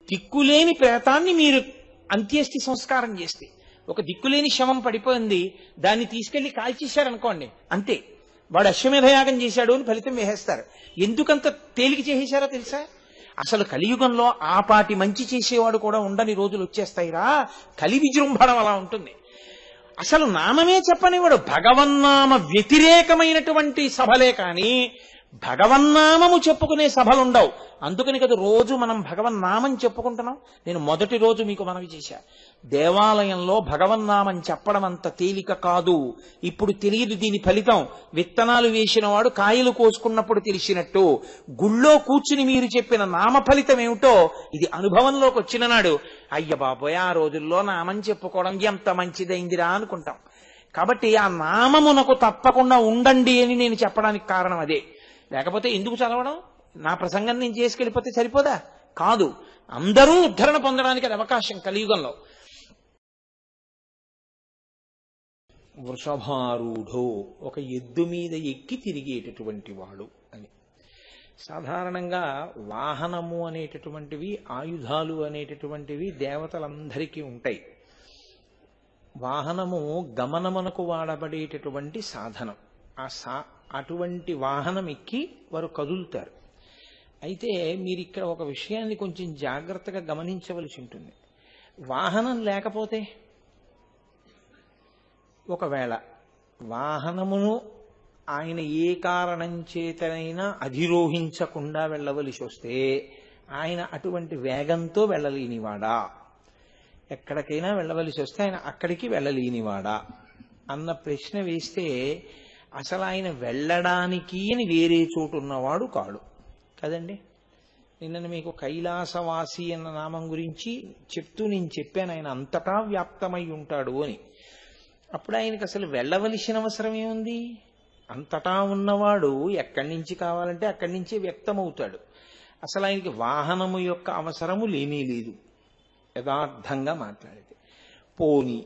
దిక్కులేని ప్రేతాన్ని మీరు అంత్యేష్టి సంస్కారం చేస్తే, ఒక దిక్కులేని శవం పడిపోయింది, దాన్ని తీసుకెళ్లి కాల్చేశారనుకోండి, అంతే, వాడు అశ్వమేధయాగం చేశాడు అని ఫలితం వేసేస్తారు. ఎందుకంత తేలిక చేసేశారో తెలుసా? అసలు కలియుగంలో ఆపాటి మంచి చేసేవాడు కూడా ఉండని రోజులు వచ్చేస్తాయిరా. కలి విజృంభణం అలా ఉంటుంది. అసలు నామమే చెప్పనివాడు. భగవన్నామ వ్యతిరేకమైనటువంటి సభలే కానీ భగవన్నామము చెప్పుకునే సభలుండవు. అందుకని కదా రోజు మనం భగవన్నామం చెప్పుకుంటున్నాం. నేను మొదటి రోజు మీకు మనవి చేశా, దేవాలయంలో భగవన్నామం చెప్పడం అంత తేలిక కాదు. ఇప్పుడు తెలియదు దీని ఫలితం. విత్తనాలు వేసిన వాడు కాయలు కోసుకున్నప్పుడు తెలిసినట్టు గుళ్ళో కూర్చుని మీరు చెప్పిన నామ ఫలితం ఏమిటో ఇది అనుభవంలోకి వచ్చిన నాడు అయ్య బాబోయ్ ఆ రోజుల్లో నామం చెప్పుకోవడం ఎంత మంచిదైందిరా అనుకుంటాం. కాబట్టి ఆ నామమునకు తప్పకుండా ఉండండి అని నేను చెప్పడానికి కారణం అదే. లేకపోతే ఎందుకు చదవడం? నా ప్రసంగం నేను చేసుకెళ్ళిపోతే సరిపోదా? కాదు, అందరూ ఉద్ధరణ పొందడానికి అది అవకాశం కలియుగంలో. వృషభారూఢో, ఒక ఎద్దు మీద ఎక్కి తిరిగేటటువంటి వాడు అని. సాధారణంగా వాహనము అనేటటువంటివి, ఆయుధాలు అనేటటువంటివి దేవతలందరికీ ఉంటాయి. వాహనము గమనమునకు వాడబడేటటువంటి సాధనం. అటువంటి వాహనం ఎక్కి వారు కదులుతారు. అయితే మీరు ఇక్కడ ఒక విషయాన్ని కొంచెం జాగ్రత్తగా గమనించవలసి ఉంటుంది. వాహనం లేకపోతే, ఒకవేళ వాహనమును ఆయన ఏ కారణం చేతనైనా అధిరోహించకుండా వెళ్ళవలసి వస్తే ఆయన అటువంటి వేగంతో వెళ్ళలేనివాడా? ఎక్కడికైనా వెళ్ళవలసి వస్తే ఆయన అక్కడికి వెళ్ళలేనివాడా అన్న ప్రశ్న వేస్తే అసలు ఆయన వెళ్ళడానికి అని వేరే చోటు ఉన్నవాడు కాడు కదండి. నిన్న మీకు కైలాసవాసి అన్న నామం గురించి చెప్తూ నేను చెప్పాను, ఆయన అంతటా వ్యాప్తమై ఉంటాడు అని. అప్పుడు ఆయనకి అసలు వెళ్ళవలసిన అవసరం ఏముంది? అంతటా ఉన్నవాడు ఎక్కడి నుంచి కావాలంటే అక్కడి నుంచే వ్యక్తమవుతాడు. అసలు ఆయనకి వాహనము యొక్క అవసరము లేనే లేదు యథార్థంగా మాట్లాడితే. పోని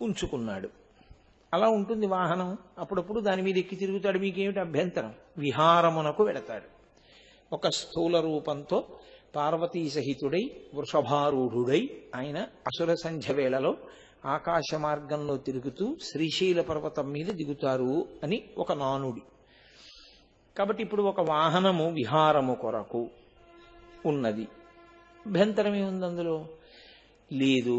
ఉంచుకున్నాడు, అలా ఉంటుంది వాహనం. అప్పుడప్పుడు దాని మీద ఎక్కి తిరుగుతాడు, మీకేమిటి అభ్యంతరం? విహారమునకు వెడతాడు. ఒక స్థూల రూపంతో పార్వతీ సహితుడై వృషభారూఢుడై ఆయన అసుర సంధ్య వేళలో ఆకాశ మార్గంలో తిరుగుతూ శ్రీశైల పర్వతం మీద దిగుతారు అని ఒక నానుడి. కాబట్టి ఇప్పుడు ఒక వాహనము విహారము కొరకు ఉన్నది, అభ్యంతరమే ఉంది అందులో? లేదు.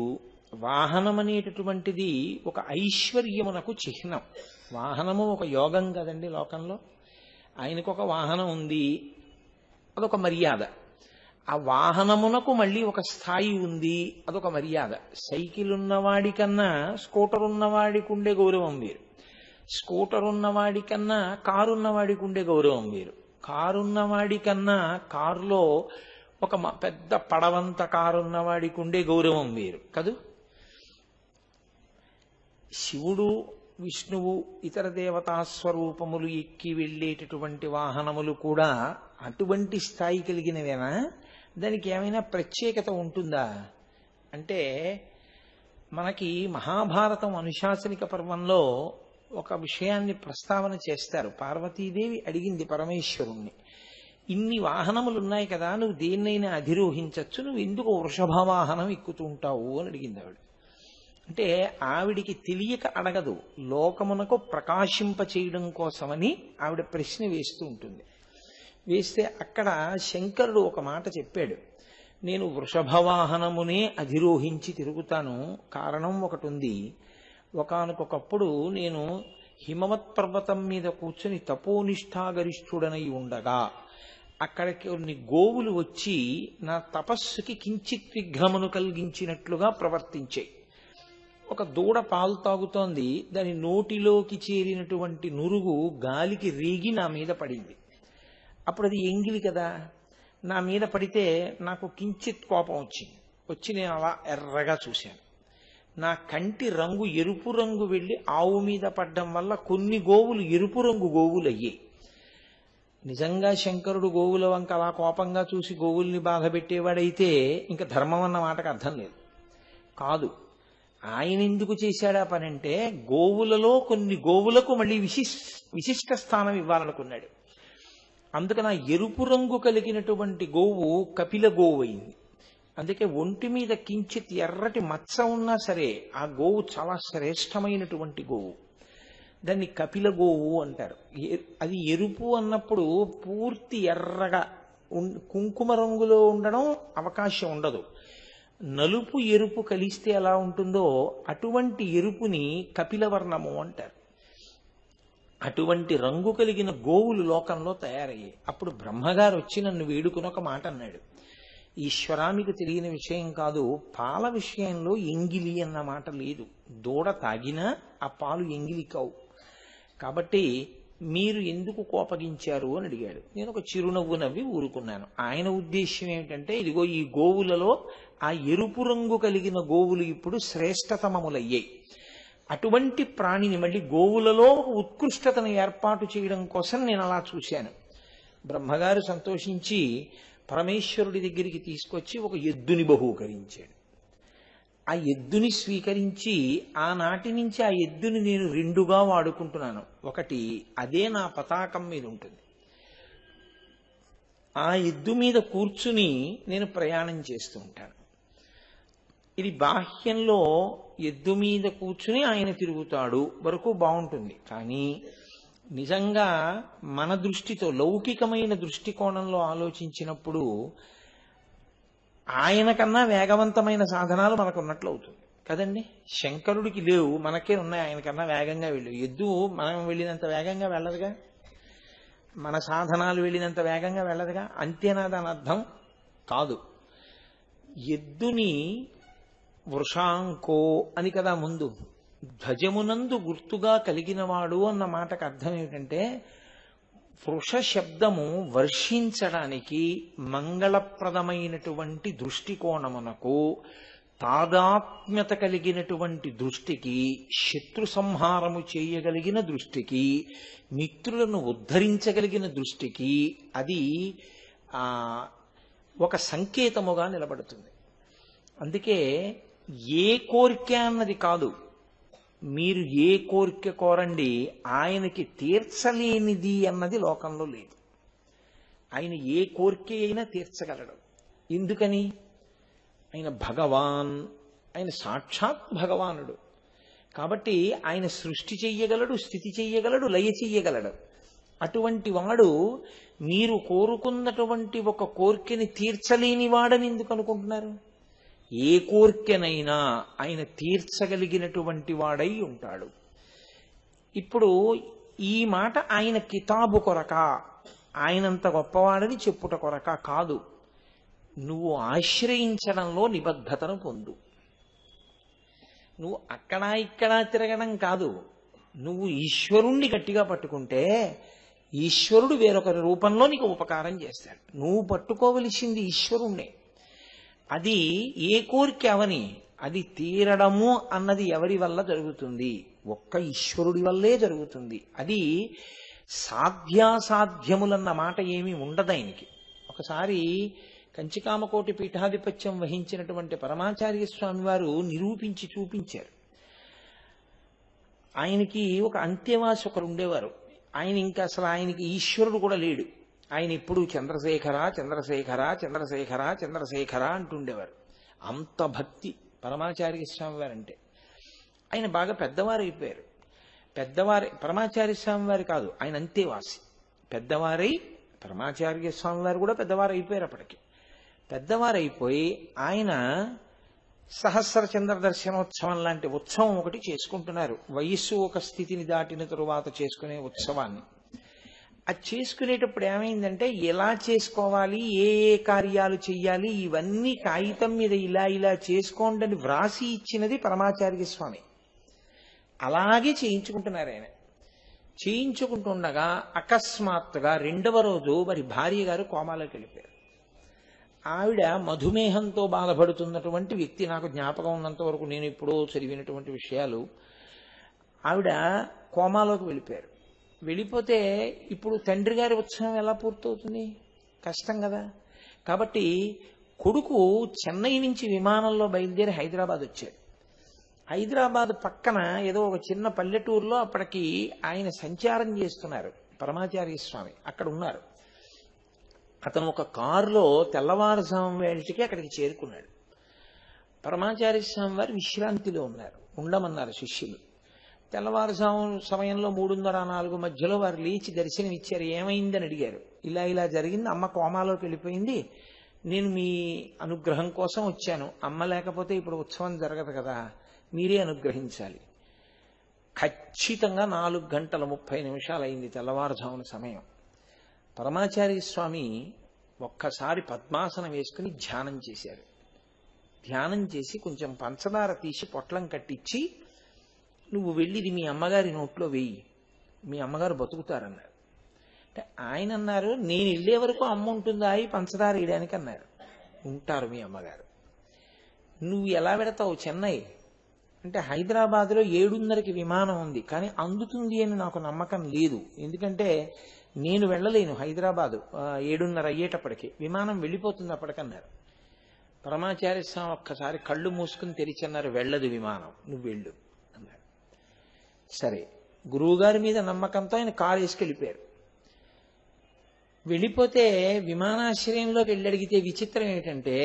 వాహనం అనేటటువంటిది ఒక ఐశ్వర్యమునకు చిహ్నం. వాహనము ఒక యోగం కదండి లోకంలో. ఆయనకు ఒక వాహనం ఉంది, అదొక మర్యాద. ఆ వాహనమునకు మళ్ళీ ఒక స్థాయి ఉంది, అదొక మర్యాద. సైకిల్ ఉన్నవాడి కన్నా స్కూటర్ ఉన్నవాడికి ఉండే గౌరవం వేరు, స్కూటర్ ఉన్నవాడి కన్నా కారు ఉన్నవాడికి ఉండే గౌరవం వేరు, కారు ఉన్నవాడి కన్నా కారులో ఒక పెద్ద పడవంత కారు ఉన్నవాడికి ఉండే గౌరవం వేరు కదూ. శివుడు, విష్ణువు, ఇతర దేవతా స్వరూపములు ఎక్కి వెళ్ళేటటువంటి వాహనములు కూడా అటువంటి స్థాయి కలిగినవేనా? దానికి ఏమైనా ప్రత్యేకత ఉంటుందా అంటే, మనకి మహాభారతం అనుశాసనిక పర్వంలో ఒక విషయాన్ని ప్రస్తావన చేస్తారు. పార్వతీదేవి అడిగింది పరమేశ్వరుణ్ణి, ఇన్ని వాహనములు ఉన్నాయి కదా, నువ్వు దేన్నైనా అధిరోహించచ్చు, నువ్వు ఎందుకు వృషభ వాహనం ఎక్కుతూ ఉంటావు అని అడిగింది ఆవిడ. అంటే ఆవిడికి తెలియక అడగదు, లోకమునకు ప్రకాశింప చేయడం కోసమని ఆవిడ ప్రశ్న వేస్తూ ఉంటుంది. వేస్తే అక్కడ శంకరుడు ఒక మాట చెప్పాడు, నేను వృషభవాహనమునే అధిరోహించి తిరుగుతాను. కారణం ఒకటి ఉంది. ఒకానొకప్పుడు నేను హిమవత్ పర్వతం మీద కూర్చొని తపోనిష్ఠాగరిష్ఠుడనై ఉండగా అక్కడికి కొన్ని గోవులు వచ్చి నా తపస్సుకి కించిత్ విఘ్నమును కలిగించినట్లుగా ప్రవర్తించాయి. ఒక దూడ పాలు తాగుతోంది, దాని నోటిలోకి చేరినటువంటి నురుగు గాలికి రేగి నా మీద పడింది. అప్పుడు అది ఎంగిలి కదా, నా మీద పడితే నాకు కించిత్ కోపం వచ్చి నేను అలా ఎర్రగా చూశాను. నా కంటి రంగు ఎరుపు రంగు వెళ్ళి ఆవు మీద పడ్డం వల్ల కొన్ని గోవులు ఎరుపు రంగు గోవులు అయ్యాయి. నిజంగా శంకరుడు గోవుల వంక అలా కోపంగా చూసి గోవుల్ని బాధ పెట్టేవాడైతే ఇంకా ధర్మం అన్న మాటకు అర్థం లేదు. కాదు, ఆయన ఎందుకు చేశాడా పని అంటే, గోవులలో కొన్ని గోవులకు మళ్ళీ విశిష్ట స్థానం ఇవ్వాలనుకున్నాడు. అందుకని ఆ ఎరుపు రంగు కలిగినటువంటి గోవు కపిల గోవు అయింది. అందుకే ఒంటి మీద కించిత్ ఎర్రటి మచ్చ ఉన్నా సరే ఆ గోవు చాలా శ్రేష్టమైనటువంటి గోవు. దాన్ని కపిల గోవు అంటారు. అది ఎరుపు అన్నప్పుడు పూర్తి ఎర్రగా కుంకుమ రంగులో ఉండడం అవకాశం ఉండదు. నలుపు ఎరుపు కలిస్తే ఎలా ఉంటుందో అటువంటి ఎరుపుని కపిలవర్ణము అంటారు. అటువంటి రంగు కలిగిన గోవులు లోకంలో తయారయ్యాయి. అప్పుడు బ్రహ్మగారు వచ్చి నన్ను వేడుకుని ఒక మాట అన్నాడు. ఈశ్వరా, మీకు తెలియని విషయం కాదు, పాల విషయంలో ఎంగిలి అన్న మాట లేదు. దూడ తాగినా ఆ పాలు ఎంగిలి కావు. కాబట్టి మీరు ఎందుకు కోపగించారు అని అడిగాడు. నేను ఒక చిరునవ్వు నవ్వి ఊరుకున్నాను. ఆయన ఉద్దేశ్యం ఏమిటంటే, ఇదిగో ఈ గోవులలో ఆ ఎరుపు రంగు కలిగిన గోవులు ఇప్పుడు శ్రేష్టతమములయ్యాయి. అటువంటి ప్రాణిని మళ్ళీ గోవులలో ఉత్కృష్టతను ఏర్పాటు చేయడం కోసం నేను అలా చూశాను. బ్రహ్మగారు సంతోషించి పరమేశ్వరుడి దగ్గరికి తీసుకొచ్చి ఒక ఎద్దుని బహూకరించాడు. ఆ ఎద్దుని స్వీకరించి ఆనాటి నుంచి ఆ ఎద్దుని నేను రెండుగా వాడుకుంటున్నాను. ఒకటి అదే నా పతాకం మీద ఉంటుంది. ఆ ఎద్దు మీద కూర్చుని నేను ప్రయాణం చేస్తూ ఉంటాను. ఇది బాహ్యంలో ఎద్దు మీద కూర్చుని ఆయన తిరుగుతాడు వరకు బాగుంటుంది. కానీ నిజంగా మన దృష్టితో లౌకికమైన దృష్టికోణంలో ఆలోచించినప్పుడు ఆయన కన్నా వేగవంతమైన సాధనాలు మనకు ఉన్నట్లు అవుతుంది కదండి. శంకరుడికి లేవు, మనకే ఉన్నాయి. ఆయన కన్నా వేగంగా వెళ్ళవు. ఎద్దు మనం వెళ్ళినంత వేగంగా వెళ్ళదుగా, మన సాధనాలు వెళ్ళినంత వేగంగా వెళ్ళదుగా. అంతేనా దాని అర్థం? కాదు. ఎద్దుని వృషాంకో అని కదా ముందు, ధ్వజమునందు గుర్తుగా కలిగినవాడు అన్న మాటకు అర్థం ఏమిటంటే, వృష శబ్దము వర్షించడానికి మంగళప్రదమైనటువంటి దృష్టికోణమునకు, తాదాత్మ్యత కలిగినటువంటి దృష్టికి, శత్రు సంహారము చేయగలిగిన దృష్టికి, మిత్రులను ఉద్ధరించగలిగిన దృష్టికి అది ఒక సంకేతముగా నిలబడుతుంది. అందుకే ఏ కోరిక అన్నది కాదు, మీరు ఏ కోరిక కోరండి, ఆయనకి తీర్చలేనిది అన్నది లోకంలో లేదు. ఆయన ఏ కోరిక అయినా తీర్చగలడు. ఎందుకని? ఆయన భగవాన్, ఆయన సాక్షాత్ భగవానుడు. కాబట్టి ఆయన సృష్టి చెయ్యగలడు, స్థితి చెయ్యగలడు, లయ చెయ్యగలడు. అటువంటి వాడు మీరు కోరుకున్నటువంటి ఒక కోరికని తీర్చలేని వాడని ఎందుకు అనుకుంటున్నారు? ఏ కోరికనైనా ఆయన తీర్చగలిగినటువంటి వాడై ఉంటాడు. ఇప్పుడు ఈ మాట ఆయన కితాబు కొరక, ఆయనంత గొప్పవాడని చెప్పుట కొరక కాదు. నువ్వు ఆశ్రయించడంలో నిబద్ధతను పొందు. నువ్వు అక్కడా ఇక్కడా తిరగడం కాదు. నువ్వు ఈశ్వరుణ్ణి గట్టిగా పట్టుకుంటే ఈశ్వరుడు వేరొకరి రూపంలో నీకు ఉపకారం చేస్తాడు. నువ్వు పట్టుకోవలసింది ఈశ్వరుణ్ణే. అది ఏ కోరిక అవని, అది తీరడము అన్నది ఎవరి వల్ల జరుగుతుంది? ఒక్క ఈశ్వరుడి వల్లే జరుగుతుంది. అది సాధ్యాసాధ్యములన్న మాట ఏమీ ఉండదు ఆయనకి. ఒకసారి కంచికామకోటి పీఠాధిపత్యం వహించినటువంటి పరమాచార్య స్వామి వారు నిరూపించి చూపించారు. ఆయనకి ఒక అంత్యవాసి ఒకరు ఉండేవారు. ఆయన ఇంకా అసలు ఆయనకి ఈశ్వరుడు కూడా లేడు. ఆయన ఎప్పుడు చంద్రశేఖర చంద్రశేఖర చంద్రశేఖర చంద్రశేఖర అంటుండేవారు. అంత భక్తి పరమాచార్య స్వామి వారంటే. ఆయన బాగా పెద్దవారు అయిపోయారు. పరమాచార్య స్వామి వారు కాదు, ఆయన అంతేవాసి. పెద్దవారై పరమాచార్య స్వామి వారు కూడా పెద్దవారు అయిపోయారు. అప్పటికి పెద్దవారైపోయి ఆయన సహస్ర చంద్ర దర్శనోత్సవం లాంటి ఉత్సవం ఒకటి చేసుకుంటున్నారు. వయస్సు ఒక స్థితిని దాటిన తరువాత చేసుకునే ఉత్సవాన్ని. అది చేసుకునేటప్పుడు ఏమైందంటే, ఎలా చేసుకోవాలి, ఏ ఏ కార్యాలు చెయ్యాలి, ఇవన్నీ కాగితం మీద ఇలా ఇలా చేసుకోండి అని వ్రాసి ఇచ్చినది పరమాచార్య స్వామి. అలాగే చేయించుకుంటున్నారు ఆయన. చేయించుకుంటుండగా అకస్మాత్తుగా రెండవ రోజు మరి భార్య గారు కోమాలోకి వెళ్ళిపోయారు. ఆవిడ మధుమేహంతో బాధపడుతున్నటువంటి వ్యక్తి. నాకు జ్ఞాపకం ఉన్నంత వరకు నేను ఎప్పుడో చదివినటువంటి విషయాలు. ఆవిడ కోమాలోకి వెళ్ళిపోయారు. వెళ్ళిపోతే ఇప్పుడు తండ్రి గారి ఉత్సవం ఎలా పూర్తవుతుంది? కష్టం కదా. కాబట్టి కొడుకు చెన్నై నుంచి విమానంలో బయలుదేరి హైదరాబాద్ వచ్చాడు. హైదరాబాద్ పక్కన ఏదో ఒక చిన్న పల్లెటూరులో అప్పటికి ఆయన సంచారం చేస్తున్నారు పరమాచార్య స్వామి. అక్కడ ఉన్నారు. అతను ఒక కారులో తెల్లవారుజాము వేళటికి అక్కడికి చేరుకున్నాడు. పరమాచార్య స్వామి వారు విశ్రాంతిలో ఉన్నారు, ఉండమన్నారు శిష్యులు. తెల్లవారుజాము సమయంలో 3:30-4 మధ్యలో వారు లేచి దర్శనం ఇచ్చారు. ఏమైందని అడిగారు. ఇలా జరిగింది, అమ్మ కోమాలోకి వెళ్ళిపోయింది, నేను మీ అనుగ్రహం కోసం వచ్చాను, అమ్మ లేకపోతే ఇప్పుడు ఉత్సవం జరగదు కదా, మీరే అనుగ్రహించాలి. ఖచ్చితంగా 4:30 అయింది తెల్లవారుజామున సమయం. పరమాచార్య స్వామి ఒక్కసారి పద్మాసనం వేసుకుని ధ్యానం చేశారు. ధ్యానం చేసి కొంచెం పంచదార తీసి పొట్లం కట్టించి, నువ్వు వెళ్ళి ఇది మీ అమ్మగారి నోట్లో వెయ్యి, మీ అమ్మగారు బతుకుతారన్నారు. అంటే ఆయన అన్నారు, నేను వెళ్ళే వరకు అమ్మ ఉంటుందా ఈ పంచదార వేయడానికి అన్నారు. ఉంటారు మీ అమ్మగారు. నువ్వు ఎలా పెడతావు చెన్నై అంటే, హైదరాబాద్లో 7:30కి విమానం ఉంది, కానీ అందుతుంది అని నాకు నమ్మకం లేదు, ఎందుకంటే నేను వెళ్ళలేను హైదరాబాదు 7:30 అయ్యేటప్పటికి, విమానం వెళ్ళిపోతుంది అప్పటికన్నారు. పరమాచార్య స్వామి ఒక్కసారి కళ్ళు మూసుకుని తెరిచన్నారు, వెళ్ళదు విమానం, నువ్వు వెళ్ళు అన్నారు. సరే, గురువుగారి మీద నమ్మకంతో ఆయన కారు వేసుకెళ్ళిపోయారు. వెళ్ళిపోతే విమానాశ్రయంలోకి వెళ్ళి అడిగితే విచిత్రం ఏంటంటే,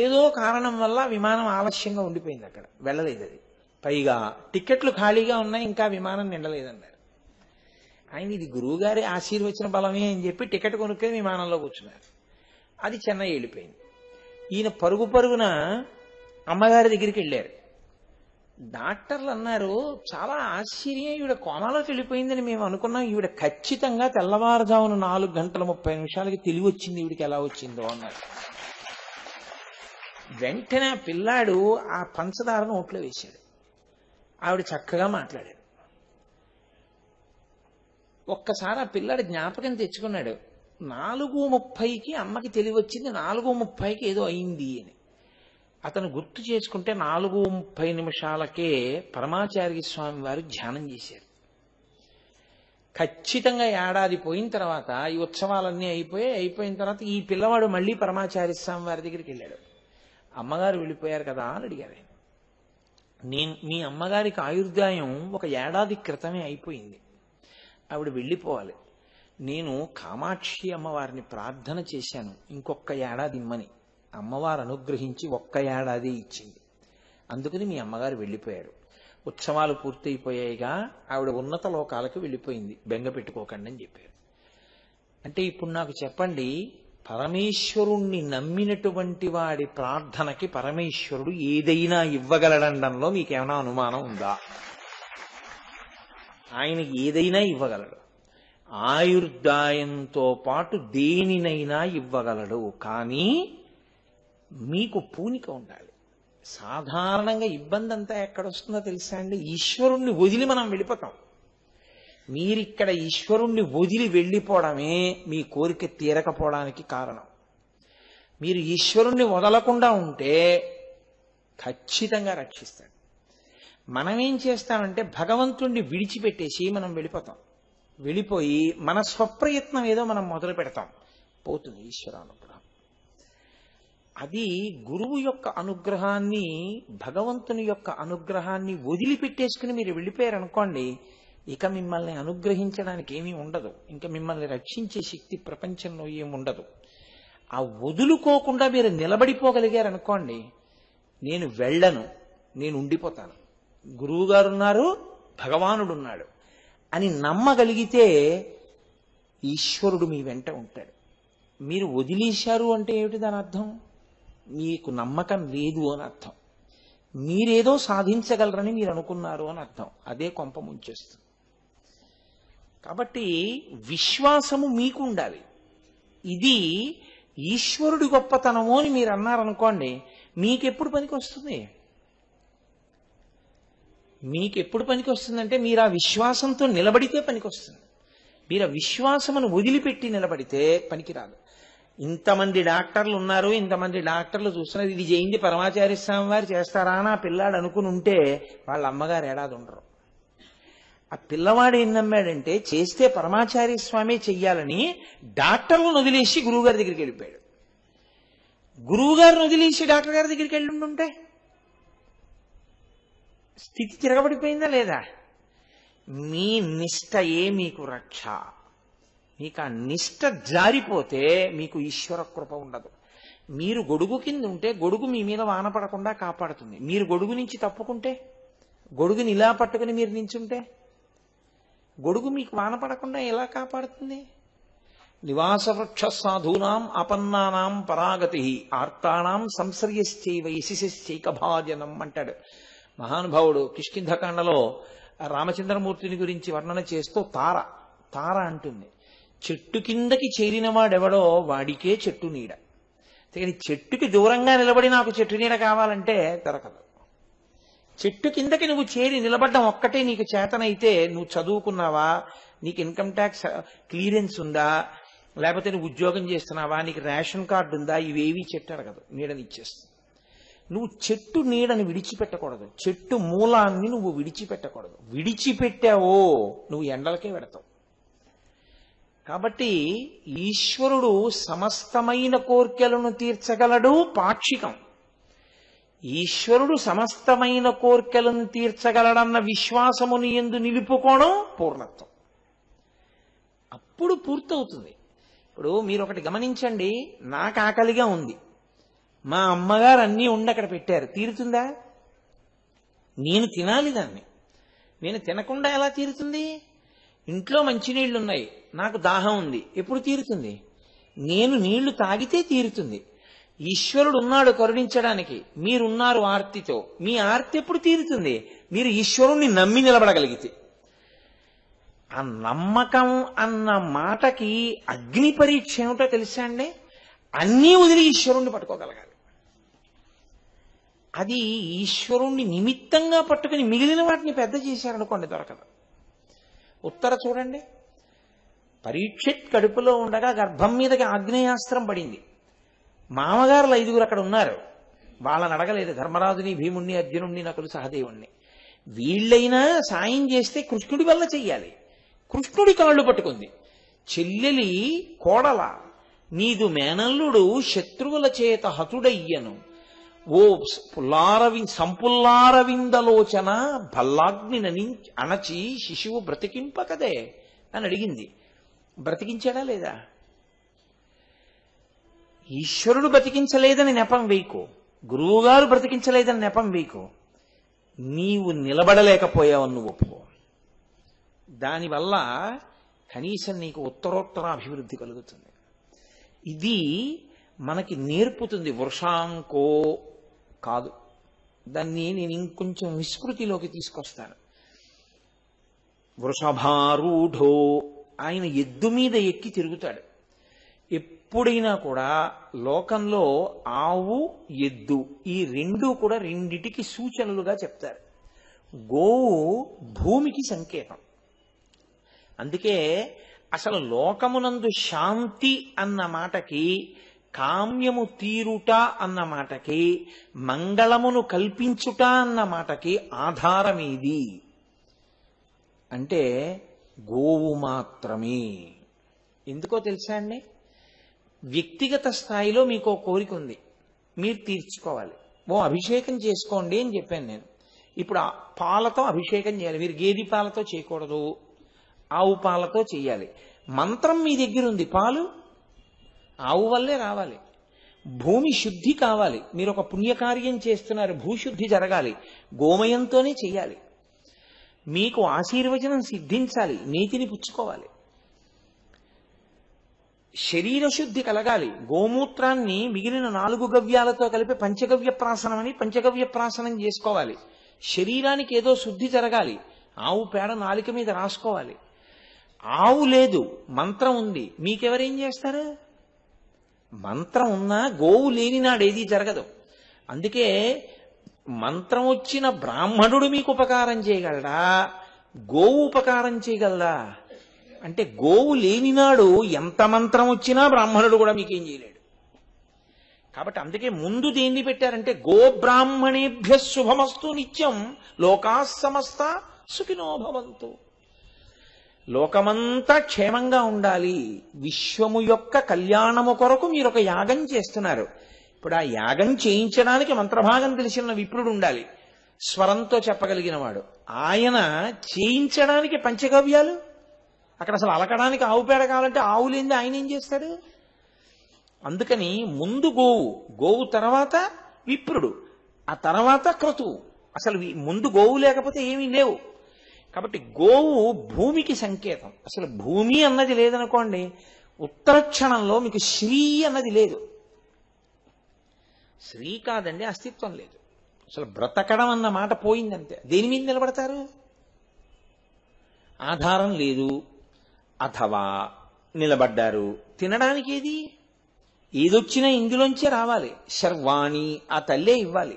ఏదో కారణం వల్ల విమానం ఆలస్యంగా ఉండిపోయింది, అక్కడ వెళ్ళలేదు అది. పైగా టికెట్లు ఖాళీగా ఉన్నాయి, ఇంకా విమానం నిండలేదన్నారు. ఆయన ఇది గురువుగారి ఆశీర్వచన బలమే అని చెప్పి టికెట్ కొనుక్కొని విమానంలో కూర్చున్నారు. అది చెన్నై వెళ్ళిపోయింది. ఈయన పరుగున అమ్మగారి దగ్గరికి వెళ్ళారు. డాక్టర్లు అన్నారు, చాలా ఆశ్చర్యం, ఈవిడ కోమాలోకి వెళ్ళిపోయిందని మేము అనుకున్నాం, ఈవిడ ఖచ్చితంగా తెల్లవారుజామున 4:30 తెలివి వచ్చింది, ఈవిడికి ఎలా వచ్చిందో అన్నారు. వెంటనే పిల్లాడు ఆ పంచదారను నోట్లో వేశాడు. ఆవిడ చక్కగా మాట్లాడాడు. ఒక్కసారి ఆ పిల్లాడు జ్ఞాపకం తెచ్చుకున్నాడు, 4:30కి అమ్మకి తెలివి వచ్చింది, 4:30కి ఏదో అయింది అని. అతను గుర్తు చేసుకుంటే 4:30 పరమాచార్య స్వామి వారు ధ్యానం చేశారు. ఖచ్చితంగా ఏడాది పోయిన తర్వాత ఈ ఉత్సవాలన్నీ అయిపోయిన తర్వాత ఈ పిల్లవాడు మళ్ళీ పరమాచార్య స్వామి వారి దగ్గరికి వెళ్ళాడు. అమ్మగారు వెళ్ళిపోయారు కదా అని అడిగారు. మీ అమ్మగారికి ఆయుర్దాయం 1 ఏడాది క్రితమే అయిపోయింది, ఆవిడ వెళ్ళిపోవాలి. నేను కామాక్షి అమ్మవారిని ప్రార్థన చేశాను, ఇంకొక ఏడాది ఇమ్మని. అమ్మవారు అనుగ్రహించి 1 ఏడాది ఇచ్చింది, అందుకని మీ అమ్మగారు వెళ్ళిపోయారు. ఉత్సవాలు పూర్తయిపోయాయిగా, ఆవిడ ఉన్నత లోకాలకు వెళ్ళిపోయింది, బెంగ పెట్టుకోకండి అని చెప్పారు. అంటే ఇప్పుడు నాకు చెప్పండి, పరమేశ్వరుణ్ణి నమ్మినటువంటి వాడి ప్రార్థనకి పరమేశ్వరుడు ఏదైనా ఇవ్వగలడంలో మీకేమైనా అనుమానం ఉందా? ఆయన ఏదైనా ఇవ్వగలడు. ఆయుర్దాయంతో పాటు దేనినైనా ఇవ్వగలడు, కానీ మీకు పూనిక ఉండాలి. సాధారణంగా ఇబ్బంది అంతా ఎక్కడొస్తుందో తెలుసా అండి? ఈశ్వరుణ్ణి వదిలి మనం వెళ్ళిపోతాం. మీరిక్కడ ఈశ్వరుణ్ణి వదిలి వెళ్ళిపోవడమే మీ కోరిక తీరకపోవడానికి కారణం. మీరు ఈశ్వరుణ్ణి వదలకుండా ఉంటే ఖచ్చితంగా రక్షిస్తాడు. మనం ఏం చేస్తామంటే భగవంతుణ్ణి విడిచిపెట్టేసి మనం వెళ్ళిపోతాం. వెళ్ళిపోయి మన స్వప్రయత్నం ఏదో మనం మొదలు పెడతాం, పోతుంది ఈశ్వరానుగ్రహం. అది గురువు యొక్క అనుగ్రహాన్ని, భగవంతుని యొక్క అనుగ్రహాన్ని వదిలిపెట్టేసుకుని మీరు వెళ్ళిపోయారనుకోండి, ఇక మిమ్మల్ని అనుగ్రహించడానికి ఏమీ ఉండదు, ఇంకా మిమ్మల్ని రక్షించే శక్తి ప్రపంచంలో ఏముండదు. ఆ వదులుకోకుండా మీరు నిలబడిపోగలిగారనుకోండి, నేను వెళ్ళను, నేను ఉండిపోతాను, గురువుగారు ఉన్నారు, భగవానుడున్నాడు అని నమ్మగలిగితే ఈశ్వరుడు మీ వెంట ఉంటాడు. మీరు వదిలేశారు అంటే ఏమిటి దాని అర్థం? మీకు నమ్మకం లేదు అని అర్థం. మీరేదో సాధించగలరని మీరు అనుకున్నారు అని అర్థం. అదే కొంప ముంచేస్తుంది. కాబట్టి విశ్వాసము మీకు ఉండాలి. ఇది ఈశ్వరుడి గొప్పతనము అని మీరు అన్నారనుకోండి, మీకెప్పుడు పనికి వస్తుంది? మీకెప్పుడు పనికి వస్తుందంటే మీరు ఆ విశ్వాసంతో నిలబడితే పనికి వస్తుంది. మీరు ఆ విశ్వాసమును వదిలిపెట్టి నిలబడితే పనికిరాదు. ఇంతమంది డాక్టర్లు ఉన్నారు, ఇంతమంది డాక్టర్లు చూస్తున్నారు, ఇది చేయింది పరమాచార్య స్వామి వారు చేస్తారా అని ఆ పిల్లాడు అనుకుని ఉంటే వాళ్ళ అమ్మగారు ఏడాది ఉండరు. ఆ పిల్లవాడు ఏం నమ్మాడంటే చేస్తే పరమాచార్య స్వామి చెయ్యాలని డాక్టర్లను వదిలేసి గురువుగారి దగ్గరికి వెళ్ళిపోయాడు. గురువుగారిని వదిలేసి డాక్టర్ గారి దగ్గరికి వెళ్ళి ఉంటే స్థితి తిరగబడిపోయిందా లేదా? మీ నిష్టయే మీకు రక్ష. మీకు ఆ నిష్ట జారిపోతే మీకు ఈశ్వర కృప ఉండదు. మీరు గొడుగు కింద ఉంటే గొడుగు మీ మీద వాన పడకుండా కాపాడుతుంది. మీరు గొడుగు నుంచి తప్పుకుంటే, గొడుగుని ఇలా పట్టుకుని మీరు నించుంటే గొడుగు మీకు వాన పడకుండా ఎలా కాపాడుతుంది? నివాస వృక్ష సాధూనాం అపన్నానాం పరాగతి ఆర్తానాం సంశ్రయశ్చైవ యశిశ్చైకభాజనం అంటాడు మహానుభావుడు. కిష్కింధకాండలో రామచంద్రమూర్తిని గురించి వర్ణన చేస్తూ తార అంటుంది, చెట్టు కిందకి చేరిన వాడెవడో వాడికే చెట్టు నీడ. కానీ చెట్టుకి దూరంగా నిలబడి నాకు చెట్టు నీడ కావాలంటే దొరకదు. చెట్టు కిందకి నువ్వు చేరి నిలబడ్డం ఒక్కటే నీకు చేతనైతే, నువ్వు చదువుకున్నావా, నీకు ఇన్కమ్ ట్యాక్స్ క్లియరెన్స్ ఉందా, లేకపోతే నువ్వు ఉద్యోగం చేస్తున్నావా, నీకు రేషన్ కార్డు ఉందా, ఇవేవి చెట్టు అడగదు, నీడనిచ్చేస్తుంది. నువ్వు చెట్టు నీడని విడిచిపెట్టకూడదు, చెట్టు మూలాన్ని నువ్వు విడిచిపెట్టకూడదు. విడిచిపెట్టావో నువ్వు ఎండలకే పెడతావు. కాబట్టి ఈశ్వరుడు సమస్తమైన కోర్కెలను తీర్చగలడు, పాక్షికం. ఈశ్వరుడు సమస్తమైన కోర్కెలను తీర్చగలడన్న విశ్వాసముని యందు నిలుపుకోవడం పూర్ణత్వం. అప్పుడు పూర్తవుతుంది. ఇప్పుడు మీరు ఒకటి గమనించండి, నాకు ఆకలిగా ఉంది, మా అమ్మగారు అన్నీ ఉండి అక్కడ పెట్టారు, తీరుతుందా? నేను తినాలి దాన్ని. నేను తినకుండా ఎలా తీరుతుంది? ఇంట్లో మంచినీళ్లు ఉన్నాయి, నాకు దాహం ఉంది, ఎప్పుడు తీరుతుంది? నేను నీళ్లు తాగితే తీరుతుంది. ఈశ్వరుడు ఉన్నాడు కరుణించడానికి, మీరున్నారు ఆర్తితో, మీ ఆర్తి ఎప్పుడు తీరుతుంది? మీరు ఈశ్వరుణ్ణి నమ్మి నిలబడగలిగితే. ఆ నమ్మకం అన్న మాటకి అగ్ని పరీక్ష ఏమిటో తెలుసా అండి? అన్నీ వదిలి ఈశ్వరుణ్ణి పట్టుకోగలగాలి. అది ఈశ్వరుణ్ణి నిమిత్తంగా పట్టుకుని మిగిలిన వాటిని పెద్ద చేశారనుకోండి, దొరకదు. ఉత్తర చూడండి, పరీక్షిత్ కడుపులో ఉండగా గర్భం మీదకి ఆగ్నేయాస్త్రం పడింది. మామగారులు 5 అక్కడ ఉన్నారు, వాళ్ళని అడగలేదు, ధర్మరాజుని, భీముణ్ణి, అర్జునుణ్ణి, నకులు, సహదేవుణ్ణి. వీళ్ళైనా సాయం చేస్తే కృష్ణుడి వల్ల చెయ్యాలి. కృష్ణుడి కాళ్ళు పట్టుకుంది. చెల్లెలి కోడల, నీదు మేనల్లుడు శత్రువుల చేత హతుడయ్యను, ఓ సంపుల్లారవిందలోచన భల్లాగ్ని అణచి శిశువు బ్రతికింపకదే అని అడిగింది. బ్రతికించాడా లేదా? ఈశ్వరుడు బ్రతికించలేదని నెపం వేయకు, గురువుగారు బ్రతికించలేదని నెపం వేయకు. నీవు నిలబడలేకపోయావని నువ్వు ఒప్పుకో. దానివల్ల కనీసం నీకు ఉత్తరోత్తర అభివృద్ధి కలుగుతుంది. ఇది మనకి నేర్పుతుంది. వృషాంకో కాదు, దాన్ని నేను ఇంకొంచెం విస్మృతిలోకి తీసుకొస్తాను. వృషభారూఢో, ఆయన ఎద్దు మీద ఎక్కి తిరుగుతాడు. ఎప్పుడైనా కూడా లోకంలో ఆవు, ఎద్దు ఈ రెండూ కూడా రెండిటికి సూచనలుగా చెప్తారు. గోవు భూమికి సంకేతం. అందుకే అసలు లోకమునందు శాంతి అన్న మాటకి, కామ్యము తీరుట అన్న మాటకి, మంగళమును కల్పించుట అన్న మాటకి ఆధారమేది అంటే గోవు మాత్రమే. ఎందుకో తెలుసా అండి? వ్యక్తిగత స్థాయిలో మీకు కోరిక ఉంది, మీరు తీర్చుకోవాలి. అభిషేకం చేసుకోండి అని చెప్పాను నేను. ఇప్పుడు పాలతో అభిషేకం చేయాలి. మీరు గేదె పాలతో చేయకూడదు, ఆవు పాలతో చేయాలి. మంత్రం మీ దగ్గర ఉంది, పాలు ఆవు వల్లే రావాలి. భూమి శుద్ధి కావాలి, మీరు ఒక పుణ్యకార్యం చేస్తున్నారు, భూశుద్ధి జరగాలి, గోమయంతోనే చెయ్యాలి. మీకు ఆశీర్వచనం సిద్ధించాలి, నీతిని పుచ్చుకోవాలి. శరీర శుద్ధి కలగాలి, గోమూత్రాన్ని మిగిలిన 4 గవ్యాలతో కలిపి పంచగవ్య ప్రాసనం అని పంచగవ్య ప్రాసనం చేసుకోవాలి. శరీరానికి ఏదో శుద్ధి జరగాలి, ఆవు పేడ నాలిక మీద రాసుకోవాలి. ఆవు లేదు, మంత్రం ఉంది, మీకెవరేం చేస్తారు? మంత్రం ఉన్నా గోవు లేని నాడేది జరగదు. అందుకే మంత్రం వచ్చిన బ్రాహ్మణుడు మీకు ఉపకారం చేయగలడా, గోవు ఉపకారం చేయగలదా అంటే గోవు లేనినాడు ఎంత మంత్రం వచ్చినా బ్రాహ్మణుడు కూడా మీకేం చేయలేడు. కాబట్టి అందుకే ముందు దేన్ని పెట్టారంటే గోబ్రాహ్మణేభ్య శుభమస్తు నిత్యం లోకా సమస్త సుఖినో భవంతు. లోకమంతా క్షేమంగా ఉండాలి, విశ్వము యొక్క కళ్యాణము కొరకు మీరు ఒక యాగం చేస్తున్నారు. ఇప్పుడు ఆ యాగం చేయించడానికి మంత్రభాగం తెలిసిన విప్రుడు ఉండాలి, స్వరంతో చెప్పగలిగిన వాడు. ఆయన చేయించడానికి పంచగవ్యాలు అక్కడ అసలు అలకడానికి ఆవు పేడ కావాలంటే ఆవు లేనిది ఆయన ఏం చేస్తాడు? అందుకని ముందు గోవు, గోవు తర్వాత విప్రుడు, ఆ తర్వాత క్రతువు. అసలు ముందు గోవు లేకపోతే ఏమీ లేవు. కాబట్టి గోవు భూమికి సంకేతం. అసలు భూమి అన్నది లేదనుకోండి, ఉత్తర క్షణంలో మీకు శ్రీ అన్నది లేదు. శ్రీ కాదండి, అస్తిత్వం లేదు. అసలు బ్రతకడం అన్న మాట పోయిందంతే. దేని మీద నిలబడతారు? ఆధారం లేదు, అథవా నిలబడ్డారు. తినడానికి ఏదొచ్చినా ఇందులోంచే రావాలి. శర్వాణి ఆ తల్లే ఇవ్వాలి.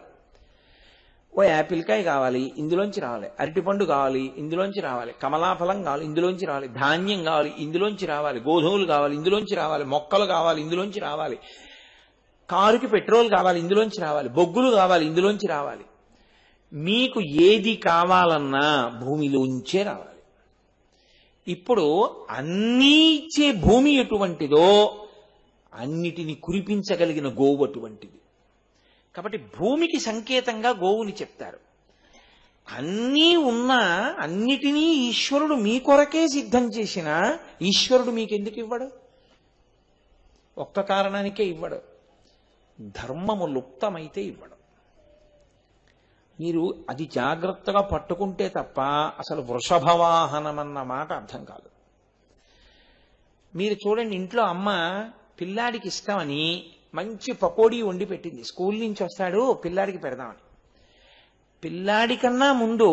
ఓ యాపిల్కాయ కావాలి, ఇందులోంచి రావాలి. అరటిపండు కావాలి, ఇందులోంచి రావాలి. కమలాఫలం కావాలి, ఇందులోంచి రావాలి. ధాన్యం కావాలి, ఇందులోంచి రావాలి. గోధుమలు కావాలి, ఇందులోంచి రావాలి. మొక్కలు కావాలి, ఇందులోంచి రావాలి. కారుకి పెట్రోల్ కావాలి, ఇందులోంచి రావాలి. బొగ్గులు కావాలి, ఇందులోంచి రావాలి. మీకు ఏది కావాలన్నా భూమిలోంచే రావాలి. ఇప్పుడు అన్నీ ఇచ్చే భూమి ఎటువంటిదో అన్నిటిని కురిపించగలిగిన గోవు అటువంటిది. కాబట్టి భూమికి సంకేతంగా గోవుని చెప్తారు. అన్నీ ఉన్నా అన్నిటినీ ఈశ్వరుడు మీ కొరకే సిద్ధం చేసిన ఈశ్వరుడు మీకెందుకు ఇవ్వడు? ఒక్క కారణానికే ఇవ్వడు, ధర్మము లుప్తమైతే ఇవ్వడు. మీరు అది జాగ్రత్తగా పట్టుకుంటే తప్ప అసలు వృషభవాహనం అన్న మాట అర్థం కాదు. మీరు చూడండి, ఇంట్లో అమ్మ పిల్లాడికి ఇష్టమని మంచి పకోడీ వండి పెట్టింది. స్కూల్ నుంచి వస్తాడు, పిల్లాడికి పెడదామని. పిల్లాడి కన్నా ముందు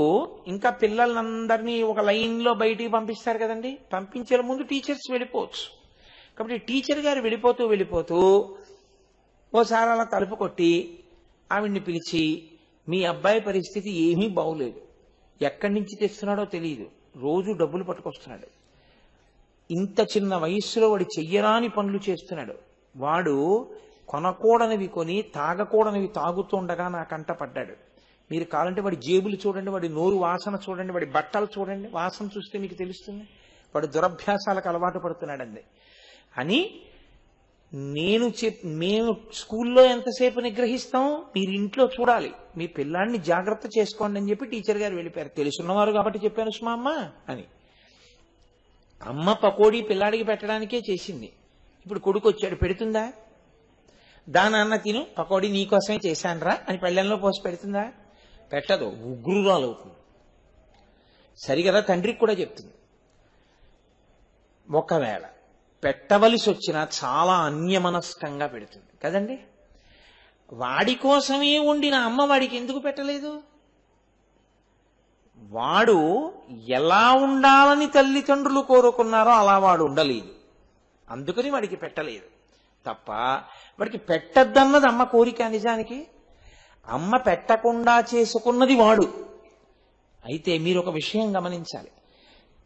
ఇంకా పిల్లలందరినీ ఒక లైన్లో బయటికి పంపిస్తారు కదండి. పంపించే ముందు టీచర్స్ వెళ్ళిపోవచ్చు. కాబట్టి టీచర్ గారు వెళ్ళిపోతూ ఓసారి అలా తలుపు కొట్టి ఆవిడ్ని పిలిచి, మీ అబ్బాయి పరిస్థితి ఏమీ బాగులేదు, ఎక్కడి నుంచి తెస్తున్నాడో తెలియదు, రోజు డబ్బులు పట్టుకొస్తున్నాడు, ఇంత చిన్న వయస్సులో వాడు చెయ్యరాని పనులు చేస్తున్నాడు, వాడు కొనకూడనివి కొని తాగకూడనివి తాగుతుండగా నా కంట పడ్డాడు. మీరు కావాలంటే వాడి జేబులు చూడండి, వాడి నోరు వాసన చూడండి, వాడి బట్టలు చూడండి, వాసన చూస్తే మీకు తెలుస్తుంది వాడు దురభ్యాసాలకు అలవాటు పడుతున్నాడండి అని. మేము స్కూల్లో ఎంతసేపు నిగ్రహిస్తాం, మీరు ఇంట్లో చూడాలి, మీ పిల్లాన్ని జాగ్రత్త చేసుకోండి అని చెప్పి టీచర్ గారు వెళ్ళిపోయారు. తెలుసున్నవారు కాబట్టి చెప్పాను సుమా అమ్మ అని. అమ్మ పకోడీ పిల్లాడికి పెట్టడానికే చేసింది. ఇప్పుడు కొడుకు వచ్చాడు, పెడుతుందా? దానన్న తిను, పకోడీ నీకోసమే చేశానరా అని పళ్ళెంలో పోసి పెడుతుందా? పెట్టదు, ఉగ్రురాలు అవుతుంది. సరిగదా తండ్రికి కూడా చెప్తుంది. ఒకవేళ పెట్టవలసి వచ్చినా చాలా అన్యమనస్కంగా పెడుతుంది కదండి. వాడి కోసమే వండిన అమ్మ వాడికి ఎందుకు పెట్టలేదు? వాడు ఎలా ఉండాలని తల్లిదండ్రులు కోరుకున్నారో అలా వాడు ఉండలేదు, అందుకని వాడికి పెట్టలేదు తప్ప వాడికి పెట్టద్దన్నది అమ్మ కోరిక. నిజానికి అమ్మ పెట్టకుండా చేసుకున్నది వాడు. అయితే మీరు ఒక విషయం గమనించాలి,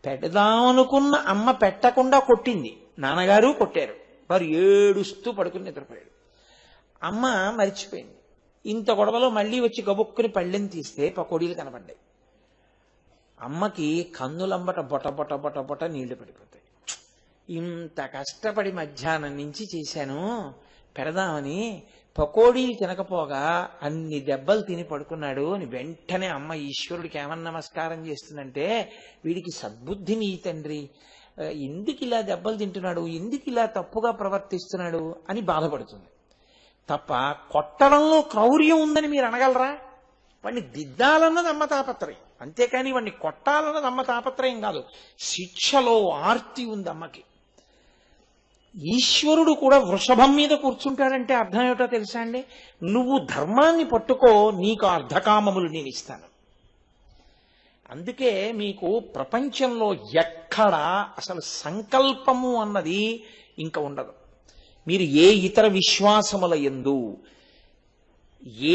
పెడదామనుకున్న అమ్మ పెట్టకుండా కొట్టింది, నాన్నగారు కొట్టారు, వారు ఏడుస్తూ పడుకుని నిద్రపోయాడు. అమ్మ మరిచిపోయింది. ఇంత గొడవలో మళ్ళీ వచ్చి గబుక్కుని పళ్ళెని తీస్తే పకోడీలు కనపడ్డాయి. అమ్మకి కన్నులంబట బొట బొట బొట బొట నీళ్లు పడిపోతాయి. ఇంత కష్టపడి మధ్యాహ్నం నుంచి చేశాను పెడదామని, పకోడీలు తినకపోగా అన్ని దెబ్బలు తిని పడుకున్నాడు అని వెంటనే అమ్మ ఈశ్వరుడికి ఏమన్నా నమస్కారం చేస్తుందంటే, వీడికి సద్బుద్ధిని ఈ తండ్రి, ఎందుకు ఇలా దెబ్బలు తింటున్నాడు, ఎందుకు ఇలా తప్పుగా ప్రవర్తిస్తున్నాడు అని బాధపడుతుంది తప్ప కొట్టడంలో క్రౌర్యం ఉందని మీరు అనగలరా? వాడిని దిద్దాలన్నది అమ్మ తాపత్రయం, అంతేకాని వాడిని కొట్టాలన్నది అమ్మ తాపత్రయం కాదు. శిక్షలో ఆర్తి ఉంది అమ్మకి. ఈశ్వరుడు కూడా వృషభం మీద కూర్చుంటాడంటే అర్థం ఏమిటో తెలుసా అండి? నువ్వు ధర్మాన్ని పట్టుకో, నీకు అర్ధకామములు నేను ఇస్తాను. అందుకే మీకు ప్రపంచంలో ఎక్కడా అసలు సంకల్పము అన్నది ఇంకా ఉండదు. మీరు ఏ ఇతర విశ్వాసముల యందు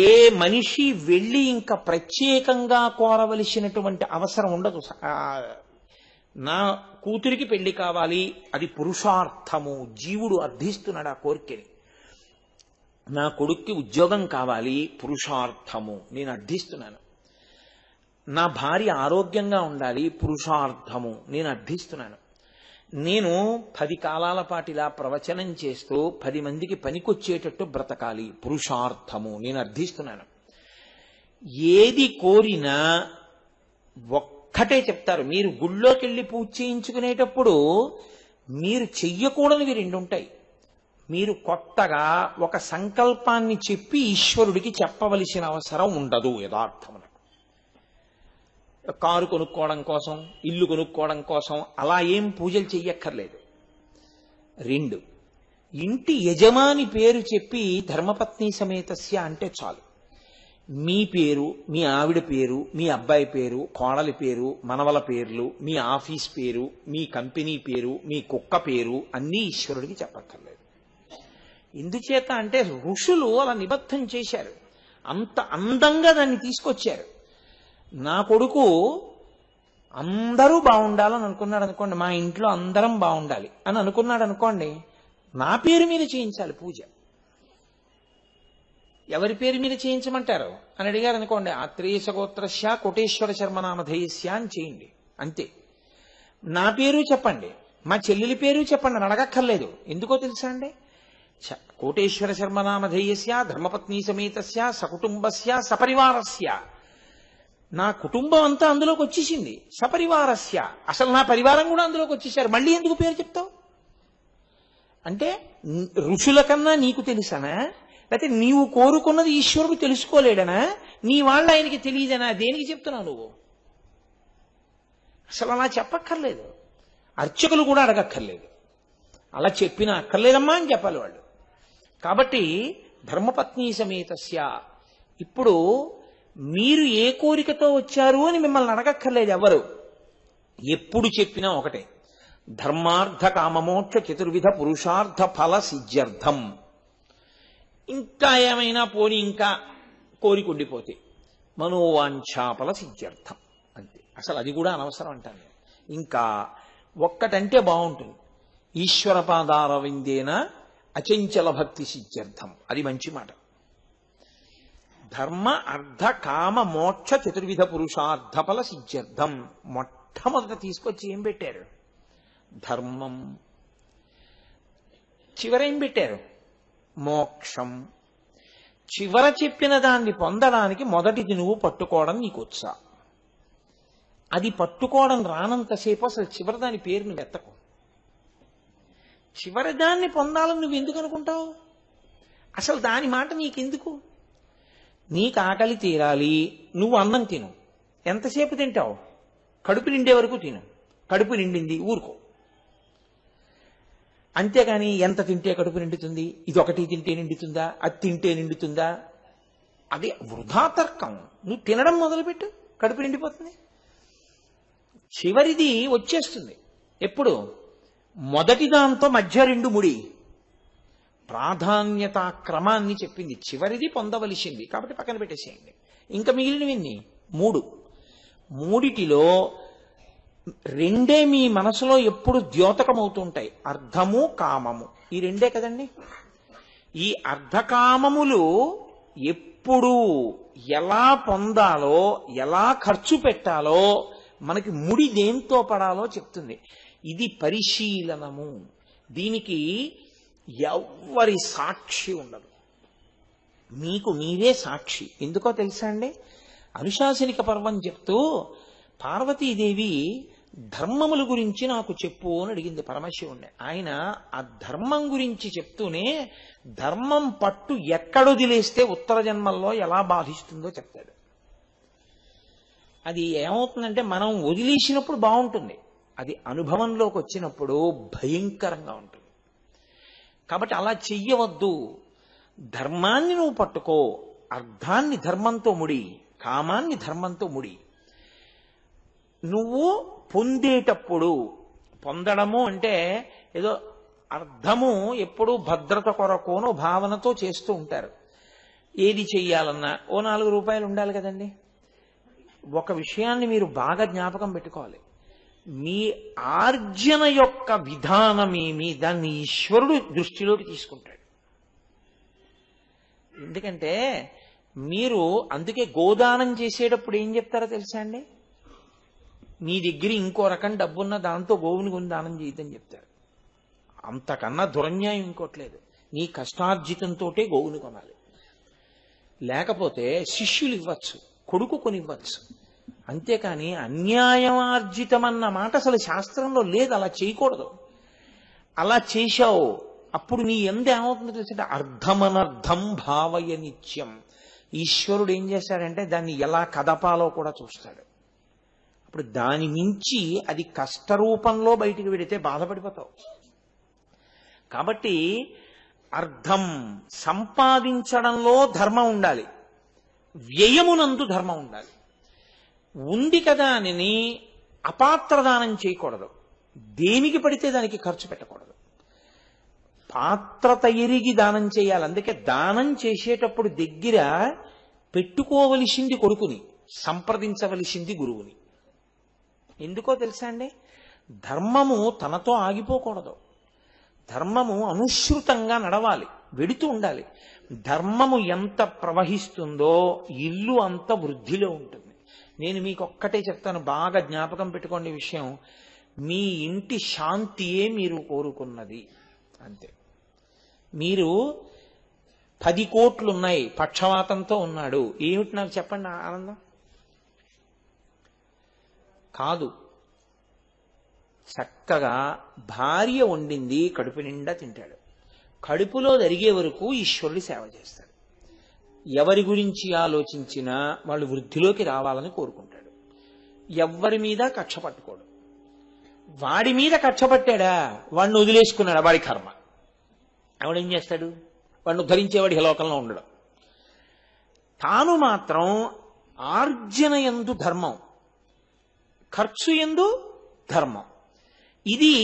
ఏ మనిషి వెళ్ళి ఇంకా ప్రత్యేకంగా కోరవలసినటువంటి అవసరం ఉండదు. నా కూతురికి పెళ్లి కావాలి, అది పురుషార్థము, జీవుడు అర్థిస్తున్నాడు ఆ కోరికని. నా కొడుక్కి ఉద్యోగం కావాలి, పురుషార్థము, నేను అర్థిస్తున్నాను. నా భార్య ఆరోగ్యంగా ఉండాలి, పురుషార్థము, నేను అర్థిస్తున్నాను. నేను 10 కాలాల పాటు ఇలా ప్రవచనం చేస్తూ 10 మందికి పనికొచ్చేటట్టు బ్రతకాలి, పురుషార్థము, నేను అర్థిస్తున్నాను. ఏది కోరినా ఒక్క ఒక్కటే చెప్తారు, మీరు గుళ్ళోకి వెళ్ళి పూజ చేయించుకునేటప్పుడు మీరు చెయ్యకూడనివి రెండు ఉంటాయి. మీరు కొత్తగా ఒక సంకల్పాన్ని చెప్పి ఈశ్వరుడికి చెప్పవలసిన అవసరం ఉండదు. యథార్థమున కారు కొనుక్కోవడం కోసం, ఇల్లు కొనుక్కోవడం కోసం అలా ఏం పూజలు చెయ్యక్కర్లేదు. రెండు, ఇంటి యజమాని పేరు చెప్పి ధర్మపత్ని సమేతస్య అంటే చాలు. మీ పేరు, మీ ఆవిడ పేరు, మీ అబ్బాయి పేరు, కోడలి పేరు, మనవల పేర్లు, మీ ఆఫీస్ పేరు, మీ కంపెనీ పేరు, మీ కుక్క పేరు అన్నీ ఈశ్వరుడికి చెప్పక్కర్లేదు. ఎందుచేత అంటే ఋషులు అలా నిబద్ధం చేశారు, అంత అందంగా దాన్ని తీసుకొచ్చారు. నా కొడుకు అందరూ బాగుండాలని అనుకున్నాడు అనుకోండి, మా ఇంట్లో అందరం బాగుండాలి అని అనుకున్నాడు అనుకోండి, నా పేరు మీద చేయించాలి పూజ. ఎవరి పేరు మీద చేయించమంటారు అని అడిగారు అనుకోండి, ఆత్రేయ గోత్రస్య కోటేశ్వర శర్మనామధేయస్య అని చేయండి అంతే. నా పేరు చెప్పండి, మా చెల్లెలి పేరు చెప్పండి అని అడగక్కర్లేదు. ఎందుకో తెలుసా అండి, కోటేశ్వర శర్మనామధేయస్య ధర్మపత్ని సమేతస్య సకుటుంబస్య సపరివారస్య, నా కుటుంబం అంతా అందులోకి వచ్చేసింది. సపరివారస్య, అసలు నా పరివారం కూడా అందులోకి వచ్చేసారు, మళ్ళీ ఎందుకు పేరు చెప్తావు అంటే ఋషుల కన్నా నీకు తెలుసనా, లేకపోతే నీవు కోరుకున్నది ఈశ్వరుడు తెలుసుకోలేడనా, నీ వాళ్ళు ఆయనకి తెలియదనా, దేనికి చెప్తున్నావు నువ్వు? అసలు అలా చెప్పక్కర్లేదు, అర్చకులు కూడా అడగక్కర్లేదు. అలా చెప్పినా అక్కర్లేదమ్మా అని చెప్పాలి వాళ్ళు. కాబట్టి ధర్మపత్ని సమేతస్య, ఇప్పుడు మీరు ఏ కోరికతో వచ్చారు అని మిమ్మల్ని అడగక్కర్లేదు ఎవరు. ఎప్పుడు చెప్పినా ఒకటే, ధర్మార్థ కామమోక్ష చతుర్విధ పురుషార్థ ఫల సిద్ధ్యర్థం. ఇంకా ఏమైనా పోని ఇంకా కోరిక ఉండిపోతే మనోవాంఛాఫల సిద్ధ్యర్థం అంతే. అసలు అది కూడా అనవసరం అంటాను నేను. ఇంకా ఒక్కటంటే బాగుంటుంది, ఈశ్వర పాదారవిందేన అచంచల భక్తి సిద్ధ్యర్థం. అది మంచి మాట. ధర్మ అర్థ కామ మోక్ష చతుర్విధ పురుషార్థ ఫల సిద్ధ్యర్థం. మొట్టమొదట తీసుకొచ్చి ఏం పెట్టారు? ధర్మం. చివరేం పెట్టారు? మోక్షం. చివర చెప్పిన దాన్ని పొందడానికి మొదటిది నువ్వు పట్టుకోవడం నీకు వచ్చా. అది పట్టుకోవడం రానంతసేపు అసలు చివరి దాని పేరు నువ్వు ఎత్తకు. చివరి దాన్ని పొందాలని నువ్వు ఎందుకు అనుకుంటావు? అసలు దాని మాట నీకెందుకు? నీకు ఆకలి తీరాలి, నువ్వు అన్నం తిను. ఎంతసేపు తింటావు? కడుపు నిండే వరకు తిను. కడుపు నిండింది ఊరుకో. అంతేగాని ఎంత తింటే కడుపు నిండుతుంది, ఇది ఒకటి తింటే నిండుతుందా, అది తింటే నిండుతుందా, అది వృధా తర్కం. నువ్వు తినడం మొదలుపెట్టు, కడుపు నిండిపోతుంది. చివరిది వచ్చేస్తుంది ఎప్పుడు? మొదటి దాంతో మధ్య రెండు ముడి. ప్రాధాన్యత క్రమాన్ని చెప్పింది. చివరిది పొందవలసింది కాబట్టి పక్కన పెట్టేసేయండి. ఇంకా మిగిలినవన్నీ మూడు. మూడిటిలో రెండే మీ మనసులో ఎప్పుడు ద్యోతకమవుతుంటాయి, అర్ధము కామము. ఈ రెండే కదండి. ఈ అర్ధకామములు ఎప్పుడు ఎలా పొందాలో, ఎలా ఖర్చు పెట్టాలో, మనకి ముడి దేంతో పడాలో చెప్తుంది. ఇది పరిశీలనము. దీనికి ఎవ్వరి సాక్షి ఉండదు, మీకు మీరే సాక్షి. ఎందుకో తెలుసా అండి, అనుశాసనిక పర్వం చెప్తూ పార్వతీదేవి ధర్మముల గురించి నాకు చెప్పు అని అడిగింది పరమశివుణ్ణి. ఆయన ఆ ధర్మం గురించి చెప్తూనే ధర్మం పట్టు ఎక్కడొదిలేస్తే ఉత్తర జన్మల్లో ఎలా బాధిస్తుందో చెప్తాడు. అది ఏమవుతుందంటే మనం వదిలేసినప్పుడు బాగుంటుంది, అది అనుభవంలోకి వచ్చినప్పుడు భయంకరంగా ఉంటుంది. కాబట్టి అలా చెయ్యవద్దు. ధర్మాన్ని నువ్వు పట్టుకో, అర్థాన్ని ధర్మంతో ముడి, కామాన్ని ధర్మంతో ముడి. నువ్వు పొందేటప్పుడు, పొందడము అంటే ఏదో అర్థము ఎప్పుడూ భద్రత కొరకోనో భావనతో చేస్తూ ఉంటారు. ఏది చెయ్యాలన్నా ఓ 4 రూపాయలు ఉండాలి కదండి. ఒక విషయాన్ని మీరు బాగా జ్ఞాపకం పెట్టుకోవాలి, మీ ఆర్జన యొక్క విధానమేమి దాన్ని ఈశ్వరుడు దృష్టిలోకి తీసుకుంటాడు. ఎందుకంటే మీరు అందుకే గోదానం చేసేటప్పుడు ఏం చెప్తారో తెలుసా అండి, మీ దగ్గర ఇంకో రకం డబ్బున్న దాంతో గోవుని కొని దానం చేయదని చెప్తారు. అంతకన్నా దురన్యాయం ఇంకోట్లేదు. నీ కష్టార్జితంతోటే గోవుని కొనాలి. లేకపోతే శిష్యులు ఇవ్వచ్చు, కొడుకు కొనివ్వచ్చు. అంతేకాని అన్యాయమార్జితమన్న మాట అసలు శాస్త్రంలో లేదు. అలా చేయకూడదు. అలా చేశావు అప్పుడు నీ ఎందు ఏమవుతుందో తెలిసింటే అర్ధమనర్థం భావయ నిత్యం. ఈశ్వరుడు ఏం చేశాడంటే దాన్ని ఎలా కదపాలో కూడా చూస్తాడు. అప్పుడు దాని మించి అది కష్టరూపంలో బయటికి వెడితే బాధపడిపోతావు. కాబట్టి అర్థం సంపాదించడంలో ధర్మం ఉండాలి, వ్యయమునందు ధర్మం ఉండాలి. ఉంది కదా అని అపాత్రదానం చేయకూడదు, దేనికి పడితే దానికి ఖర్చు పెట్టకూడదు. పాత్రత ఎరిగి దానం చేయాలి. అందుకే దానం చేసేటప్పుడు దగ్గర పెట్టుకోవలసింది కొడుకుని, సంప్రదించవలసింది గురువుని. ఎందుకో తెలుసా అండి? ధర్మము తనతో ఆగిపోకూడదు. ధర్మము అనుసృతంగా నడవాలి, వెడుతూ ఉండాలి. ధర్మము ఎంత ప్రవహిస్తుందో ఇల్లు అంత వృద్ధిలో ఉంటుంది. నేను మీకు ఒక్కటే చెప్తాను, బాగా జ్ఞాపకం పెట్టుకోండి విషయం. మీ ఇంటి శాంతియే మీరు కోరుకున్నది. అంతే. మీరు 10 కోట్లున్నాయి, పక్షవాతంతో ఉన్నాడు, ఏమిటి నాకు చెప్పండి ఆనందం? కాదు. చక్కగా భార్య వండింది కడుపు నిండా తింటాడు. కడుపులో జరిగే వరకు ఈశ్వరుడి సేవ చేస్తాడు. ఎవరి గురించి ఆలోచించినా వాళ్ళు వృద్ధిలోకి రావాలని కోరుకుంటాడు. ఎవ్వరి మీద కక్ష పట్టుకోడు. వాడి మీద కక్ష పట్టాడా, వాడిని వదిలేసుకున్నాడా, వాడి కర్మ. ఆవిడేం చేస్తాడు? వాడిని ఉద్ధరించేవాడు ఈ లోకంలో ఉండడం. తాను మాత్రం ఆర్జన యందు ధర్మం, ఖర్చు యందు ధర్మం. ఇది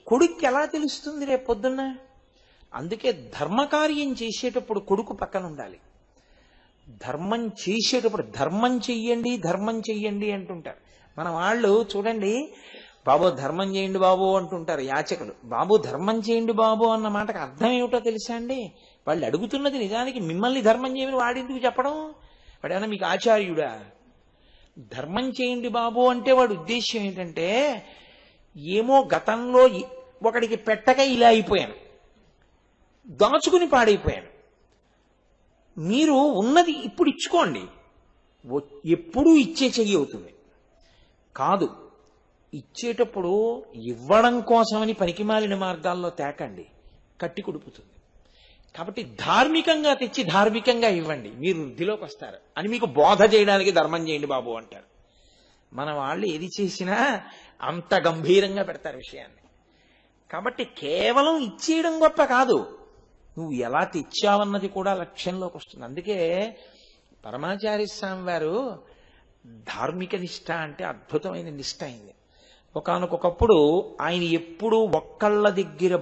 కొడుక్కి ఎలా తెలుస్తుంది రేపు పొద్దున్న? అందుకే ధర్మకార్యం చేసేటప్పుడు కొడుకు పక్కన ఉండాలి. ధర్మం చేసేటప్పుడు ధర్మం చెయ్యండి, ధర్మం చెయ్యండి అంటుంటారు మన వాళ్ళు. చూడండి, బాబు ధర్మం చేయండి బాబు అంటుంటారు యాచకులు. బాబు ధర్మం చేయండి బాబు అన్న మాటకు అర్థం ఏమిటో తెలుసా అండి? వాళ్ళు అడుగుతున్నది నిజానికి మిమ్మల్ని ధర్మం చేయమని వాడెందుకు చెప్పడం? వాడేమన్నా మీకు ఆచార్యుడా? ధర్మం చేయండి బాబు అంటే వాడి ఉద్దేశ్యం ఏంటంటే, ఏమో గతంలో ఒకడికి పెట్టక ఇలా అయిపోయాను, దాచుకుని పాడైపోయాను, మీరు ఉన్నది ఇప్పుడు ఇచ్చుకోండి. ఎప్పుడూ ఇచ్చే చెయ్యి అవుతుంది కాదు. ఇచ్చేటప్పుడు ఇవ్వడం కోసమని పనికిమాలిన మార్గాల్లో తేకండి, కట్టి కుడుపుతుంది. కాబట్టి ధార్మికంగా తెచ్చి ధార్మికంగా ఇవ్వండి, మీరు వృద్ధిలోకి వస్తారు అని మీకు బోధ చేయడానికి ధర్మం చేయండి బాబు అంటారు. మన వాళ్ళు ఏది చేసినా అంత గంభీరంగా పెడతారు విషయాన్ని. కాబట్టి కేవలం ఇచ్చేయడం గొప్ప కాదు, నువ్వు ఎలా తెచ్చావన్నది కూడా లక్ష్యంలోకి వస్తుంది. అందుకే పరమాచార్య స్వామి వారు ధార్మిక నిష్ఠ అంటే అద్భుతమైన నిష్ఠ అయింది. ఒకానొకప్పుడు ఆయన ఎప్పుడూ ఒక్కళ్ళ దగ్గర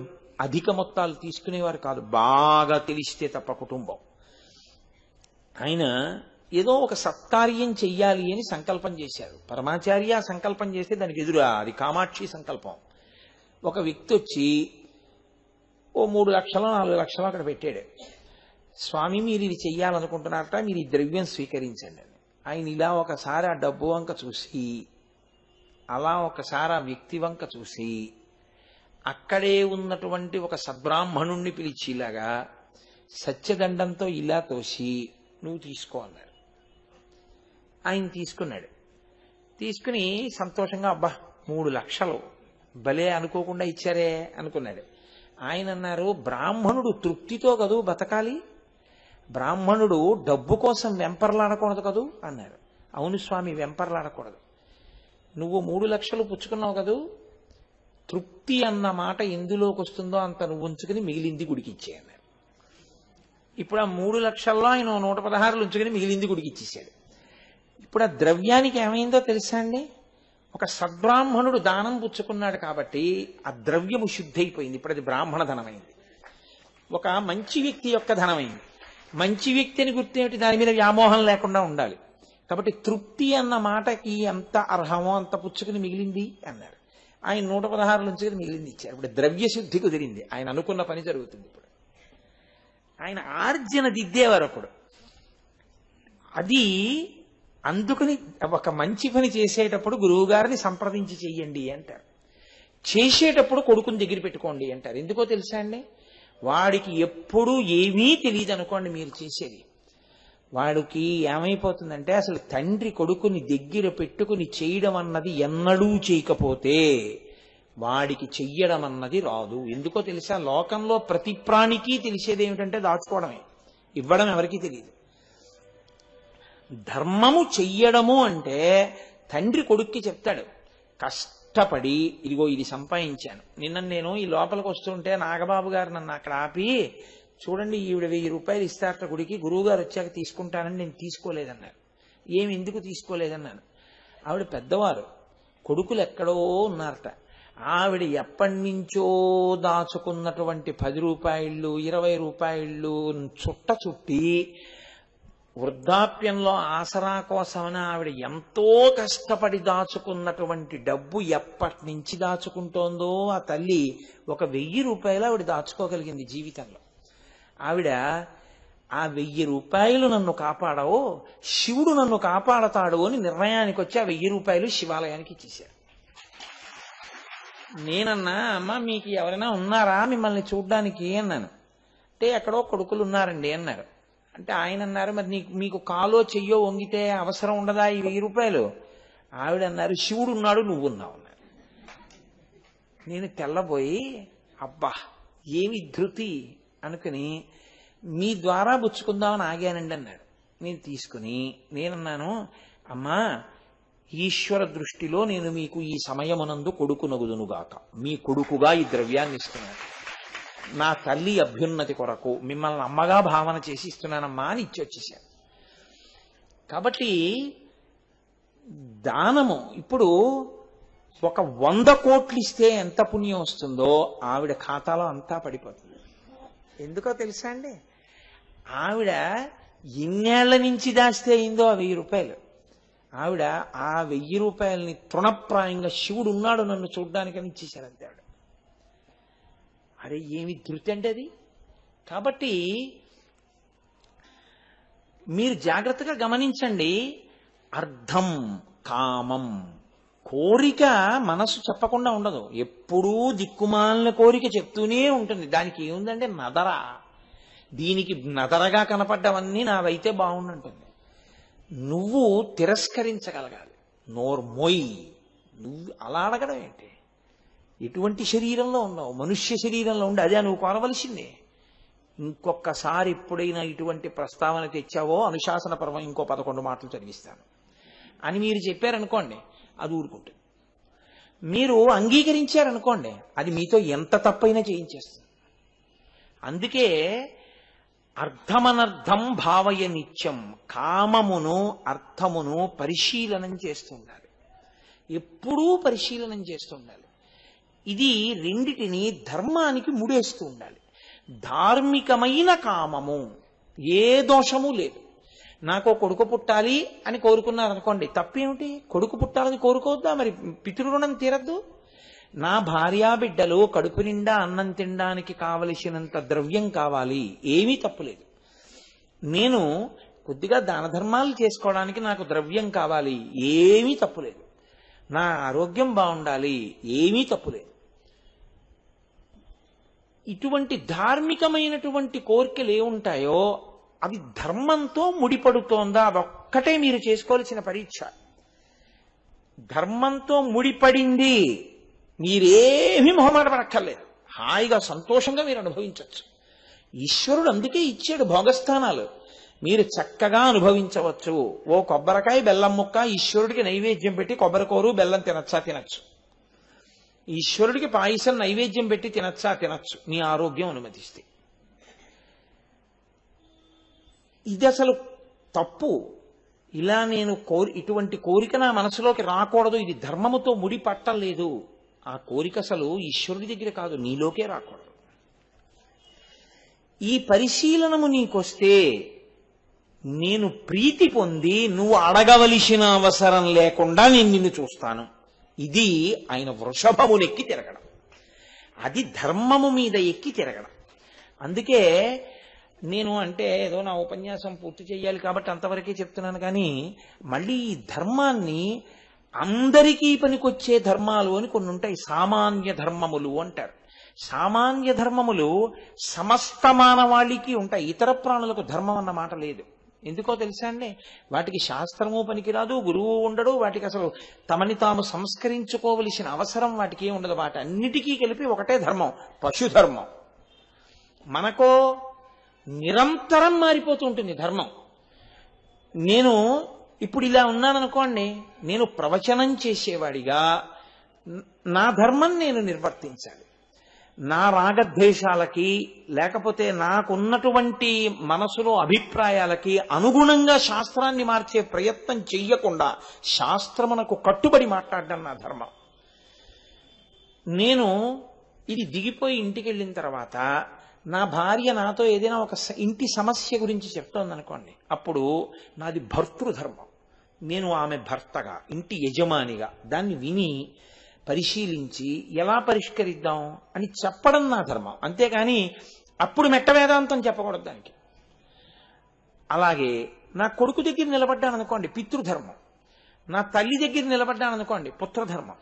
అధిక మొత్తాలు తీసుకునేవారు కాదు, బాగా తెలిస్తే తప్ప కుటుంబం. ఆయన ఏదో ఒక సత్కార్యం చెయ్యాలి అని సంకల్పం చేశారు. పరమాచార్య సంకల్పం చేస్తే దానికి ఎదురా అది కామాక్షి సంకల్పం. ఒక వ్యక్తి వచ్చి ఓ 3 లక్షలు 4 లక్షలు అక్కడ పెట్టాడు. స్వామి మీరు ఇది చెయ్యాలనుకుంటున్నారట, మీరు ఈ ద్రవ్యం స్వీకరించండి అని. ఆయన ఇలా ఒకసారి ఆ డబ్బు వంక చూసి, అలా ఒకసారి ఆ వ్యక్తి వంక చూసి, అక్కడే ఉన్నటువంటి ఒక సద్బ్రాహ్మణుణ్ణి పిలిచి ఇలాగా సత్యదండంతో ఇలా తోసి నువ్వు తీసుకో అన్నాడు. ఆయన తీసుకున్నాడు. తీసుకుని సంతోషంగా అబ్బా 3 లక్షలు భలే అనుకోకుండా ఇచ్చారే అనుకున్నాడు. ఆయన అన్నారు, బ్రాహ్మణుడు తృప్తితో కదూ బతకాలి, బ్రాహ్మణుడు డబ్బు కోసం వెంపర్లాడకూడదు కదూ అన్నారు. అవును స్వామి, వెంపర్లాడకూడదు. నువ్వు 3 లక్షలు పుచ్చుకున్నావు కదూ, తృప్తి అన్న మాట ఎందులోకి వస్తుందో అంత నువ్వు ఉంచుకుని మిగిలింది గుడికి ఇచ్చే అన్నారు. ఇప్పుడు ఆ 3 లక్షల్లో ఆయన 116 ఉంచుకుని మిగిలింది గుడికి ఇచ్చేసాడు. ఇప్పుడు ఆ ద్రవ్యానికి ఏమైందో తెలుసా అండి? ఒక సద్బ్రాహ్మణుడు దానం పుచ్చుకున్నాడు కాబట్టి ఆ ద్రవ్యము శుద్ధి అయిపోయింది. ఇప్పుడు అది బ్రాహ్మణ ధనమైంది. ఒక మంచి వ్యక్తి యొక్క ధనమైంది. మంచి వ్యక్తి అని గుర్తేమిటి? దాని మీద వ్యామోహం లేకుండా ఉండాలి. కాబట్టి తృప్తి అన్న మాటకి ఎంత అర్హమో అంత పుచ్చుకుని మిగిలింది అన్నారు. ఆయన 116 ఉంచుకుని మిగిలింది ఇచ్చారు. ఇప్పుడు ద్రవ్య శుద్ధి కుదిరింది, ఆయన అనుకున్న పని జరుగుతుంది. ఇప్పుడు ఆయన ఆర్జన దిద్దేవారు అప్పుడు. అది అందుకని ఒక మంచి పని చేసేటప్పుడు గురువు గారిని సంప్రదించి చెయ్యండి అంటారు. చేసేటప్పుడు కొడుకుని దగ్గర పెట్టుకోండి అంటారు. ఎందుకో తెలుసా అండి? వాడికి ఎప్పుడూ ఏమీ తెలియదు అనుకోండి మీరు చేసేది. వాడికి ఏమైపోతుందంటే అసలు తండ్రి కొడుకుని దగ్గర పెట్టుకుని చేయడం అన్నది ఎన్నడూ చేయకపోతే వాడికి చెయ్యడం అన్నది రాదు. ఎందుకో తెలుసా? లోకంలో ప్రతి ప్రాణికి తెలిసేది ఏమిటంటే దాచుకోవడమే, ఇవ్వడం ఎవరికీ తెలియదు. ధర్మము చెయ్యడము అంటే తండ్రి కొడుక్కి చెప్తాడు, కష్టపడి ఇదిగో ఇది సంపాదించాను. నిన్న నేను ఈ లోపలికి వస్తుంటే నాగబాబు గారు నన్ను అక్కడ ఆపి, చూడండి ఈవిడ 1000 రూపాయలు ఇస్తారట గుడికి, గురువు గారు వచ్చాక తీసుకుంటానని నేను తీసుకోలేదన్నారు. ఏమి ఎందుకు తీసుకోలేదన్నాను. ఆవిడ పెద్దవారు, కొడుకులు ఎక్కడో ఉన్నారట. ఆవిడ ఎప్పటి నుంచో దాచుకున్నటువంటి 10 రూపాయలు 20 రూపాయలు చుట్టి వృద్ధాప్యంలో ఆసరా కోసమని ఆవిడ ఎంతో కష్టపడి దాచుకున్నటువంటి డబ్బు ఎప్పటి నుంచి దాచుకుంటోందో ఆ తల్లి, ఒక 1000 రూపాయలు ఆవిడ దాచుకోగలిగింది జీవితంలో. ఆవిడ ఆ 1000 రూపాయలు నన్ను కాపాడవో శివుడు నన్ను కాపాడతాడు అని నిర్ణయానికి వచ్చి ఆ 1000 రూపాయలు శివాలయానికి ఇచ్చేశారు. నేనన్నా, అమ్మ మీకు ఎవరైనా ఉన్నారా మిమ్మల్ని చూడ్డానికి అన్నాను. అంటే ఎక్కడో కొడుకులు ఉన్నారండి అన్నారు. అంటే ఆయన అన్నారు, మరి మీకు కాలో చెయ్యో వంగితే అవసరం ఉండదా ఈ 1000 రూపాయలు? ఆవిడ అన్నారు, శివుడు ఉన్నాడు నువ్వున్నావు అన్నారు. నేను తెల్లబోయి, అబ్బా ఏమి ధృతి అనుకుని మీ ద్వారా పుచ్చుకుందామని ఆగానండి అన్నాడు. నేను తీసుకుని నేనన్నాను, అమ్మా ఈశ్వర దృష్టిలో నేను మీకు ఈ సమయమునందు కొడుకునగుదునుగాక, మీ కొడుకుగా ఈ ద్రవ్యాన్ని ఇస్తున్నాను, నా తల్లి అభ్యున్నతి కొరకు మిమ్మల్ని అమ్మగా భావన చేసి ఇస్తున్నానమ్మా అని ఇచ్చి వచ్చేసాను. కాబట్టి దానము ఇప్పుడు ఒక 100 కోట్లు ఇస్తే ఎంత పుణ్యం వస్తుందో ఆవిడ ఖాతాలో అంతా పడిపోతుంది. ఎందుకో తెలుసా అండి? ఆవిడ ఎన్నేళ్ల నుంచి దాస్తే అయిందో ఆ 1000 రూపాయలు. ఆవిడ ఆ 1000 రూపాయలని తృణప్రాయంగా శివుడు ఉన్నాడు నన్ను చూడ్డానికని ఇచ్చేశారంతే ఆవిడ. అరే ఏమి ధృతి అంటే అది. కాబట్టి మీరు జాగ్రత్తగా గమనించండి. అర్థం, కామం, కోరిక మనసు చెప్పకుండా ఉండదు, ఎప్పుడూ దిక్కుమాలిన కోరిక చెప్తూనే ఉంటుంది. దానికి ఏముందంటే నదర, దీనికి నదరగా కనపడ్డవన్నీ నావైతే బాగుంటుంది. నువ్వు తిరస్కరించగలగాలి, నోర్మొయ్. నువ్వు అలా అడగడం ఏంటి? ఎటువంటి శరీరంలో ఉన్నావు? మనుష్య శరీరంలో ఉండి అదే నువ్వు కోరవలసిందే. ఇంకొకసారి ఎప్పుడైనా ఇటువంటి ప్రస్తావన తెచ్చావో అనుశాసన పర్వం ఇంకో 11 మాటలు చదివిస్తాను అని మీరు చెప్పారనుకోండి, అది ఊరుకుంటుంది. మీరు అంగీకరించారనుకోండి, అది మీతో ఎంత తప్పైనా చేయించేస్తుంది. అందుకే అర్థమనర్థం భావయ నిత్యం, కామమును అర్థమును పరిశీలనం చేస్తుండాలి, ఎప్పుడూ పరిశీలనం చేస్తుండాలి. ఇది రెండిటిని ధర్మానికి ముడేస్తూ ఉండాలి. ధార్మికమైన కామము ఏ దోషము లేదు. నాకు కొడుకు పుట్టాలి అని కోరుకున్నారనుకోండి, తప్పేమిటి? కొడుకు పుట్టాలని కోరుకోవద్దా? మరి పితృరుణం తీరద్దు? నా భార్యాబిడ్డలు కడుపు నిండా అన్నం తినడానికి కావలసినంత ద్రవ్యం కావాలి, ఏమీ తప్పులేదు. నేను కొద్దిగా దాన ధర్మాలు చేసుకోవడానికి నాకు ద్రవ్యం కావాలి, ఏమీ తప్పులేదు. నా ఆరోగ్యం బాగుండాలి, ఏమీ తప్పులేదు. ఇటువంటి ధార్మికమైనటువంటి కోరికలు ఏముంటాయో అవి ధర్మంతో ముడిపడుతోందా? అదొక్కటే మీరు చేసుకోవాల్సిన పరీక్ష. ధర్మంతో ముడిపడింది, మీరేమీ మొహమాట పడక్కర్లేదు, హాయిగా సంతోషంగా మీరు అనుభవించవచ్చు. ఈశ్వరుడు అందుకే ఇచ్చాడు భోగస్థానాలు, మీరు చక్కగా అనుభవించవచ్చు. ఓ కొబ్బరికాయ బెల్లం ముక్క ఈశ్వరుడికి నైవేద్యం పెట్టి కొబ్బరికూరు బెల్లం తినచ్చు. ఈశ్వరుడికి పాయసం నైవేద్యం పెట్టి తినచ్చు, నీ ఆరోగ్యం అనుమతిస్తే. ఇది అసలు తప్పు. ఇలా నేను ఇటువంటి కోరిక నా మనసులోకి రాకూడదు, ఇది ధర్మముతో ముడిపట్టలేదు. ఆ కోరిక అసలు ఈశ్వరుడి దగ్గర కాదు, నీలోకే రాకూడదు. ఈ పరిశీలనము నీకొస్తే నేను ప్రీతి పొంది నువ్వు అడగవలసిన అవసరం లేకుండా నేను నిన్ను చూస్తాను. ఇది ఆయన వృషభమునెక్కి తిరగడం, అది ధర్మము మీద ఎక్కి తిరగడం. అందుకే నేను అంటే ఏదో నా ఉపన్యాసం పూర్తి చేయాలి కాబట్టి అంతవరకే చెప్తున్నాను. కానీ మళ్ళీ ఈ ధర్మాన్ని అందరికీ పనికొచ్చే ధర్మాలు అని కొన్ని ఉంటాయి, సామాన్య ధర్మములు అంటారు. సామాన్య ధర్మములు సమస్త మానవాళికి ఉంటాయి, ఇతర ప్రాణులకు ధర్మం అన్న మాట లేదు. ఎందుకో తెలుసా అండి, వాటికి శాస్త్రము పనికిరాదు, గురువు ఉండడు, వాటికి అసలు తమని తాము సంస్కరించుకోవలసిన అవసరం వాటికి ఏమి ఉండదు. వాటి అన్నిటికీ కలిపి ఒకటే ధర్మం, పశుధర్మం. మనకో నిరంతరం మారిపోతూ ఉంటుంది ధర్మం. నేను ఇప్పుడు ఇలా ఉన్నాననుకోండి, నేను ప్రవచనం చేసేవాడిగా నా ధర్మం నేను నిర్వర్తించాలి. నా రాగద్వేషాలకి లేకపోతే నాకున్నటువంటి మనసులో అభిప్రాయాలకి అనుగుణంగా శాస్త్రాన్ని మార్చే ప్రయత్నం చెయ్యకుండా శాస్త్రమునకు కట్టుబడి మాట్లాడడం నా ధర్మం. నేను ఇది దిగిపోయి ఇంటికి వెళ్ళిన తర్వాత నా భార్య నాతో ఏదైనా ఒక ఇంటి సమస్య గురించి చెప్తోందనుకోండి, అప్పుడు నాది భర్తృధర్మం. నేను ఆమె భర్తగా, ఇంటి యజమానిగా దాన్ని విని పరిశీలించి ఎలా పరిష్కరిద్దాం అని చెప్పడం నా ధర్మం. అంతేగాని అప్పుడు మెట్ట వేదాంతం చెప్పకూడదు దానికి. అలాగే నా కొడుకు దగ్గర నిలబడ్డాననుకోండి, పితృధర్మం. నా తల్లి దగ్గర నిలబడ్డాననుకోండి, పుత్రధర్మం.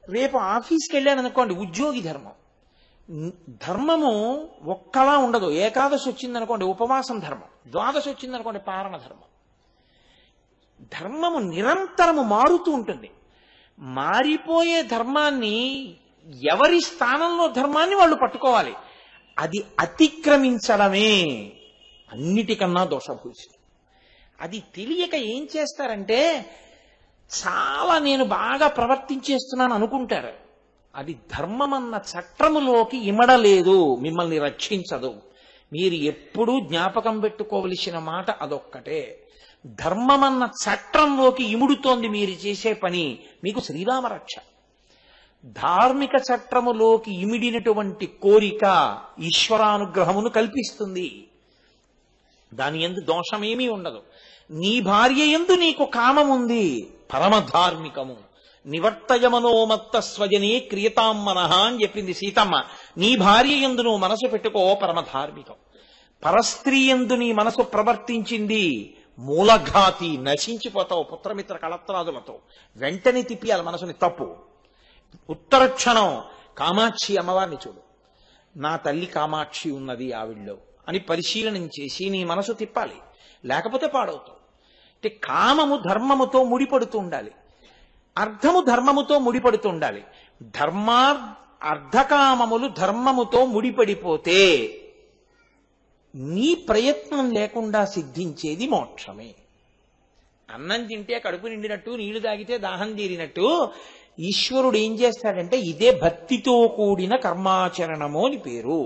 రేపు ఆఫీస్కి వెళ్ళాననుకోండి, ఉద్యోగి ధర్మం. ధర్మము ఒక్కలా ఉండదు. ఏకాదశి వచ్చిందనుకోండి ఉపవాసం ధర్మం, ద్వాదశి వచ్చిందనుకోండి పారణ ధర్మం. ధర్మము నిరంతరము మారుతూ ఉంటుంది. మారిపోయే ధర్మాన్ని, ఎవరి స్థానంలో ధర్మాన్ని వాళ్ళు పట్టుకోవాలి. అది అతిక్రమించడమే అన్నిటికన్నా దోషభూషితం. అది తెలియక ఏం చేస్తారంటే, చాలా నేను బాగా ప్రవర్తించేస్తున్నాను అనుకుంటారు. అది ధర్మమన్న చట్రములోకి ఇమడలేదు, మిమ్మల్ని రక్షించదు. మీరు ఎప్పుడూ జ్ఞాపకం పెట్టుకోవలసిన మాట అదొక్కటే. ధర్మమన్న చట్రంలోకి ఇముడుతోంది మీరు చేసే పని, మీకు శ్రీరామ రక్ష. ధార్మిక చట్రములోకి ఇమిడినటువంటి కోరిక ఈశ్వరానుగ్రహమును కల్పిస్తుంది. దాని యందు దోషమేమీ ఉండదు. నీ భార్య యందు నీకు కామముంది, పరమధార్మికము. నివర్తయమనోమత్త స్వజనే క్రియతాం మనః అని చెప్పింది సీతమ్మ. నీ భార్య యందు నువ్వు మనసు పెట్టుకో, పరమధార్మికం. పరస్త్రీ యందు నీ మనసు ప్రవర్తించింది, మూలఘాతి, నశించిపోతావు పుత్రమిత్ర కళత్రాదులతో. వెంటనే తిప్పియాలి మనసుని, తప్పు. ఉత్తర క్షణం కామాక్షి అమ్మవారిని చూడు, నా తల్లి కామాక్షి ఉన్నది ఆవిడ్లో అని పరిశీలనం చేసి నీ మనసు తిప్పాలి, లేకపోతే పాడవుతావు. అంటే కామము ధర్మముతో ముడిపడుతూ ఉండాలి, అర్థము ధర్మముతో ముడిపడుతూ ఉండాలి. అర్ధకామములు ధర్మముతో ముడిపడిపోతే నీ ప్రయత్నం లేకుండా సిద్ధించేది మోక్షమే. అన్నం తింటే కడుపు నిండినట్టు, నీళ్లు తాగితే దాహం తీరినట్టు ఈశ్వరుడు ఏం చేస్తాడంటే, ఇదే భక్తితో కూడిన కర్మాచరణము అని పేరు.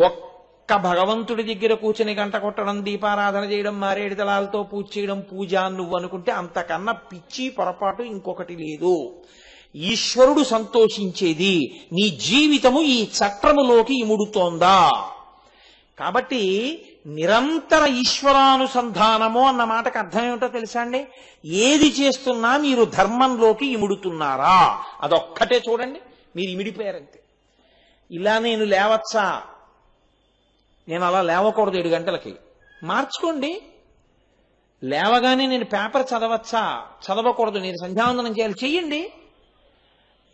ఒక్క భగవంతుడి దగ్గర కూర్చొని గంట కొట్టడం, దీపారాధన చేయడం, మారేడు దళాలతో పూజ చేయడం పూజ నువ్వు అనుకుంటే అంతకన్నా పిచ్చి పొరపాటు ఇంకొకటి లేదు. ఈశ్వరుడు సంతోషించేది నీ జీవితము ఈ చక్రములోకి ఇముడుతోందా. కాబట్టి నిరంతర ఈశ్వరానుసంధానము అన్న మాటకు అర్థం ఏమిటో తెలుసా అండి? ఏది చేస్తున్నా మీరు ధర్మంలోకి ఇముడుతున్నారా, అదొక్కటే చూడండి. మీరు ఇమిడిపోయారంతే. ఇలా నేను లేవచ్చా, నేను అలా లేవకూడదు 7 గంటలకి, మార్చుకోండి. లేవగానే నేను పేపర్ చదవచ్చా, చదవకూడదు, నేను సంధ్యావందనం చేయాలి, చెయ్యండి.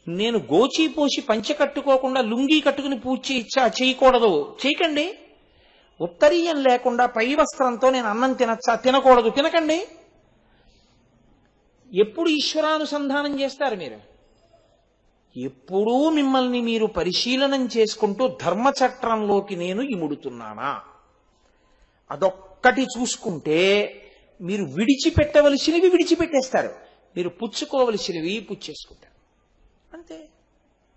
నేను గోచీపోసి పంచె కట్టుకోకుండా లుంగీ కట్టుకుని పూజ చేయచ్చా, చేయకూడదు, చేయకండి. ఉత్తరీయం లేకుండా పై వస్త్రంతో నేను అన్నం తినచ్చా, తినకూడదు, తినకండి. ఎప్పుడు ఈశ్వరానుసంధానం చేస్తారు మీరు? ఎప్పుడూ మిమ్మల్ని మీరు పరిశీలనం చేసుకుంటూ ధర్మచక్రంలోకి నేను ఇముడుతున్నానా, అదొక్కటి చూసుకుంటే మీరు విడిచిపెట్టవలసినవి విడిచిపెట్టేస్తారు, మీరు పుచ్చుకోవలసినవి పుచ్చేసుకుంటారు. అంతే,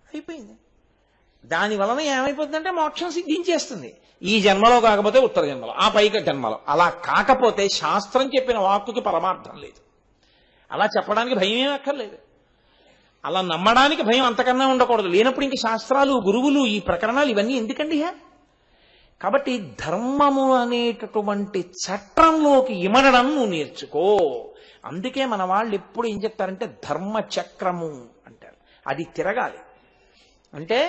అయిపోయింది. దాని వలన ఏమైపోతుందంటే మోక్షం సిద్ధించేస్తుంది. ఈ జన్మలో కాకపోతే ఉత్తర జన్మలో, ఆ పైక జన్మలో. అలా కాకపోతే శాస్త్రం చెప్పిన వాక్కుకి పరమార్థం లేదు. అలా చెప్పడానికి భయం ఏమీ అక్కర్లేదు, అలా నమ్మడానికి భయం అంతకన్నా ఉండకూడదు. లేనప్పుడు ఇంక శాస్త్రాలు, గురువులు, ఈ ప్రకరణాలు ఇవన్నీ ఎందుకండి? కాబట్టి ధర్మము అనేటటువంటి చట్రంలోకి ఇమడడం నువ్వు నేర్చుకో. అందుకే మన వాళ్ళు ఎప్పుడు ఏం చెప్తారంటే ధర్మచక్రము అంటారు. అది తిరగాలి. అంటే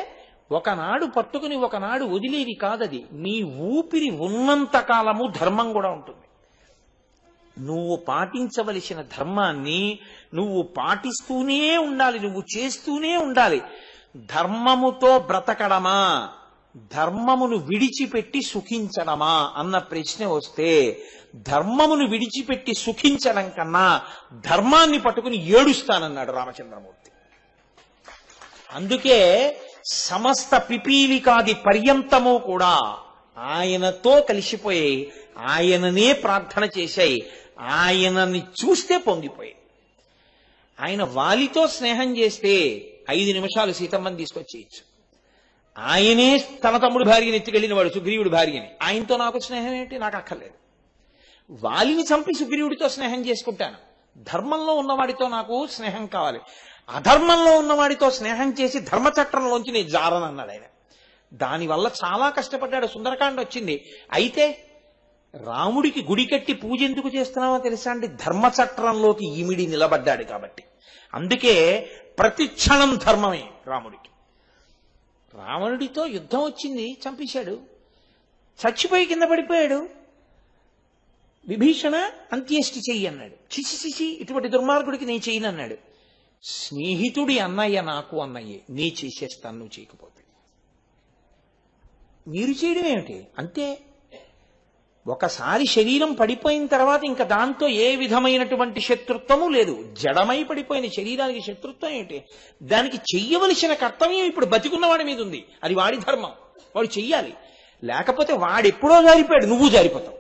ఒకనాడు పట్టుకుని ఒకనాడు వదిలేది కాదది. నీ ఊపిరి ఉన్నంత కాలము ధర్మం కూడా ఉంటుంది. నువ్వు పాటించవలసిన ధర్మాన్ని నువ్వు పాటిస్తూనే ఉండాలి, నువ్వు చేస్తూనే ఉండాలి. ధర్మముతో బ్రతకడమా, ధర్మమును విడిచిపెట్టి సుఖించడమా అన్న ప్రశ్న వస్తే ధర్మమును విడిచిపెట్టి సుఖించడం కన్నా ధర్మాన్ని పట్టుకుని ఏడుస్తానన్నాడు రామచంద్రమూర్తి. అందుకే సమస్త పిపీలికాది పర్యంతము కూడా ఆయనతో కలిసిపోయి ఆయననే ప్రార్థన చేశాయి, ఆయనని చూస్తే పొంగిపోయాయి. ఆయన వాలితో స్నేహం చేస్తే 5 నిమిషాలు సీతమ్మని తీసుకొచ్చేయచ్చు. ఆయనే తన తమ్ముడు భార్యని ఎత్తుకెళ్ళిన వాడు, సుగ్రీవుడి భార్యని. ఆయనతో నాకు స్నేహం ఏంటి? నాకు అక్కర్లేదు. వాలిని చంపి సుగ్రీవుడితో స్నేహం చేసుకుంటాను. ధర్మంలో ఉన్నవాడితో నాకు స్నేహం కావాలి. అధర్మంలో ఉన్నవాడితో స్నేహం చేసి ధర్మచట్రంలోంచి నేను జారనన్నాడు ఆయన. దానివల్ల చాలా కష్టపడ్డాడు. సుందరకాండ వచ్చింది. అయితే రాముడికి గుడి కట్టి పూజ ఎందుకు చేస్తున్నామో తెలుసా అండి? ధర్మచట్రంలోకి ఇమిడి నిలబడ్డాడు కాబట్టి. అందుకే ప్రతి క్షణం ధర్మమే రాముడికి. రావణుడితో యుద్ధం వచ్చింది, చంపేశాడు. చచ్చిపోయి కింద పడిపోయాడు. విభీషణ అంత్యేష్టి చెయ్యి అన్నాడు. చిచి చిచి, ఇటువంటి దుర్మార్గుడికి నీ చెయ్యను అన్నాడు. స్నేహితుడి అన్నయ్య నాకు అన్నయ్యే, నీ చేసేస్తాను నువ్వు చేయకపోతే. మీరు చేయడం ఏమిటి? అంతే. ఒకసారి శరీరం పడిపోయిన తర్వాత ఇంకా దాంతో ఏ విధమైనటువంటి శత్రుత్వము లేదు. జడమై పడిపోయిన శరీరానికి శత్రుత్వం ఏంటి? దానికి చెయ్యవలసిన కర్తవ్యం ఇప్పుడు బతికున్నవాడి మీద ఉంది. అది వాడి ధర్మం, వాడు చెయ్యాలి. లేకపోతే వాడెప్పుడో జారిపోయాడు, నువ్వు జారిపోతావు.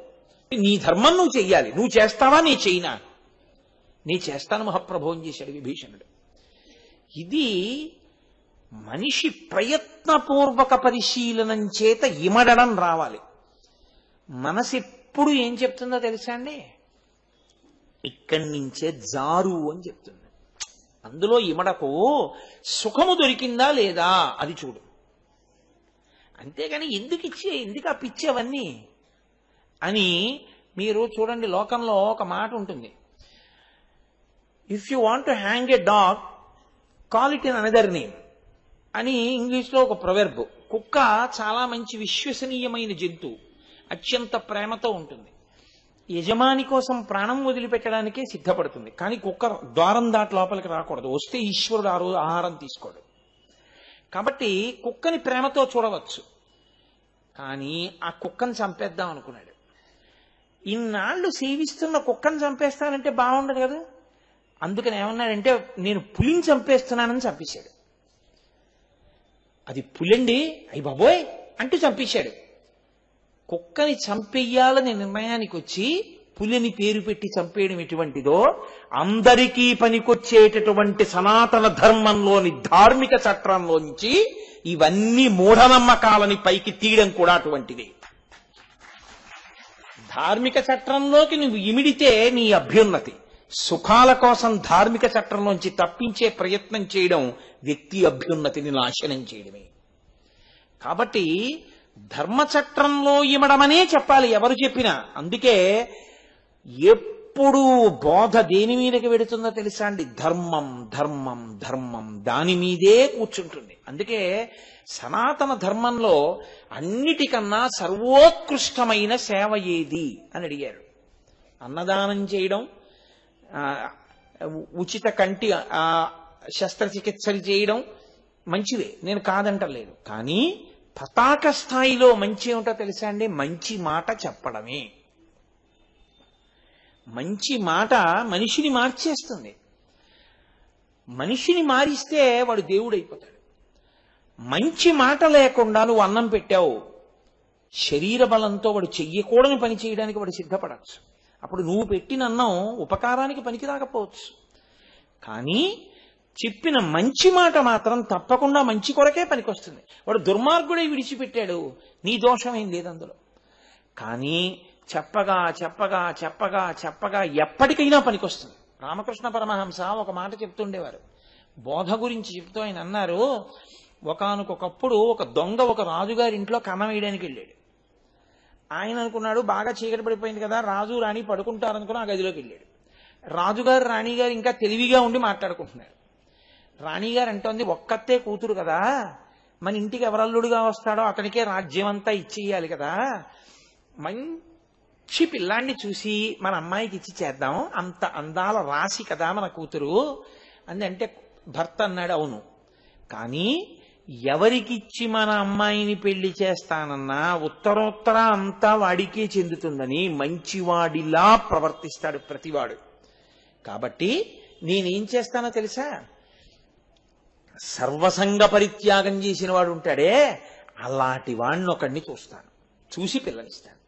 నీ ధర్మం నువ్వు చెయ్యాలి. నువ్వు చేస్తావా? నీ చెయ్యినా? నీ చేస్తాను మహాప్రభవం చేశాడు విభీషణుడు. ఇది మనిషి ప్రయత్నపూర్వక పరిశీలనం చేత ఇమడడం రావాలి. మనసు ఎప్పుడు ఏం చెప్తుందో తెలుసా అండి? ఇక్కడి నుంచే జారు అని చెప్తుంది. అందులో ఇమడకు, సుఖము దొరికిందా లేదా అది చూడు. అంతేగాని ఎందుకు ఆ పిచ్చేవన్నీ అని. మీరు చూడండి, లోకంలో ఒక మాట ఉంటుంది, if you want to hang a dog call it in another name అని ఇంగ్లీష్లో ఒక ప్రొవెర్బ్. కుక్క చాలా మంచి విశ్వసనీయమైన జంతువు, అత్యంత ప్రేమతో ఉంటుంది. యజమాని కోసం ప్రాణం వదిలిపెట్టడానికే సిద్ధపడుతుంది. కానీ కుక్క ద్వారం దాటి లోపలికి రాకూడదు. వస్తే ఈశ్వరుడు ఆ రోజు ఆహారం తీసుకోడు. కాబట్టి కుక్కని ప్రేమతో చూడవచ్చు. కానీ ఆ కుక్కను చంపేద్దాం అనుకున్నాడు. ఇన్నాళ్ళు సేవిస్తున్న కుక్కను చంపేస్తానంటే బాగుండదు కదా. అందుకని ఏమన్నాడంటే, నేను పులిని చంపేస్తున్నానని చంపేశాడు. అది పులండి, అయ్యి బాబోయ్ అంటూ చంపేశాడు. కుక్కని చంపేయాలని నిర్ణయానికి వచ్చి పులిని పేరు పెట్టి చంపేయడం ఎటువంటిదో, అందరికీ పనికొచ్చేటటువంటి సనాతన ధర్మంలోని ధార్మిక చట్రంలోంచి ఇవన్నీ మూఢనమ్మకాలని పైకి తీయడం కూడా అటువంటిది. ధార్మిక చట్రంలోకి నువ్వు ఇమిడితే నీ అభ్యున్నతి. సుఖాల కోసం ధార్మిక చట్రంలోంచి తప్పించే ప్రయత్నం చేయడం వ్యక్తి అభ్యున్నతిని నాశనం చేయడమే. కాబట్టి ధర్మచట్రంలో ఇమడమనే చెప్పాలి ఎవరు చెప్పినా. అందుకే ఎప్పుడు బోధ దేని మీదకి వెడుతుందో తెలుసా అండి? ధర్మం ధర్మం ధర్మం, దాని మీదే కూర్చుంటుంది. అందుకే సనాతన ధర్మంలో అన్నిటికన్నా సర్వోత్కృష్టమైన సేవ ఏది అని అడిగారు. అన్నదానం చేయడం, ఉచిత కంటి శస్త్రచికిత్సలు చేయడం మంచివే, నేను కాదంటలేదు. కానీ పతాక స్థాయిలో మంచి ఏమిటో తెలుసా అండి? మంచి మాట చెప్పడమే. మంచి మాట మనిషిని మార్చేస్తుంది. మనిషిని మారిస్తే వాడు దేవుడైపోతాడు. మంచి మాట లేకుండా నువ్వు అన్నం పెట్టావు, శరీర బలంతో వాడు చెయ్యకూడని పని చేయడానికి వాడు సిద్ధపడచ్చు. అప్పుడు నువ్వు పెట్టిన అన్నం ఉపకారానికి పనికి రాకపోవచ్చు. కానీ చెప్పిన మంచి మాట మాత్రం తప్పకుండా మంచి కొరకే పనికొస్తుంది. వాడు దుర్మార్గుడే విడిచిపెట్టాడు, నీ దోషమేం లేదు అందులో. కానీ చెప్పగా చెప్పగా చెప్పగా చెప్పగా ఎప్పటికైనా పనికొస్తుంది. రామకృష్ణ పరమహంస ఒక మాట చెప్తుండేవారు. బోధ గురించి చెప్తూ ఆయన అన్నారు, ఒకానొకప్పుడు ఒక దొంగ ఒక రాజుగారి ఇంట్లో కన్నం వేయడానికి వెళ్ళాడు. ఆయన అనుకున్నాడు బాగా చీకటి పడిపోయింది కదా, రాజు రాణి పడుకుంటారనుకుని ఆ గదిలోకి వెళ్ళాడు. రాజుగారు రాణిగారు ఇంకా తెలివిగా ఉండి మాట్లాడుకుంటున్నారు. రాణిగారు అంటోంది, ఒక్కతే కూతురు కదా, మన ఇంటికి ఎవరల్లుడుగా వస్తాడో అతనికే రాజ్యం అంతా ఇచ్చేయాలి కదా, మంచి పిల్లాన్ని చూసి మన అమ్మాయికి ఇచ్చి చేద్దాం, అంత అందాల రాశి కదా మన కూతురు అని అంటే భర్త అన్నాడు, అవును, కానీ ఎవరికిచ్చి మన అమ్మాయిని పెళ్లి చేస్తానన్నా ఉత్తరోత్తర అంతా వాడికే చెందుతుందని మంచివాడిలా ప్రవర్తిస్తాడు ప్రతివాడు. కాబట్టి నేనేం చేస్తానో తెలుసా, సర్వసంగ పరిత్యాగం చేసిన వాడు ఉంటాడే అలాంటి వాడిని ఒకడిని చూస్తాను, చూసి పిల్లనిస్తాను.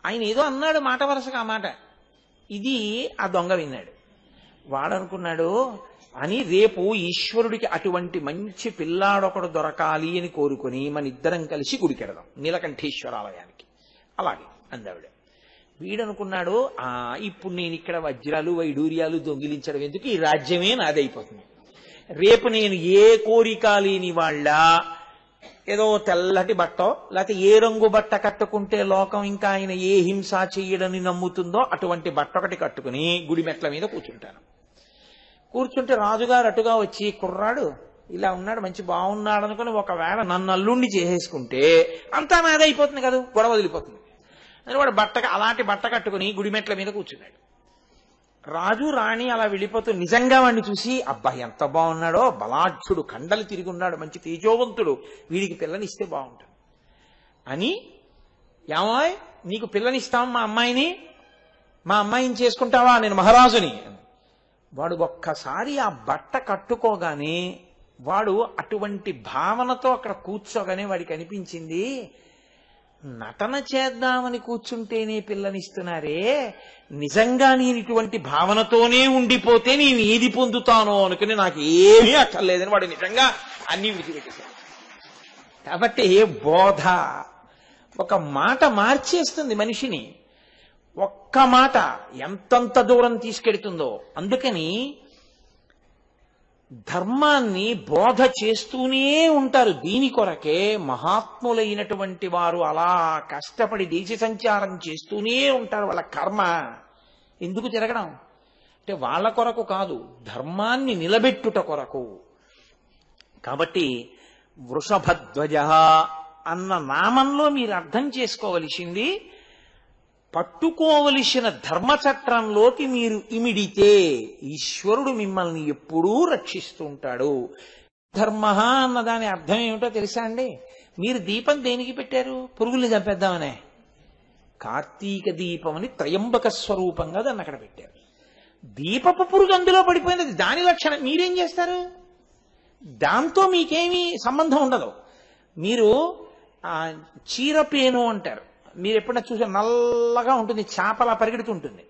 ఆయన ఏదో అన్నాడు మాట వరుసగా ఆ మాట, ఇది ఆ దొంగ విన్నాడు. వాడనుకున్నాడు అని రేపు ఈశ్వరుడికి అటువంటి మంచి పిల్లాడొకడు దొరకాలి అని కోరుకుని మన ఇద్దరం కలిసి గుడికెడదాం నీలకంఠేశ్వరాలయానికి. అలాగే అందావిడ. వీడనుకున్నాడు ఇప్పుడు నేను ఇక్కడ వజ్రాలు వైడూర్యాలు దొంగిలించడం ఎందుకు, ఈ రాజ్యమే నాదైపోతుంది. రేపు నేను ఏ కోరిక లేని వాళ్ళ ఏదో తెల్లటి బట్టో లేకపోతే ఏ రంగు బట్ట కట్టుకుంటే లోకం ఇంకా ఆయన ఏ హింస చెయ్యడని నమ్ముతుందో అటువంటి బట్ట ఒకటి కట్టుకుని గుడి మెట్ల మీద కూర్చుంటాను. కూర్చుంటే రాజుగారు అటుగా వచ్చి, కుర్రాడు ఇలా ఉన్నాడు మంచి బాగున్నాడు అనుకుని ఒకవేళ నన్ను అల్లుండి చేసేసుకుంటే అంతా నాదైపోతుంది కదా, గొడవ వదిలిపోతుంది అని వాడు అలాంటి బట్ట కట్టుకుని గుడి మెట్ల మీద కూర్చున్నాడు. రాజు రాణి అలా వెళ్ళిపోతూ నిజంగా వాడిని చూసి, అబ్బా ఎంత బాగున్నాడో, బలాఢ్యుడు, కండలు తిరిగి ఉన్నాడు, మంచి తేజోవంతుడు, వీడికి పిల్లనిస్తే బాగుంటుంది అని, ఏమాయ్ నీకు పిల్లనిస్తాం మా అమ్మాయిని చేసుకుంటావా, నేను మహారాజుని. వాడు ఒక్కసారి ఆ బట్ట కట్టుకోగానే వాడు అటువంటి భావనతో అక్కడ కూర్చోగానే వాడికి అనిపించింది, నటన చేద్దామని కూర్చుంటేనే పిల్లనిస్తున్నారే, నిజంగా నేను ఇటువంటి భావనతోనే ఉండిపోతే నేను ఏది పొందుతానో అనుకుని నాకు ఏమీ అక్కర్లేదని వాడు నిజంగా అన్ని విడిచిపెట్టేశాడు. కాబట్టి బోధ ఒక మాట మార్చేస్తుంది మనిషిని, ఒక్క మాట ఎంతంత దూరం తీసుకెడుతుందో. అందుకని ధర్మాన్ని బోధ చేస్తూనే ఉంటారు. దీని కొరకే మహాత్ములైనటువంటి వారు అలా కష్టపడి దేశ సంచారం చేస్తూనే ఉంటారు. వాళ్ళ కర్మ ఎందుకు తిరగడం అంటే వాళ్ళ కొరకు కాదు, ధర్మాన్ని నిలబెట్టుట కొరకు. కాబట్టి వృషభధ్వజ అన్న నామంలో మీరు అర్థం చేసుకోవలసింది, పట్టుకోవలసిన ధర్మచట్రంలోకి మీరు ఇమిడితే ఈశ్వరుడు మిమ్మల్ని ఎప్పుడూ రక్షిస్తూ ఉంటాడు. ధర్మ అన్న దాని అర్థం ఏమిటో తెలుసా అండి? మీరు దీపం దేనికి పెట్టారు? పురుగుల్ని చంపేద్దామనే. కార్తీక దీపం అని త్రయంబక స్వరూపంగా దాన్ని అక్కడ పెట్టారు. దీపపు పురుగు అందులో పడిపోయినది, దాని లక్షణం. మీరేం చేస్తారు? దాంతో మీకేమీ సంబంధం ఉండదు. మీరు చీరపేను అంటారు, మీరు ఎప్పుడైనా చూసే నల్లగా ఉంటుంది, చేపలా పరిగెడుతుంటుంది,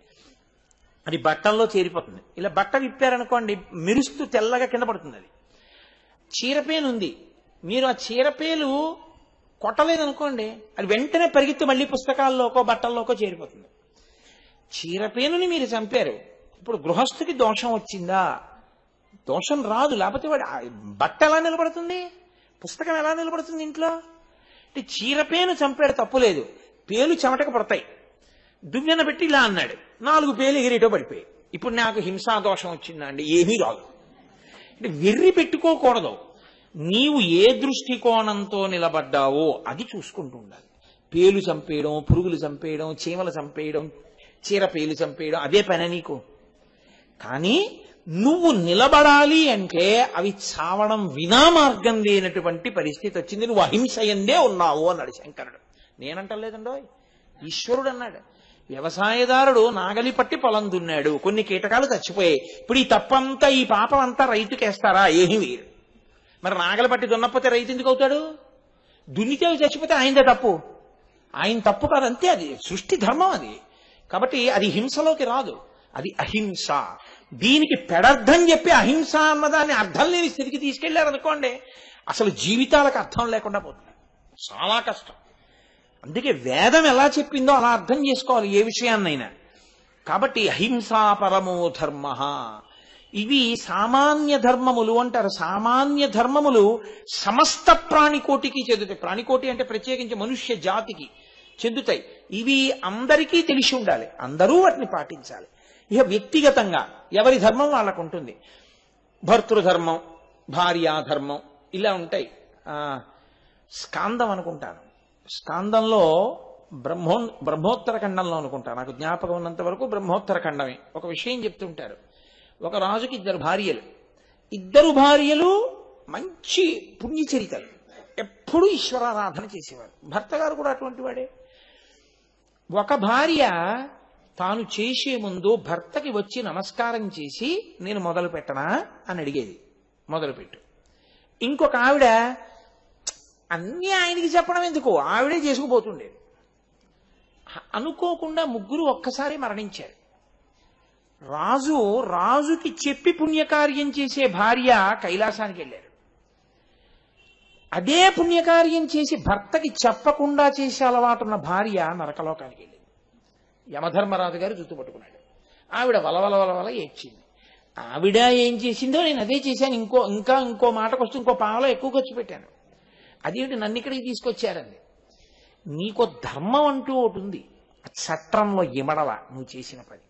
అది బట్టల్లో చేరిపోతుంది. ఇలా బట్ట విప్పారనుకోండి మెరుస్తూ తెల్లగా కింద పడుతుంది. అది చీరపేను ఉంది, మీరు ఆ చీరపేలు కొట్టలేదనుకోండి అది వెంటనే పరిగెత్తి మళ్ళీ పుస్తకాల్లోకో బట్టల్లోకో చేరిపోతుంది. చీరపేనుని మీరు చంపారు, ఇప్పుడు గృహస్థుకి దోషం వచ్చిందా? దోషం రాదు, లేకపోతే వాడు బట్ట ఎలా నిలబడుతుంది, పుస్తకం ఎలా నిలబడుతుంది ఇంట్లో? అంటే చీరపేను చంపాడు, తప్పులేదు, పేలు చెమటకు పడతాయి. దువ్వెన పెట్టి ఇలా అన్నాడు, 4 పేలు ఎగిరేటో పడిపోయాయి. ఇప్పుడు నాకు హింసా దోషం వచ్చిందా అండి? ఏమీ రాదు. అంటే వెర్రి పెట్టుకోకూడదు. నీవు ఏ దృష్టికోణంతో నిలబడ్డావో అది చూసుకుంటూ ఉండాలి. పేలు చంపేయడం, పురుగులు చంపేయడం, చీమలు చంపేయడం, చీరపేలు చంపేయడం అదే పని నీకు. కానీ నువ్వు నిలబడాలి అంటే అవి చావడం వినా మార్గం లేనటువంటి పరిస్థితి వచ్చింది. నువ్వు అహింసయందే ఉన్నావు అన్నాడు శంకరుడు. నేనంటలేదండో, ఈశ్వరుడు అన్నాడు. వ్యవసాయదారుడు నాగలి పట్టి పొలం దున్నాడు, కొన్ని కీటకాలు చచ్చిపోయాయి. ఇప్పుడు ఈ తప్పంతా ఈ పాపం అంతా రైతుకేస్తారా? ఏమీ వేరు. మరి నాగలి పట్టి దున్నపోతే రైతు ఎందుకు అవుతాడు? దున్నితే చచ్చిపోతే ఆయనదే తప్పు, ఆయన తప్పు కాదంతే. అది సృష్టి ధర్మం అది. కాబట్టి అది హింసలోకి రాదు, అది అహింస. దీనికి పెడర్థం చెప్పి అహింస అన్నదాన్ని అర్థం లేని స్థితికి తీసుకెళ్లారనుకోండి అసలు జీవితాలకు అర్థం లేకుండా పోతుంది, చాలా కష్టం. అందుకే వేదం ఎలా చెప్పిందో అలా అర్థం చేసుకోవాలి ఏ విషయాన్నైనా. కాబట్టి అహింసా పరమో ధర్మ. ఇవి సామాన్య ధర్మములు అంటారు. సామాన్య ధర్మములు సమస్త ప్రాణికోటికి చెందుతాయి. ప్రాణికోటి అంటే ప్రత్యేకించి మనుష్య జాతికి చెందుతాయి. ఇవి అందరికీ తెలిసి ఉండాలి, అందరూ వాటిని పాటించాలి. ఇక వ్యక్తిగతంగా ఎవరి ధర్మం వాళ్ళకు ఉంటుంది. భర్తృధర్మం, భార్యాధర్మం ఇలా ఉంటాయి. స్కాందం అనుకుంటాను, స్కాందంలో బ్రహ్మోత్తర ఖండంలో అనుకుంటా, నాకు జ్ఞాపకం ఉన్నంత వరకు బ్రహ్మోత్తర ఖండమే. ఒక విషయం చెప్తుంటారు, ఒక రాజుకి 2 భార్యలు. 2 భార్యలు మంచి పుణ్యచరితలు, ఎప్పుడూ ఈశ్వరారాధన చేసేవారు. భర్త గారు కూడా అటువంటి వాడే. ఒక భార్య తాను చేసే ముందు భర్తకి వచ్చి నమస్కారం చేసి నేను మొదలు పెట్టనా అని అడిగేది, మొదలుపెట్టు. ఇంకొక ఆవిడ అన్నీ ఆయనకి చెప్పడం ఎందుకు, ఆవిడే చేసుకుపోతుండేది. అనుకోకుండా ముగ్గురు ఒక్కసారి మరణించారు. రాజుకి చెప్పి పుణ్యకార్యం చేసే భార్య కైలాసానికి వెళ్ళారు. అదే పుణ్యకార్యం చేసి భర్తకి చెప్పకుండా చేసే అలవాటున్న భార్య నరకలోకానికి వెళ్ళింది. యమధర్మరాజు గారు జుట్టు పట్టుకున్నాడు. ఆవిడ వలవల ఏడ్చింది. ఆవిడ ఏం చేసిందో నేను అదే చేశాను, ఇంకో మాటకు వస్తే ఇంకో పావలో ఎక్కువ ఖర్చు పెట్టాను. అదేంటి నన్ను ఇక్కడికి తీసుకొచ్చారండి. నీకో ధర్మం అంటూ ఒకటి ఉంది, చట్రంలో ఇమడవ నువ్వు చేసిన పని.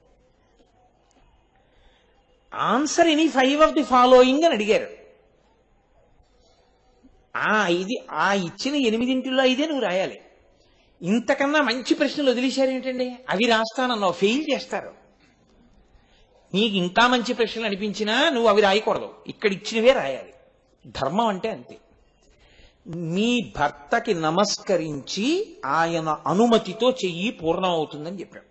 Answer any 5 of the following అని అడిగారు. ఆ ఇచ్చిన 8 5 నువ్వు రాయాలి. ఇంతకన్నా మంచి ప్రశ్నలు వదిలేశారు ఏంటండి, అవి రాస్తానన్నావు, ఫెయిల్ చేస్తారు. నీకు ఇంకా మంచి ప్రశ్నలు అనిపించినా నువ్వు అవి రాయకూడదు, ఇక్కడ ఇచ్చినవే రాయాలి. ధర్మం అంటే అంతే. మీ భర్తకి నమస్కరించి ఆయన అనుమతితో చెయ్యి పూర్ణం అవుతుందని చెప్పాడు.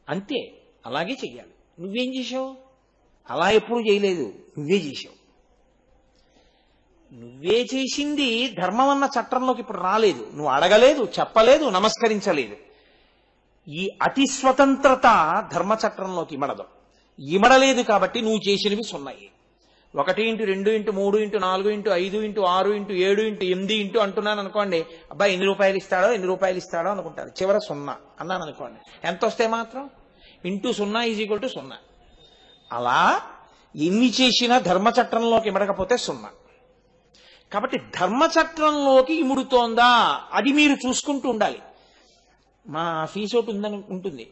అంతే, అలాగే చెయ్యాలి. నువ్వేం చేశావు? అలా ఎప్పుడు చేయలేదు, నువ్వే చేశావు. నువ్వే చేసింది ధర్మం అన్న చట్టంలోకి ఇప్పుడు రాలేదు. నువ్వు అడగలేదు, చెప్పలేదు, నమస్కరించలేదు. ఈ అతి స్వతంత్రత ధర్మ చట్టంలోకి ఇమడలేదు కాబట్టి నువ్వు చేసినవి 0. 1 × 2 × 3 × 4 × 5 × 6 × 7 × 8 అంటున్నాను అనుకోండి, అబ్బాయి ఎన్ని రూపాయలు ఇస్తాడో అనుకుంటారు. చివర 0 అన్నాను అనుకోండి, ఎంత వస్తే మాత్రం × 0 = 0. అలా ఎన్ని చేసినా ధర్మచట్రంలోకి ఇమడకపోతే 0. కాబట్టి ధర్మచట్రంలోకి ఇముడుతోందా అది మీరు చూసుకుంటూ ఉండాలి. మా ఆఫీస్ ఒకటి ఉంటుంది.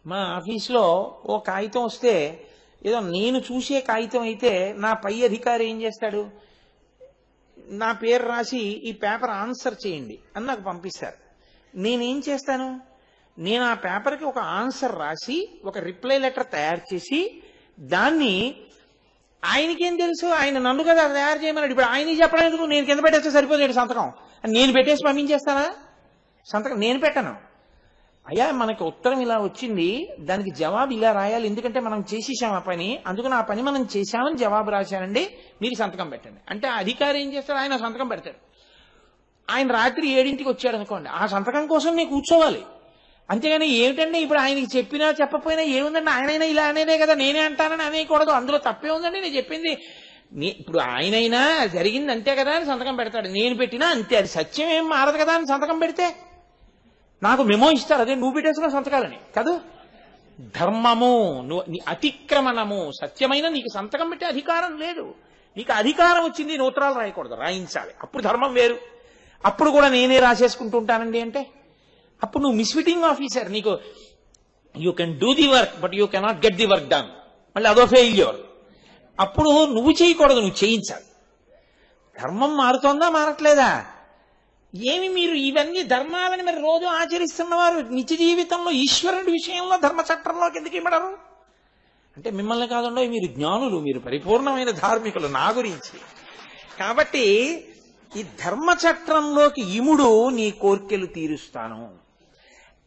మా ఆఫీస్లో ఓ కాగితం వస్తే, ఏదో నేను చూసే కాగితం అయితే నా పై అధికారి ఏం చేస్తాడు, నా పేరు రాసి ఈ పేపర్ ఆన్సర్ చేయండి అని నాకు పంపిస్తారు. నేనేం చేస్తాను, నేను ఆ పేపర్కి ఒక ఆన్సర్ రాసి ఒక రిప్లై లెటర్ తయారు చేసి దాన్ని, ఆయనకేం తెలుసు, ఆయన నన్ను కదా తయారు చేయమన్నాడు. ఇప్పుడు ఆయనకి చెప్పడం ఎందుకు, నేను కింద పెట్టేస్తే సరిపోతుంది సంతకం. నేను పెట్టేసి పంపించేస్తానా? సంతకం నేను పెట్టను. అయ్యా మనకి ఉత్తరం ఇలా వచ్చింది, దానికి జవాబు ఇలా రాయాలి, ఎందుకంటే మనం చేసేసాం ఆ పని, అందుకని ఆ పని మనం చేశామని జవాబు రాశానండి, మీరు సంతకం పెట్టండి అంటే ఆ అధికారి ఏం చేస్తాడు, ఆయన సంతకం పెడతాడు. ఆయన రాత్రి 7ంటికి వచ్చాడు అనుకోండి, ఆ సంతకం కోసం నేను కూర్చోవాలి. అంతేగాని ఏమిటండి ఇప్పుడు ఆయనకి చెప్పినా చెప్పకపోయినా ఏముందండి, ఆయనైనా ఇలా అనేదే కదా, నేనే అంటానని అనేయకూడదు, అందులో తప్పే ఉందండి, నేను చెప్పింది. ఇప్పుడు ఆయనైనా జరిగింది అంతే కదా అని సంతకం పెడతాడు, నేను పెట్టినా అంతే, అది సత్యం ఏం మారదు కదా అని సంతకం పెడితే నాకు మెమో ఇస్తారు, అదే నువ్వు పెట్టేసుకున్న సంతకాలని కాదు. ధర్మము అతిక్రమణము, సత్యమైన నీకు సంతకం పెట్టే అధికారం లేదు. నీకు అధికారం వచ్చింది, నూత్రాలు రాయకూడదు, రాయించాలి, అప్పుడు ధర్మం వేరు. అప్పుడు కూడా నేనే రాసేసుకుంటూ ఉంటానండి అంటే అప్పుడు నువ్వు మిస్ఫిటింగ్ ఆఫీసర్. నీకు you can do the work but you cannot get the work done, మళ్ళీ అదో ఫెయిల్యూర్. అప్పుడు నువ్వు చేయకూడదు, నువ్వు చేయించాలి. ధర్మం మారుతోందా మారట్లేదా? ఏమి మీరు ఇవన్నీ ధర్మాలని మరి రోజు ఆచరిస్తున్నవారు నిత్య జీవితంలో ఈశ్వరుడి విషయంలో ధర్మచట్రంలోకి ఎందుకు ఇమ్మడరు అంటే మిమ్మల్ని కాదండో, మీరు జ్ఞానులు, మీరు పరిపూర్ణమైన ధార్మికులు నా గురించి. కాబట్టి ఈ ధర్మచట్రంలోకి ఇముడు, నీ కోర్కెలు తీరుస్తాను.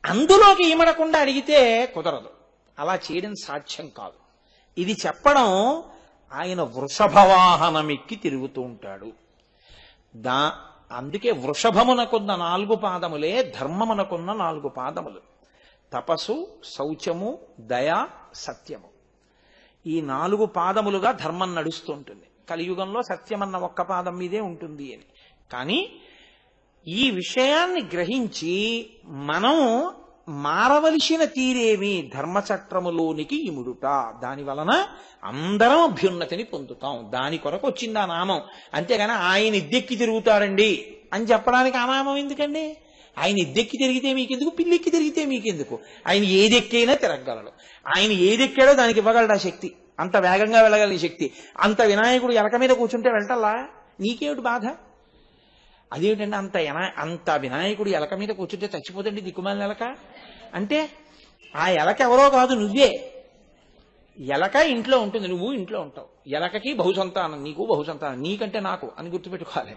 అందులోకి ఇమడకుండా అడిగితే కుదరదు, అలా చేయడం సాధ్యం కాదు. ఇది చెప్పడం, ఆయన వృషభవాహనమెక్కి తిరుగుతూ ఉంటాడు. అందుకే వృషభమునకున్న 4 పాదములే ధర్మమునకున్న 4 పాదములు. తపస్సు, శౌచము, దయ, సత్యము. ఈ 4 పాదములుగా ధర్మం నడుస్తుంటుంది. కలియుగంలో సత్యమన్న ఒక్క పాదం మీదే ఉంటుంది అని. కానీ ఈ విషయాన్ని గ్రహించి మనం మారవలసిన తీరేమి, ధర్మచట్రములోనికి ఇముడుట. దాని వలన అందరం అభ్యున్నతిని పొందుతాం. దాని కొరకు వచ్చింది ఆ నామం. అంతేగాని ఆయన ఇద్దెక్కి తిరుగుతాడండి అని చెప్పడానికి ఆ నామం ఎందుకండి? ఆయన ఇద్దెక్కి తిరిగితే మీకెందుకు, పిల్లెక్కి తిరిగితే మీకెందుకు? ఆయన ఏదెక్కైనా తిరగలడు. ఆయన ఏదెక్కాడో దానికి ఇవ్వగలడు ఆ శక్తి, అంత వేగంగా వెళ్ళగలిగే శక్తి. అంత వినాయకుడు ఎలక మీద కూర్చుంటే వెళ్ళటల్లా, నీకేమిటి బాధ? అదేమిటండి అంత వినాయకుడు ఎలక మీద కూర్చుంటే చచ్చిపోతండి దిక్కుమాలిన ఎలక అంటే, ఆ ఎలక ఎవరో కాదు, నువ్వే. ఎలక ఇంట్లో ఉంటుంది, నువ్వు ఇంట్లో ఉంటావు. ఎలకకి బహుసంతానం, నీకు బహుసంతానం, నీకంటే నాకు అని గుర్తుపెట్టుకోవాలి.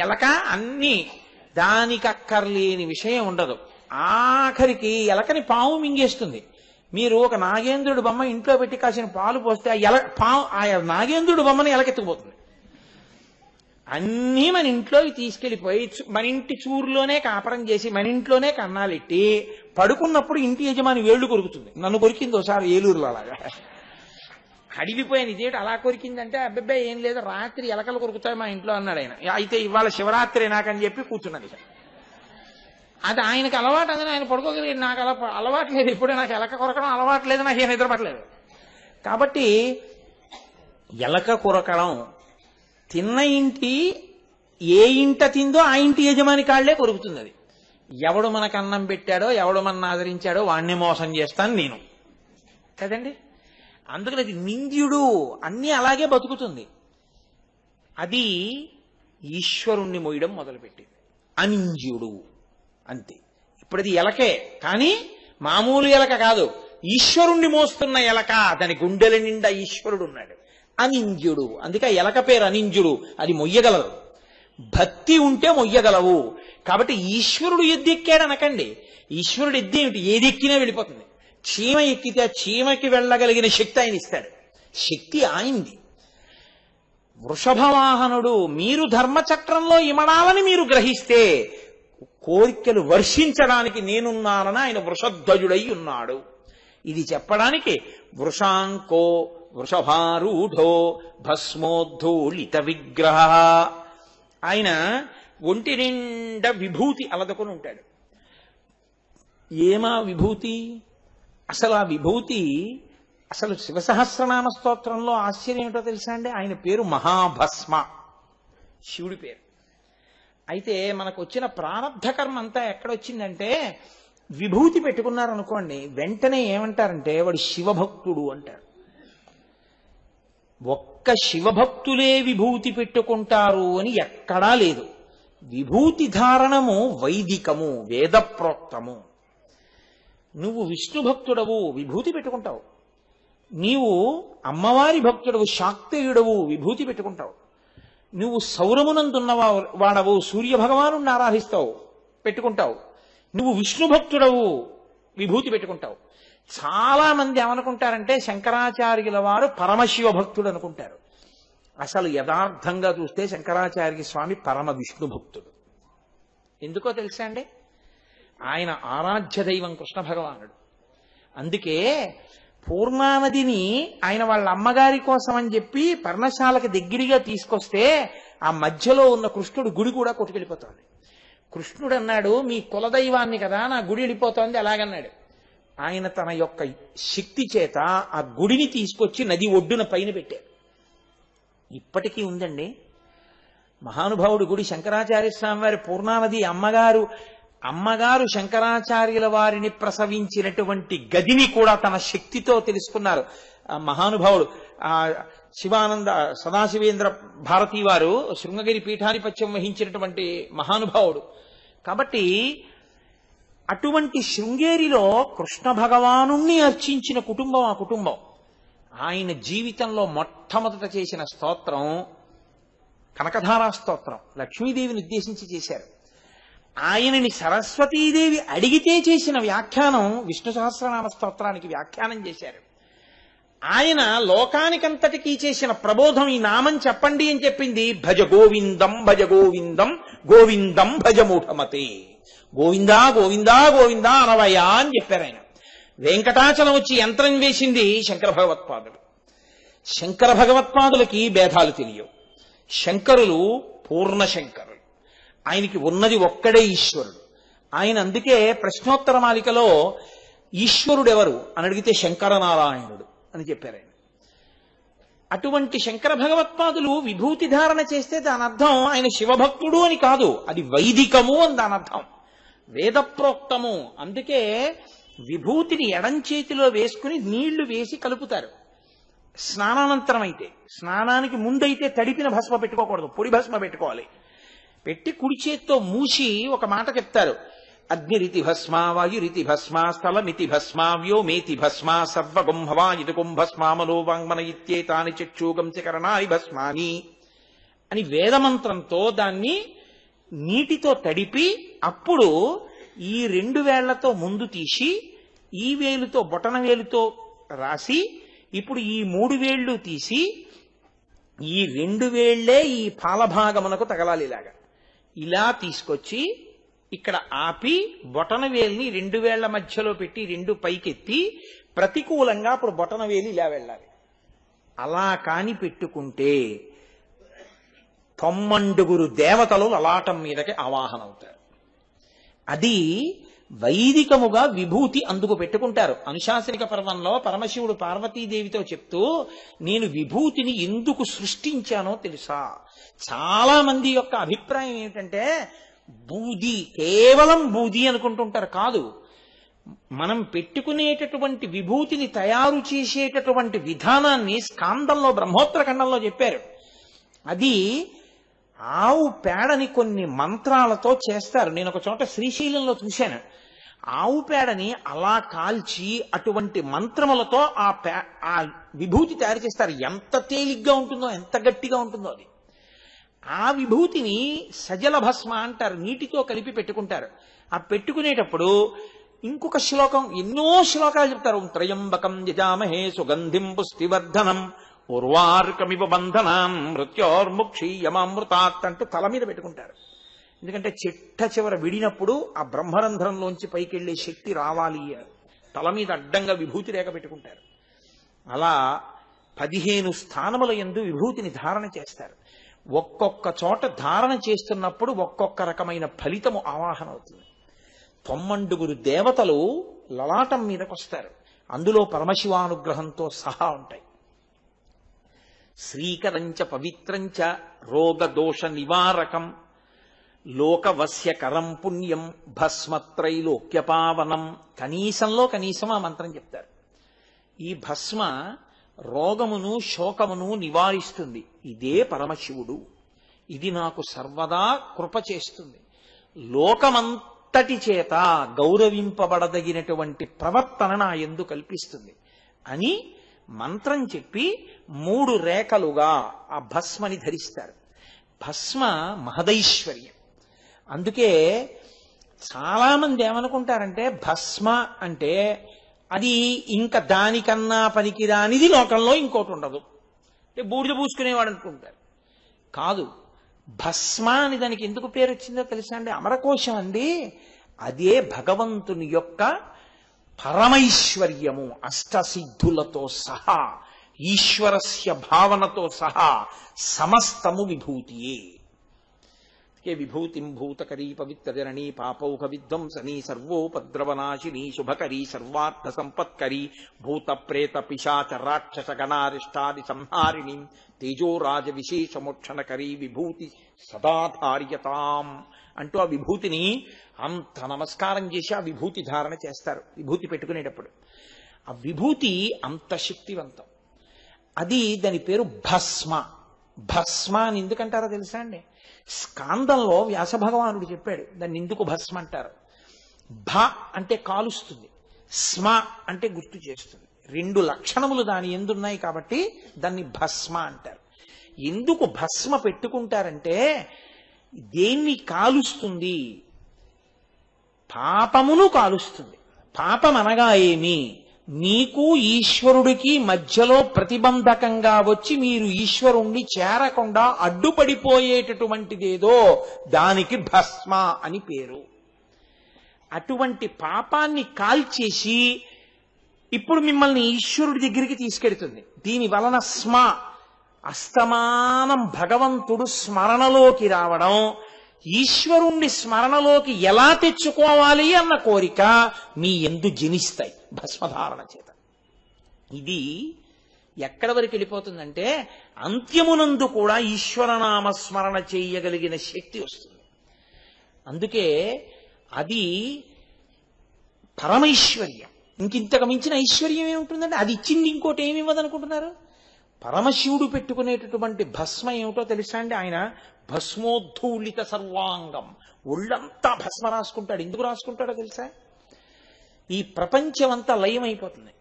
ఎలక అన్ని దానికి అక్కర్లేని విషయం ఉండదు. ఆఖరికి ఎలకని పాము మింగేస్తుంది. మీరు ఒక నాగేంద్రుడి బొమ్మ ఇంట్లో పెట్టి కాసిన పాలు పోస్తే ఆ నాగేంద్రుడి బొమ్మని ఎలకెత్తుకుపోతుంది. అన్నీ మన ఇంట్లోకి తీసుకెళ్లిపోయి మన ఇంటి చూరులోనే కాపరం చేసి మన ఇంట్లోనే కన్నాలెట్టి పడుకున్నప్పుడు ఇంటి యజమాని వేళ్లు కొరుకుతుంది. నన్ను కొరికింది ఒకసారి ఏలూరులో అలాగా. అడిగిపోయాను, ఇదేంటి అలా కొరికిందంటే అబ్బాయి ఏం లేదు, రాత్రి ఎలకలు కొరుకుతాయి మా ఇంట్లో అన్నాడు ఆయన. అయితే ఇవాళ శివరాత్రి నాకని చెప్పి కూర్చున్నది. అది ఆయనకు అలవాటు, అని ఆయన పడుకోగలిగి, నాకు అలవాటు లేదు, ఇప్పుడే నాకు ఎలక కొరకడం అలవాటు లేదు, నాకు ఏం నిద్రపట్టలేదు. కాబట్టి ఎలక కొరకడం తిన్న ఇంటి ఏ ఇంట తిందో ఆ ఇంటి యజమాని కాళ్లే కొరుకుతుంది. అది ఎవడు మనకు అన్నం పెట్టాడో, ఎవడు మన ఆదరించాడో వాణ్ణి మోసం చేస్తాను నేను కదండి. అందుకని అది నింద్యుడు, అన్నీ అలాగే బతుకుతుంది. అది ఈశ్వరుణ్ణి మోయడం మొదలుపెట్టింది, అనింద్యుడు అంతే. ఇప్పుడు అది ఎలకే, కానీ మామూలు ఎలక కాదు, ఈశ్వరుణ్ణి మోస్తున్న ఎలక. దాని గుండెల నిండా ఈశ్వరుడు ఉన్నాడు, అనింద్యుడు. అందుకే ఎలక పేరు అనింద్యుడు. అది మొయ్యగలదు, భక్తి ఉంటే మొయ్యగలవు. కాబట్టి ఈశ్వరుడు ఎద్దెక్కాడు అనకండి. ఈశ్వరుడు ఎద్దేమిటి, ఏదెక్కినా వెళ్ళిపోతుంది. చీమ ఎక్కితే ఆ చీమకి వెళ్ళగలిగిన శక్తి ఆయన ఇస్తాడు, శక్తి ఆయనది. వృషభవాహనుడు, మీరు ధర్మచక్రంలో ఇమడాలని మీరు గ్రహిస్తే కోరికలు వర్షించడానికి నేనున్నానని ఆయన వృషధ్వజుడై ఉన్నాడు. ఇది చెప్పడానికి వృషాంకో వృషభారూఢో భస్మోద్ధూళిత విగ్రహ. ఆయన ఒంటి నిండా విభూతి అలదుకొని ఉంటాడు. ఏమా విభూతి? అసలు ఆ విభూతి, అసలు శివసహస్రనామ స్తోత్రంలో ఆశ్చర్యం ఏంటో తెలుసా అండి? ఆయన పేరు మహాభస్మ, శివుడి పేరు. అయితే మనకు వచ్చిన ప్రారంధ కర్మ అంతా ఎక్కడొచ్చిందంటే, విభూతి పెట్టుకున్నారనుకోండి, వెంటనే ఏమంటారంటే వాడు శివభక్తుడు అంటారు. ఒక్క శివభక్తులే విభూతి పెట్టుకుంటారు అని ఎక్కడా లేదు. విభూతి ధారణము వైదికము, వేదప్రోక్తము. నువ్వు విష్ణు భక్తుడవు, విభూతి పెట్టుకుంటావు. నీవు అమ్మవారి భక్తుడవు, శాక్తేయుడవు, విభూతి పెట్టుకుంటావు. నువ్వు సౌరమునందున్న వాడవు, సూర్యభగవాను ఆరాధిస్తావు, పెట్టుకుంటావు. నువ్వు విష్ణు భక్తుడవు, విభూతి పెట్టుకుంటావు. చాలా మంది ఏమనుకుంటారంటే శంకరాచార్యుల వారు పరమశివ భక్తుడు అనుకుంటారు. అసలు యథార్థంగా చూస్తే శంకరాచార్య స్వామి పరమ విష్ణు భక్తుడు. ఎందుకో తెలుసా అండి? ఆయన ఆరాధ్య దైవం కృష్ణ భగవానుడు. అందుకే పూర్ణానదిని ఆయన వాళ్ళ అమ్మగారి కోసం అని చెప్పి పర్ణశాలకు దగ్గరగా తీసుకొస్తే ఆ మధ్యలో ఉన్న కృష్ణుడు గుడి కూడా కొట్టుకెళ్ళిపోతుంది. కృష్ణుడు అన్నాడు, మీ కులదైవాన్ని కదా, నా గుడి వెళ్ళిపోతోంది అలాగన్నాడు. ఆయన తన యొక్క శక్తి చేత ఆ గుడిని తీసుకొచ్చి నది ఒడ్డున పైన పెట్టారు. ఇప్పటికీ ఉందండి మహానుభావుడు గుడి. శంకరాచార్య స్వామి వారి పూర్ణానది అమ్మగారు శంకరాచార్యుల వారిని ప్రసవించినటువంటి గదిని కూడా తన శక్తితో తెలుసుకున్నారు మహానుభావుడు. శివానంద సదాశివేంద్ర భారతీ వారు శృంగగిరి పీఠాధిపత్యం వహించినటువంటి మహానుభావుడు. కాబట్టి అటువంటి శృంగేరిలో కృష్ణ భగవాను అర్చించిన కుటుంబం ఆ కుటుంబం. ఆయన జీవితంలో మొట్టమొదట చేసిన స్తోత్రం కనకధారా స్తోత్రం, లక్ష్మీదేవిని ఉద్దేశించి చేశారు. ఆయనని సరస్వతీదేవి అడిగితే చేసిన వ్యాఖ్యానం విష్ణు సహస్రనామ స్తోత్రానికి వ్యాఖ్యానం చేశారు. ఆయన లోకానికంతటికీ చేసిన ప్రబోధం ఈ నామం చెప్పండి అని చెప్పింది. భజ గోవిందం భజ గోవిందం గోవిందం భజ మూఢమతే. గోవిందా గోవిందా గోవిందా అనవయా అని చెప్పారు ఆయన. వెంకటాచలం వచ్చి యంత్రం వేసింది శంకర భగవత్పాదులు. శంకర భగవత్పాదులకి భేదాలు తెలియవు. శంకరులు పూర్ణ శంకరులు, ఆయనకి ఉన్నది ఒక్కడే ఈశ్వరుడు. ఆయన అందుకే ప్రశ్నోత్తర మాలికలో ఈశ్వరుడెవరు అని అడిగితే శంకరనారాయణుడు అని చెప్పారు ఆయన. అటువంటి శంకర భగవత్పాదులు విభూతి ధారణ చేస్తే దాని అర్థం ఆయన శివభక్తుడు అని కాదు, అది వైదికము అని దాని అర్థం, వేదప్రోక్తము. అందుకే విభూతిని ఎడం చేతిలో వేసుకుని నీళ్లు వేసి కలుపుతారు. స్నానానంతరం అయితే, స్నానానికి ముందైతే తడిపిన భస్మ పెట్టుకోకూడదు, పొడి భస్మ పెట్టుకోవాలి. పెట్టి కుడి చేత్తో మూసి ఒక మాట చెప్తారు, అగ్నిరితి భస్మా వాయురితి భస్మా స్థలమితి భస్మా వ్యోమేతి భస్మా సర్వగుంభవాయితి కుంభస్మా మనోవాంగ్మన ఇత్యేతాని చక్షూగంశకరణాని భస్మాని అని వేదమంత్రంతో దాన్ని నీటితో తడిపి అప్పుడు ఈ 2 వేళ్లతో ముందు తీసి ఈ వేలుతో బొటన వేలుతో రాసి ఇప్పుడు ఈ 3 వేళ్లు తీసి ఈ 2 వేళ్లే ఈ పాలభాగమునకు తగలాలి. ఇలా తీసుకొచ్చి ఇక్కడ ఆపి బొటన వేలిని 2 వేళ్ల మధ్యలో పెట్టి 2 పైకెత్తి ప్రతికూలంగా అప్పుడు బొటన వేలి ఇలా వెళ్ళాలి. అలా కాని పెట్టుకుంటే 90 దేవతలు లలాటం మీదకి ఆవాహనవుతారు. అది వైదికముగా విభూతి అందుకు పెట్టుకుంటారు. అనుశాసనిక పర్వంలో పరమశివుడు పార్వతీదేవితో చెప్తూ నేను విభూతిని ఎందుకు సృష్టించానో తెలుసా? చాలా మంది యొక్క అభిప్రాయం ఏమిటంటే బూది, కేవలం బూది అనుకుంటుంటారు. కాదు, మనం పెట్టుకునేటటువంటి విభూతిని తయారు చేసేటటువంటి విధానాన్ని స్కాందంలో బ్రహ్మోత్తరఖండంలో చెప్పారు. అది ఆవు పేడని కొన్ని మంత్రాలతో చేస్తారు. నేను ఒక చోట శ్రీశైలంలో చూశాను. ఆవు పేడని అలా కాల్చి అటువంటి మంత్రములతో ఆ విభూతి తయారు చేస్తారు. ఎంత తేలిగ్గా ఉంటుందో, ఎంత గట్టిగా ఉంటుందో అది. ఆ విభూతిని సజల భస్మ అంటారు, నీటితో కలిపి పెట్టుకుంటారు. ఆ పెట్టుకునేటప్పుడు ఇంకొక శ్లోకం, ఎన్నో శ్లోకాలు చెప్తారు. త్రయంబకం యజామహే సుగంధిం పుష్టివర్ధనం ఉర్వార్కమివ బంధనాం మృత్యోర్ముక్షీయమామృతాత్ అంటూ తల మీద పెట్టుకుంటారు. ఎందుకంటే చిట్ట చివర విడినప్పుడు ఆ బ్రహ్మరంధ్రంలోంచి పైకెళ్లే శక్తి రావాలి. తల మీద అడ్డంగా విభూతి రేఖ పెట్టుకుంటారు. అలా 15 స్థానముల యందు విభూతిని ధారణ చేస్తారు. ఒక్కొక్క చోట ధారణ చేస్తున్నప్పుడు ఒక్కొక్క రకమైన ఫలితము ఆవాహన అవుతుంది. 90 దేవతలు లలాటం మీదకి వస్తారు. అందులో పరమశివానుగ్రహంతో సహా ఉంటాయి. శ్రీకరంచ పవిత్రంచ రోగదోష నివారకం లోకవస్యకరం పుణ్యం భస్మత్రైలోక్యపావనం. కనీసంలో కనీసం ఆ మంత్రం చెప్తారు. ఈ భస్మ రోగమును శోకమును నివారిస్తుంది. ఇదే పరమశివుడు. ఇది నాకు సర్వదా కృప చేస్తుంది. లోకమంతటి చేత గౌరవింపబడదగినటువంటి ప్రవర్తన నా యందు కల్పిస్తుంది అని మంత్రం చెప్పి 3 రేఖలుగా ఆ భస్మని ధరిస్తారు. భస్మ మహదైశ్వర్యం. అందుకే చాలా మంది ఏమనుకుంటారంటే భస్మ అంటే అది ఇంకా దానికన్నా పనికిరానిది లోకంలో ఇంకోటి ఉండదు, అంటే బూడిద పూసుకునేవాడు అనుకుంటారు. కాదు, భస్మ అని దానికి ఎందుకు పేరు వచ్చిందో తెలుసా అండి? అమరకోశం అండి. అదే భగవంతుని యొక్క పరమైశ్వర్యము, అష్టసిద్ధులతో సహా ఈశ్వరస్య భావనతో సహా సమస్తము విభూతియే. విభూతిం భూతకరీ పవిత్రజననీ పాపౌఘ విధ్వంసనీ సర్వోపద్రవనాశినీ శుభకరీ సర్వార్థ సంపత్కరీ భూత ప్రేత పిశాచ రాక్షస గణారిష్టాది సంహారిణీ తేజోరాజ విశేషమోక్షణకరీ విభూతి సదాధార్యతాం అంటూ ఆ విభూతిని అంత నమస్కారం చేసి ఆ విభూతి ధారణ చేస్తారు. విభూతి పెట్టుకునేటప్పుడు ఆ విభూతి అంత శక్తివంతం. అది దాని పేరు భస్మ. భస్మ అని ఎందుకంటారో తెలుసా అండి? స్కాందంలో వ్యాస భగవానుడు చెప్పాడు దాన్ని ఎందుకు భస్మ అంటారు. భ అంటే కాలుస్తుంది, స్మ అంటే గుర్తు చేస్తుంది. 2 లక్షణములు దాని ఎందున్నాయి కాబట్టి దాన్ని భస్మ అంటారు. ఎందుకు భస్మ పెట్టుకుంటారంటే దేన్ని కాలుస్తుంది? పాపమును కాలుస్తుంది. పాపం అనగా ఏమి? మీకు ఈశ్వరుడికి మధ్యలో ప్రతిబంధకంగా వచ్చి మీరు ఈశ్వరుణ్ణి చేరకుండా అడ్డుపడిపోయేటటువంటిదేదో దానికి భస్మ అని పేరు. అటువంటి పాపాన్ని కాల్చేసి ఇప్పుడు మిమ్మల్ని ఈశ్వరుడి దగ్గరికి తీసుకెడుతుంది. దీని వలన స్మ అస్తమానం భగవంతుడు స్మరణలోకి రావడం, ఈశ్వరుణ్ణి స్మరణలోకి ఎలా తెచ్చుకోవాలి అన్న కోరిక మీ యందు జనిస్తాయి భస్మధారణ చేత. ఇది ఎక్కడి వరకు వెళ్ళిపోతుందంటే అంత్యమునందు కూడా ఈశ్వరనామ స్మరణ చేయగలిగిన శక్తి వస్తుంది. అందుకే అది పరమైశ్వర్యం. ఇంతకు మించిన ఐశ్వర్యం ఏముంటుందంటే అది ఇచ్చింది ఇంకోటి ఏమి ఇవ్వదనుకుంటున్నారు? పరమశివుడు పెట్టుకునేటటువంటి భస్మ ఏమిటో తెలుసా అండి? ఆయన భస్మోద్ధూళిత సర్వాంగం, ఒళ్ళంతా భస్మ రాసుకుంటాడు. ఎందుకు రాసుకుంటాడో తెలుసా? ఈ ప్రపంచమంతా లయం అయిపోతుంది.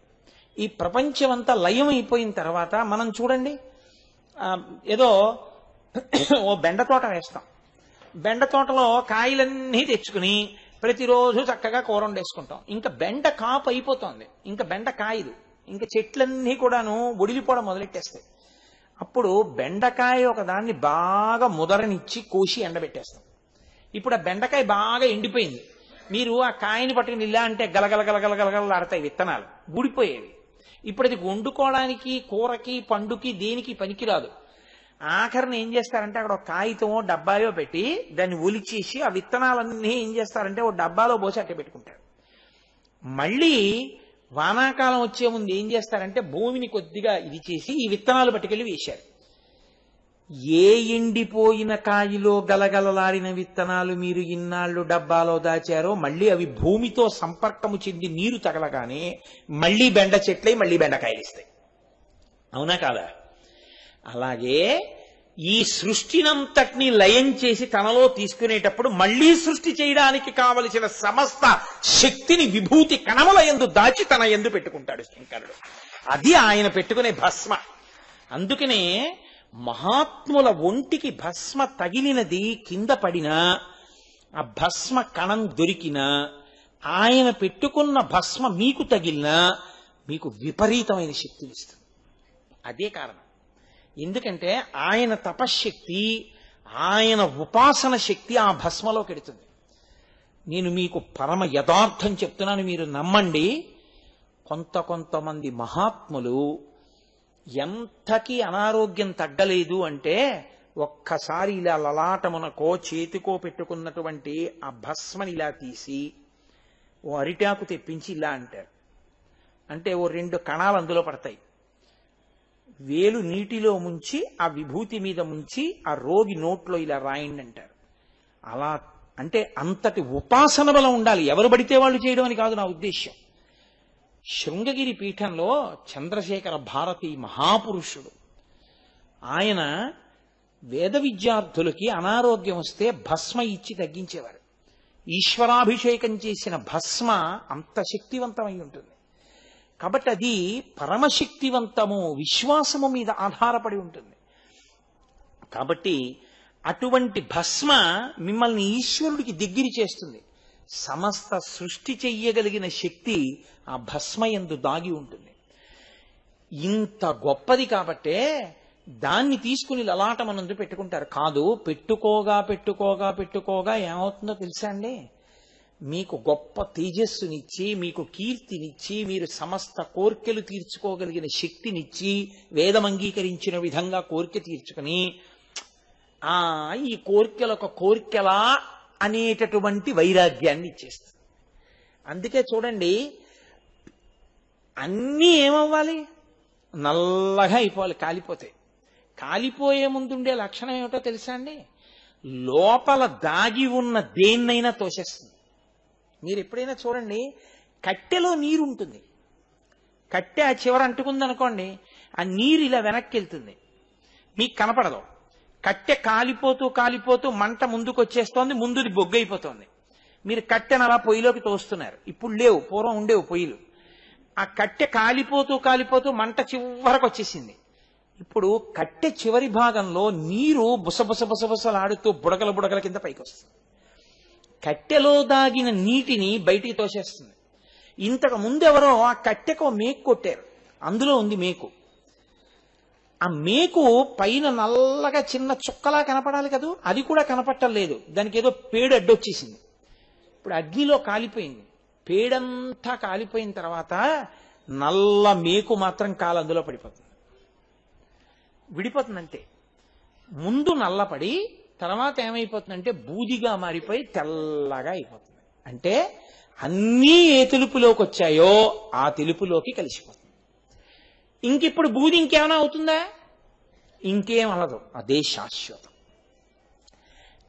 ఈ ప్రపంచమంతా లయం అయిపోయిన తర్వాత మనం చూడండి, ఏదో ఓ బెండ తోట వేస్తాం. బెండ తోటలో కాయలన్నీ తెచ్చుకుని ప్రతిరోజు చక్కగా కూర వండేసుకుంటాం. ఇంకా బెండ కాపు అయిపోతుంది, ఇంకా బెండ కాయలు, ఇంకా చెట్లన్నీ కూడాను ఒడిలిపోవడం మొదలెట్టేస్తాయి. అప్పుడు బెండకాయ ఒక దాన్ని బాగా ముదరనిచ్చి కోసి ఎండబెట్టేస్తాం. ఇప్పుడు ఆ బెండకాయ బాగా ఎండిపోయింది. మీరు ఆ కాయని పట్టుకుని ఇలా అంటే గలగల గలగల గలగలలాడతాయి విత్తనాలు, ఊడిపోయేవి. ఇప్పుడు అది వండుకోవడానికి, కూరకి, పండుకి, దేనికి పనికిరాదు. ఆఖరిని ఏం చేస్తారంటే అక్కడ ఒక కాగితమో డబ్బాయో పెట్టి దాన్ని ఒలిచేసి ఆ విత్తనాలన్నీ ఏం చేస్తారంటే ఓ డబ్బాలో పోసి అట్టే పెట్టుకుంటారు. మళ్ళీ వానాకాలం వచ్చే ముందు ఏం చేస్తారంటే భూమిని కొద్దిగా ఇది చేసి ఈ విత్తనాలు పట్టుకెళ్ళి వేశారు. ఏ ఎండిపోయిన కాయలో గలగలలాడిన విత్తనాలు మీరు ఇన్నాళ్ళు డబ్బాలో దాచారో మళ్ళీ అవి భూమితో సంపర్కము చెంది నీరు తగలగానే మళ్ళీ బెండ చెట్లై మళ్ళీ బెండకాయలు ఇస్తాయి. అవునా కాదా? అలాగే ఈ సృష్టినంతటినీ లయం చేసి తనలో తీసుకునేటప్పుడు మళ్లీ సృష్టి చేయడానికి కావలసిన సమస్త శక్తిని విభూతి కణముల యందు దాచి తన యందు పెట్టుకుంటాడు శంకరుడు. అది ఆయన పెట్టుకునే భస్మ. అందుకనే మహాత్ముల ఒంటికి భస్మ తగిలినది కింద పడినా, ఆ భస్మ కణం దొరికినా, ఆయన పెట్టుకున్న భస్మ మీకు తగిలినా మీకు విపరీతమైన శక్తినిస్తుంది. అదే కారణం. ఎందుకంటే ఆయన తపశ్శక్తి, ఆయన ఉపాసన శక్తి ఆ భస్మలోకి ఎడుతుంది. నేను మీకు పరమ యథార్థం చెప్తున్నాను, మీరు నమ్మండి. కొంతమంది మహాత్ములు ఎంతకీ అనారోగ్యం తగ్గలేదు అంటే ఒక్కసారి ఇలా లలాటమునకో చేతికో పెట్టుకున్నటువంటి ఆ భస్మని ఇలా తీసి ఓ అరిటాకు తెప్పించి ఇలా అంటారు. అంటే ఓ 2 కణాలు అందులో పడతాయి. వేలు నీటిలో ముంచి ఆ విభూతి మీద ముంచి ఆ రోగి నోట్లో ఇలా రాయండి అంటారు. అలా అంటే అంతటి ఉపాసన బలం ఉండాలి. ఎవరు పడితే వాళ్ళు చేయడం అని కాదు నా ఉద్దేశ్యం. శృంగగిరి పీఠంలో చంద్రశేఖర భారతి మహాపురుషుడు. ఆయన వేద విద్యార్థులకి అనారోగ్యం వస్తే భస్మ ఇచ్చి తగ్గించేవారు. ఈశ్వరాభిషేకం చేసిన భస్మ అంత శక్తివంతమై ఉంటుంది. కాబట్టి అది పరమశక్తివంతము, విశ్వాసము మీద ఆధారపడి ఉంటుంది. కాబట్టి అటువంటి భస్మ మిమ్మల్ని ఈశ్వరుడికి దగ్గర చేస్తుంది. సమస్త సృష్టి చెయ్యగలిగిన శక్తి ఆ భస్మయందు దాగి ఉంటుంది. ఇంత గొప్పది కాబట్టే దాన్ని తీసుకుని లలాటమనందు పెట్టుకుంటారు. కాదు, పెట్టుకోగా ఏమవుతుందో తెలుసా అండి? మీకు గొప్ప తేజస్సునిచ్చి, మీకు కీర్తినిచ్చి, మీరు సమస్త కోర్కెలు తీర్చుకోగలిగిన శక్తినిచ్చి, వేదం అంగీకరించిన విధంగా కోరిక తీర్చుకుని ఈ కోర్కెలొక కోర్కెలా అనేటటువంటి వైరాగ్యాన్ని ఇచ్చేస్తుంది. అందుకే చూడండి, అన్నీ ఏమవ్వాలి? నల్లగా అయిపోవాలి, కాలిపోతాయి. కాలిపోయే ముందుండే లక్షణం ఏమిటో తెలుసా అండి? లోపల దాగి ఉన్న దేన్నైనా తోసేస్తుంది. మీరు ఎప్పుడైనా చూడండి, కట్టెలో నీరు ఉంటుంది. కట్టె ఆ చివర అంటుకుందనుకోండి, ఆ నీరు ఇలా వెనక్కి వెళ్తుంది, మీకు కనపడదు. కట్టె కాలిపోతూ మంట ముందుకు వచ్చేస్తోంది, ముందుది బొగ్గైపోతోంది. మీరు కట్టెను అలా పొయ్యిలోకి తోస్తున్నారు. ఇప్పుడు లేవు, పూర్వం ఉండేవు పొయ్యిలు. ఆ కట్టె కాలిపోతూ మంట చివరకు వచ్చేసింది. ఇప్పుడు కట్టె చివరి భాగంలో నీరు బుసబుసలాడుతూ బుడగల కింద పైకి వస్తుంది. కట్టెలో దాగిన నీటిని బయటికి తోసేస్తుంది. ఇంతకు ముందెవరో ఆ కట్టెకు మేకు కొట్టారు, అందులో ఉంది మేకు. ఆ మేకు పైన నల్లగా చిన్న చుక్కలా కనపడాలి కదా, అది కూడా కనపట్టలేదు. దానికి ఏదో పేడు అడ్డొచ్చేసింది. ఇప్పుడు అగ్నిలో కాలిపోయింది. పేడంతా కాలిపోయిన తర్వాత నల్ల మేకు మాత్రం కాలు అందులో పడిపోతుంది, విడిపోతుందంటే. ముందు నల్లపడి తర్వాత ఏమైపోతుందంటే బూదిగా మారిపోయి తెల్లగా అయిపోతుంది. అంటే అన్నీ ఏ తెలుపులోకి వచ్చాయో ఆ తెలుపులోకి కలిసిపోతుంది. ఇంకిప్పుడు బూది ఇంకేమైనా అవుతుందా? ఇంకేం అనదు, అదే శాశ్వతం.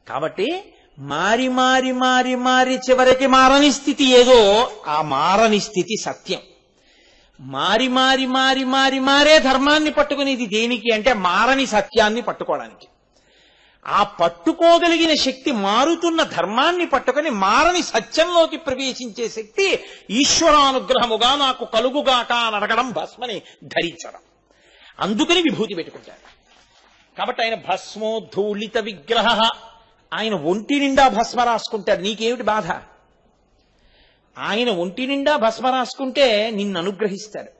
కాబట్టి మారి చివరికి మారని స్థితి ఏదో ఆ మారని స్థితి సత్యం. మారి మారి మారి మారి మారే ధర్మాన్ని పట్టుకునేది దేనికి అంటే మారని సత్యాన్ని పట్టుకోవడానికి. ఆ పట్టుకోగలిగిన శక్తి మారుతున్న ధర్మాన్ని పట్టుకొని మారని సత్యంలోకి ప్రవేశించే శక్తి ఈశ్వరానుగ్రహముగా నాకు కలుగుగాక అని అడగడం, భస్మని ధరించడం. అందుకని విభూతి పెట్టుకుంటారు. కాబట్టి ఆయన భస్మోద్ధూళిత విగ్రహ, ఆయన ఒంటి నిండా భస్మ రాసుకుంటాడు. నీకేమిటి బాధ? ఆయన ఒంటి నిండా భస్మ రాసుకుంటే నిన్ను అనుగ్రహిస్తాడు.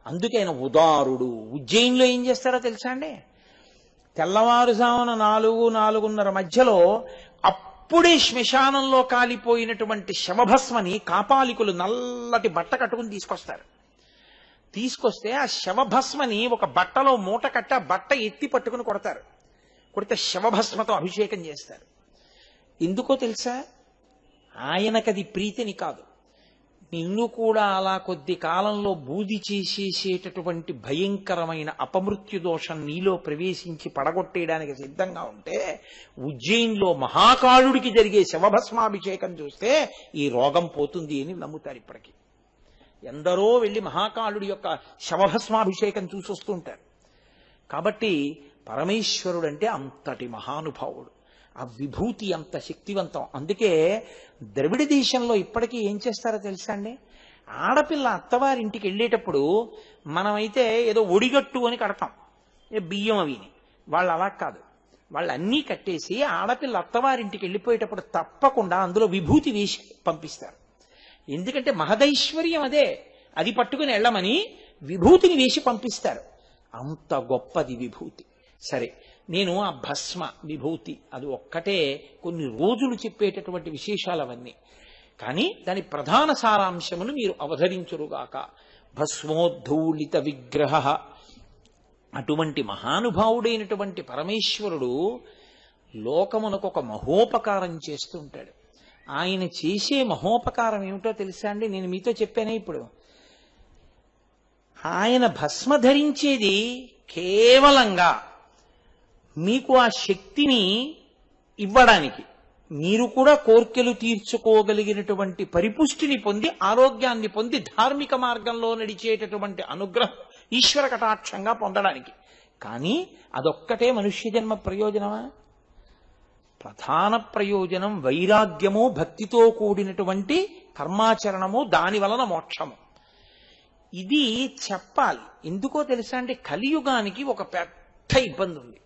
అందుకే ఆయన ఉదారుడు. ఉజ్జయినిలో ఏం చేస్తారో తెలుసా అండి? తెల్లవారుజామున 4-4:30 మధ్యలో అప్పుడే శ్మశానంలో కాలిపోయినటువంటి శవభస్మని కాపాలికులు నల్లటి బట్ట కట్టుకుని తీసుకొస్తారు. తీసుకొస్తే ఆ శవభస్మని ఒక బట్టలో మూట కట్టి ఆ బట్ట ఎత్తి పట్టుకుని కొడతారు. కొడితే శవభస్మతో అభిషేకం చేస్తారు. ఎందుకో తెలుసా? ఆయనకది ప్రీతిని కాదు, నిన్ను కూడా అలా కొద్ది కాలంలో బూది చేసేసేటటువంటి భయంకరమైన అపమృత్యు దోషం నీలో ప్రవేశించి పడగొట్టేయడానికి సిద్ధంగా ఉంటే ఉజ్జయినిలో మహాకాళుడికి జరిగే శవభస్మాభిషేకం చూస్తే ఈ రోగం పోతుంది అని నమ్ముతారు. ఇప్పటికీ ఎందరో వెళ్లి మహాకాళుడి యొక్క శవభస్మాభిషేకం చూసొస్తుంటారు. కాబట్టి పరమేశ్వరుడు అంటే అంతటి మహానుభావుడు. ఆ విభూతి అంత శక్తివంతం. అందుకే ద్రవిడ దేశంలో ఇప్పటికీ ఏం చేస్తారో తెలుసా అండి? ఆడపిల్ల అత్తవారింటికి వెళ్ళేటప్పుడు మనమైతే ఏదో ఒడిగట్టు అని కడతాం, బియ్యం అవిని. వాళ్ళు అలా కాదు, వాళ్ళు అన్నీ కట్టేసి ఆడపిల్ల అత్తవారింటికి వెళ్ళిపోయేటప్పుడు తప్పకుండా అందులో విభూతి వేసి పంపిస్తారు. ఎందుకంటే మహదైశ్వర్యం అదే, అది పట్టుకుని వెళ్ళమని విభూతిని వేసి పంపిస్తారు. అంత గొప్పది విభూతి. సరే, నేను ఆ భస్మ విభూతి అది ఒక్కటే కొన్ని రోజులు చెప్పేటటువంటి విశేషాలు అవన్నీ. కానీ దాని ప్రధాన సారాంశమును మీరు అవధరించురుగాక. భస్మోద్ధూళిత విగ్రహ, అటువంటి మహానుభావుడైనటువంటి పరమేశ్వరుడు లోకమునకు ఒక మహోపకారం చేస్తుంటాడు. ఆయన చేసే మహోపకారం ఏమిటో తెలుసా అండి? నేను మీతో చెప్పానే ఇప్పుడు. ఆయన భస్మ ధరించేది కేవలంగా మీకు ఆ శక్తిని ఇవ్వడానికి, మీరు కూడా కోర్కెలు తీర్చుకోగలిగినటువంటి పరిపుష్టిని పొంది ఆరోగ్యాన్ని పొంది ధార్మిక మార్గంలో నడిచేటటువంటి అనుగ్రహం ఈశ్వర కటాక్షంగా పొందడానికి. కానీ అదొక్కటే మనుష్య జన్మ ప్రయోజనమా? ప్రధాన ప్రయోజనం వైరాగ్యము, భక్తితో కూడినటువంటి కర్మాచరణము, దాని వలన మోక్షము. ఇది చెప్పాలి. ఎందుకో తెలుసా అంటే కలియుగానికి ఒక పెద్ద ఇబ్బంది ఉంది.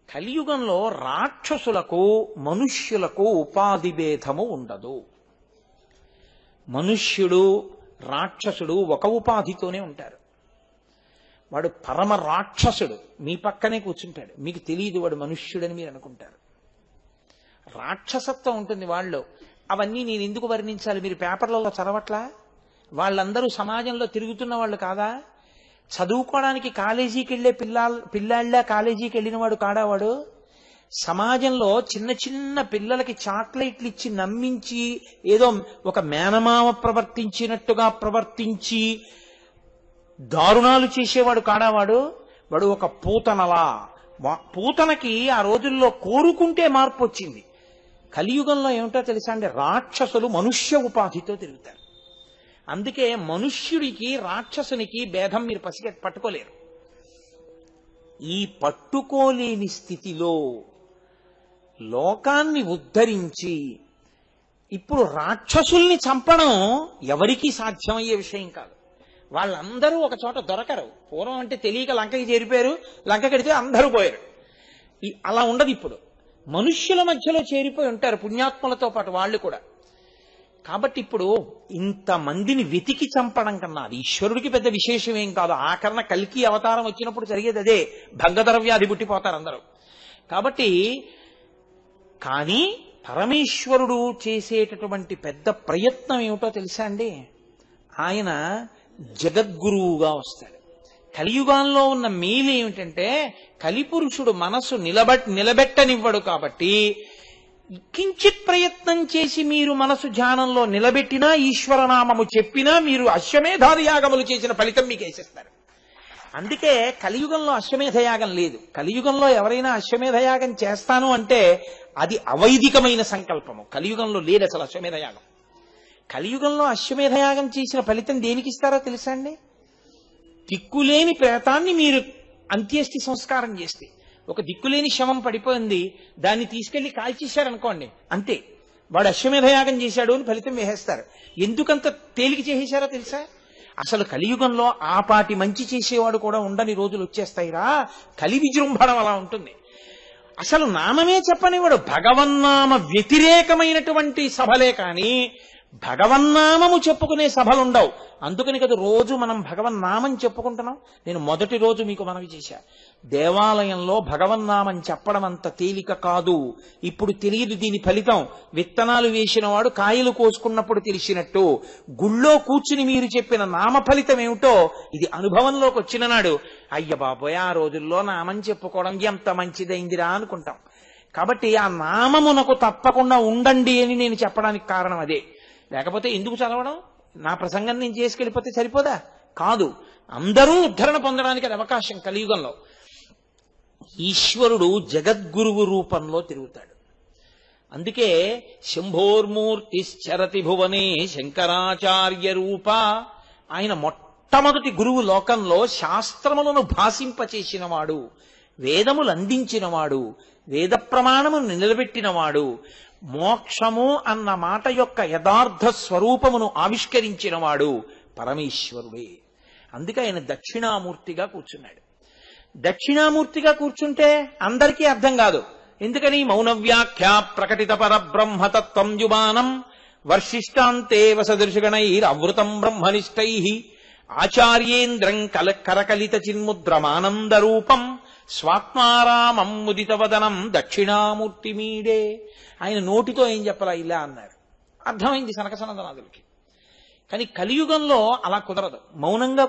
కలియుగంలో రాక్షసులకు మనుష్యులకు ఉపాధి భేదము ఉండదు. మనుష్యుడు రాక్షసుడు ఒక ఉపాధితోనే ఉంటారు. వాడు పరమ రాక్షసుడు మీ పక్కనే కూర్చుంటాడు, మీకు తెలియదు వాడు మనుష్యుడని మీరు అనుకుంటారు. రాక్షసత్వం ఉంటుంది వాళ్ళు. అవన్నీ నేను ఎందుకు వర్ణించాలి? మీరు పేపర్లలో చదవట్లా? వాళ్ళందరూ సమాజంలో తిరుగుతున్న వాళ్ళు కాదా? చదువుకోవడానికి కాలేజీకి వెళ్లే పిల్లాళ్ళ కాలేజీకి వెళ్ళినవాడు కాడావాడు. సమాజంలో చిన్న చిన్న పిల్లలకి చాక్లెట్లు ఇచ్చి నమ్మించి ఏదో ఒక మేనమామ ప్రవర్తించినట్టుగా ప్రవర్తించి దారుణాలు చేసేవాడు కాడావాడు. వాడు ఒక పూతనలా. పూతనకి ఆ రోజుల్లో కోరుకుంటే మార్పు వచ్చింది. కలియుగంలో ఏమిటో తెలుసా అండి? రాక్షసులు మనుష్య ఉపాధితో తిరుగుతారు. అందుకే మనుష్యుడికి రాక్షసునికి భేదం మీరు పట్టుకోలేరు. ఈ పట్టుకోలేని స్థితిలో లోకాన్ని ఉద్ధరించి ఇప్పుడు రాక్షసుల్ని చంపడం ఎవరికీ సాధ్యమయ్యే విషయం కాదు. వాళ్ళందరూ ఒక చోట దొరకరు. పూర్వం అంటే తెలియక లంకకి చేరిపోయారు, లంక కడితే అందరూ పోయారు. అలా ఉండదు. ఇప్పుడు మనుష్యుల మధ్యలో చేరిపోయి ఉంటారు, పుణ్యాత్ములతో పాటు వాళ్ళు కూడా. కాబట్టి ఇప్పుడు ఇంతమందిని వెతికి చంపడం కన్నా అది ఈశ్వరుడికి పెద్ద విశేషం ఏం కాదు. ఆఖరణ కల్కి అవతారం వచ్చినప్పుడు జరిగేది అదే. భంగధర వ్యాధి పుట్టిపోతారు అందరూ. కాబట్టి కానీ పరమేశ్వరుడు చేసేటటువంటి పెద్ద ప్రయత్నం ఏమిటో తెలుసా అండి? ఆయన జగద్గురువుగా వస్తాడు. కలియుగంలో ఉన్న మేలు ఏమిటంటే కలిపురుషుడు మనసు నిలబెట్టనివ్వడు. కాబట్టి కించిత్ ప్రయత్నం చేసి మీరు మనసు ధ్యానంలో నిలబెట్టినా, ఈశ్వరనామము చెప్పినా మీరు అశ్వమేధాది యాగములు చేసిన ఫలితం మీకు వేసేస్తారు. అందుకే కలియుగంలో అశ్వమేధయాగం లేదు. కలియుగంలో ఎవరైనా అశ్వమేధయాగం చేస్తాను అంటే అది అవైదికమైన సంకల్పము. కలియుగంలో లేదు అసలు అశ్వమేధయాగం. కలియుగంలో అశ్వమేధయాగం చేసిన ఫలితం దేనికి ఇస్తారో తెలుసా అండి? దిక్కులేని ప్రేతాన్ని మీరు అంత్యేష్టి సంస్కారం చేస్తే, ఒక దిక్కులేని శవం పడిపోయింది, దాన్ని తీసుకెళ్లి కాల్చేశారనుకోండి, అంతే, వాడు అశ్వమేధయాగం చేశాడు అని ఫలితం వేసేస్తారు. ఎందుకంత తేలిక చేసేశారో తెలుసా? అసలు కలియుగంలో ఆపాటి మంచి చేసేవాడు కూడా ఉండని రోజులు వచ్చేస్తాయిరా. కలి విజృంభణం అలా ఉంటుంది. అసలు నామమే చెప్పనివాడు, భగవన్నామ వ్యతిరేకమైనటువంటి సభలే కానీ భగవన్నామము చెప్పుకునే సభలుండవు. అందుకని కదా రోజు మనం భగవన్నామం చెప్పుకుంటున్నాం. నేను మొదటి రోజు మీకు మనవి చేశా, దేవాలయంలో భగవన్నామం చెప్పడం అంత తేలిక కాదు. ఇప్పుడు తెలియదు దీని ఫలితం. విత్తనాలు వేసిన వాడు కాయలు కోసుకున్నప్పుడు తెలిసినట్టు గుళ్ళో కూర్చుని మీరు చెప్పిన నామ ఫలితం ఏమిటో ఇది అనుభవంలోకి వచ్చిన నాడు అయ్య బాబోయ్ ఆ రోజుల్లో నామం చెప్పుకోవడం ఎంత మంచిదైందిరా అనుకుంటాం. కాబట్టి ఆ నామమునకు తప్పకుండా ఉండండి అని నేను చెప్పడానికి కారణం అదే. లేకపోతే ఎందుకు చదవడం? నా ప్రసంగం నేను చేసుకెళ్ళిపోతే సరిపోదా? కాదు, అందరూ ఉద్ధరణ పొందడానికి అది అవకాశం. కలియుగంలో ఈశ్వరుడు జగద్గురువు రూపంలో తిరుగుతాడు. అందుకే శంభోర్మూర్తిశ్చరతి భువనే శంకరాచార్య రూప. ఆయన మొట్టమొదటి గురువు లోకంలో శాస్త్రములను భాషింపచేసినవాడు, వేదములు అందించినవాడు, వేద ప్రమాణమును నిలబెట్టినవాడు, మోక్షము అన్న మాట యొక్క యథార్థ స్వరూపమును ఆవిష్కరించినవాడు పరమేశ్వరుడే. అందుకే ఆయన దక్షిణామూర్తిగా కూర్చున్నాడు. దక్షిణామూర్తిగా కూర్చుంటే అందరికీ అర్థం కాదు. ఎందుకని? మౌనవ్యాఖ్యా ప్రకటిత పరబ్రహ్మతత్వం యుమానం వర్షిష్టాంతే వసదృశగణైరవృతం బ్రహ్మనిష్టై ఆచార్యేంద్రం కరకలిత చిన్ముద్రమానంద రూపం స్వాత్మారామం ముదితవదనం దక్షిణామూర్తి మీడే. ఆయన నోటితో ఏం చెప్పలా, ఇలా అన్నారు, అర్థమైంది సనకసనందనాథులకి. కానీ కలియుగంలో అలా కుదరదు. మౌనంగా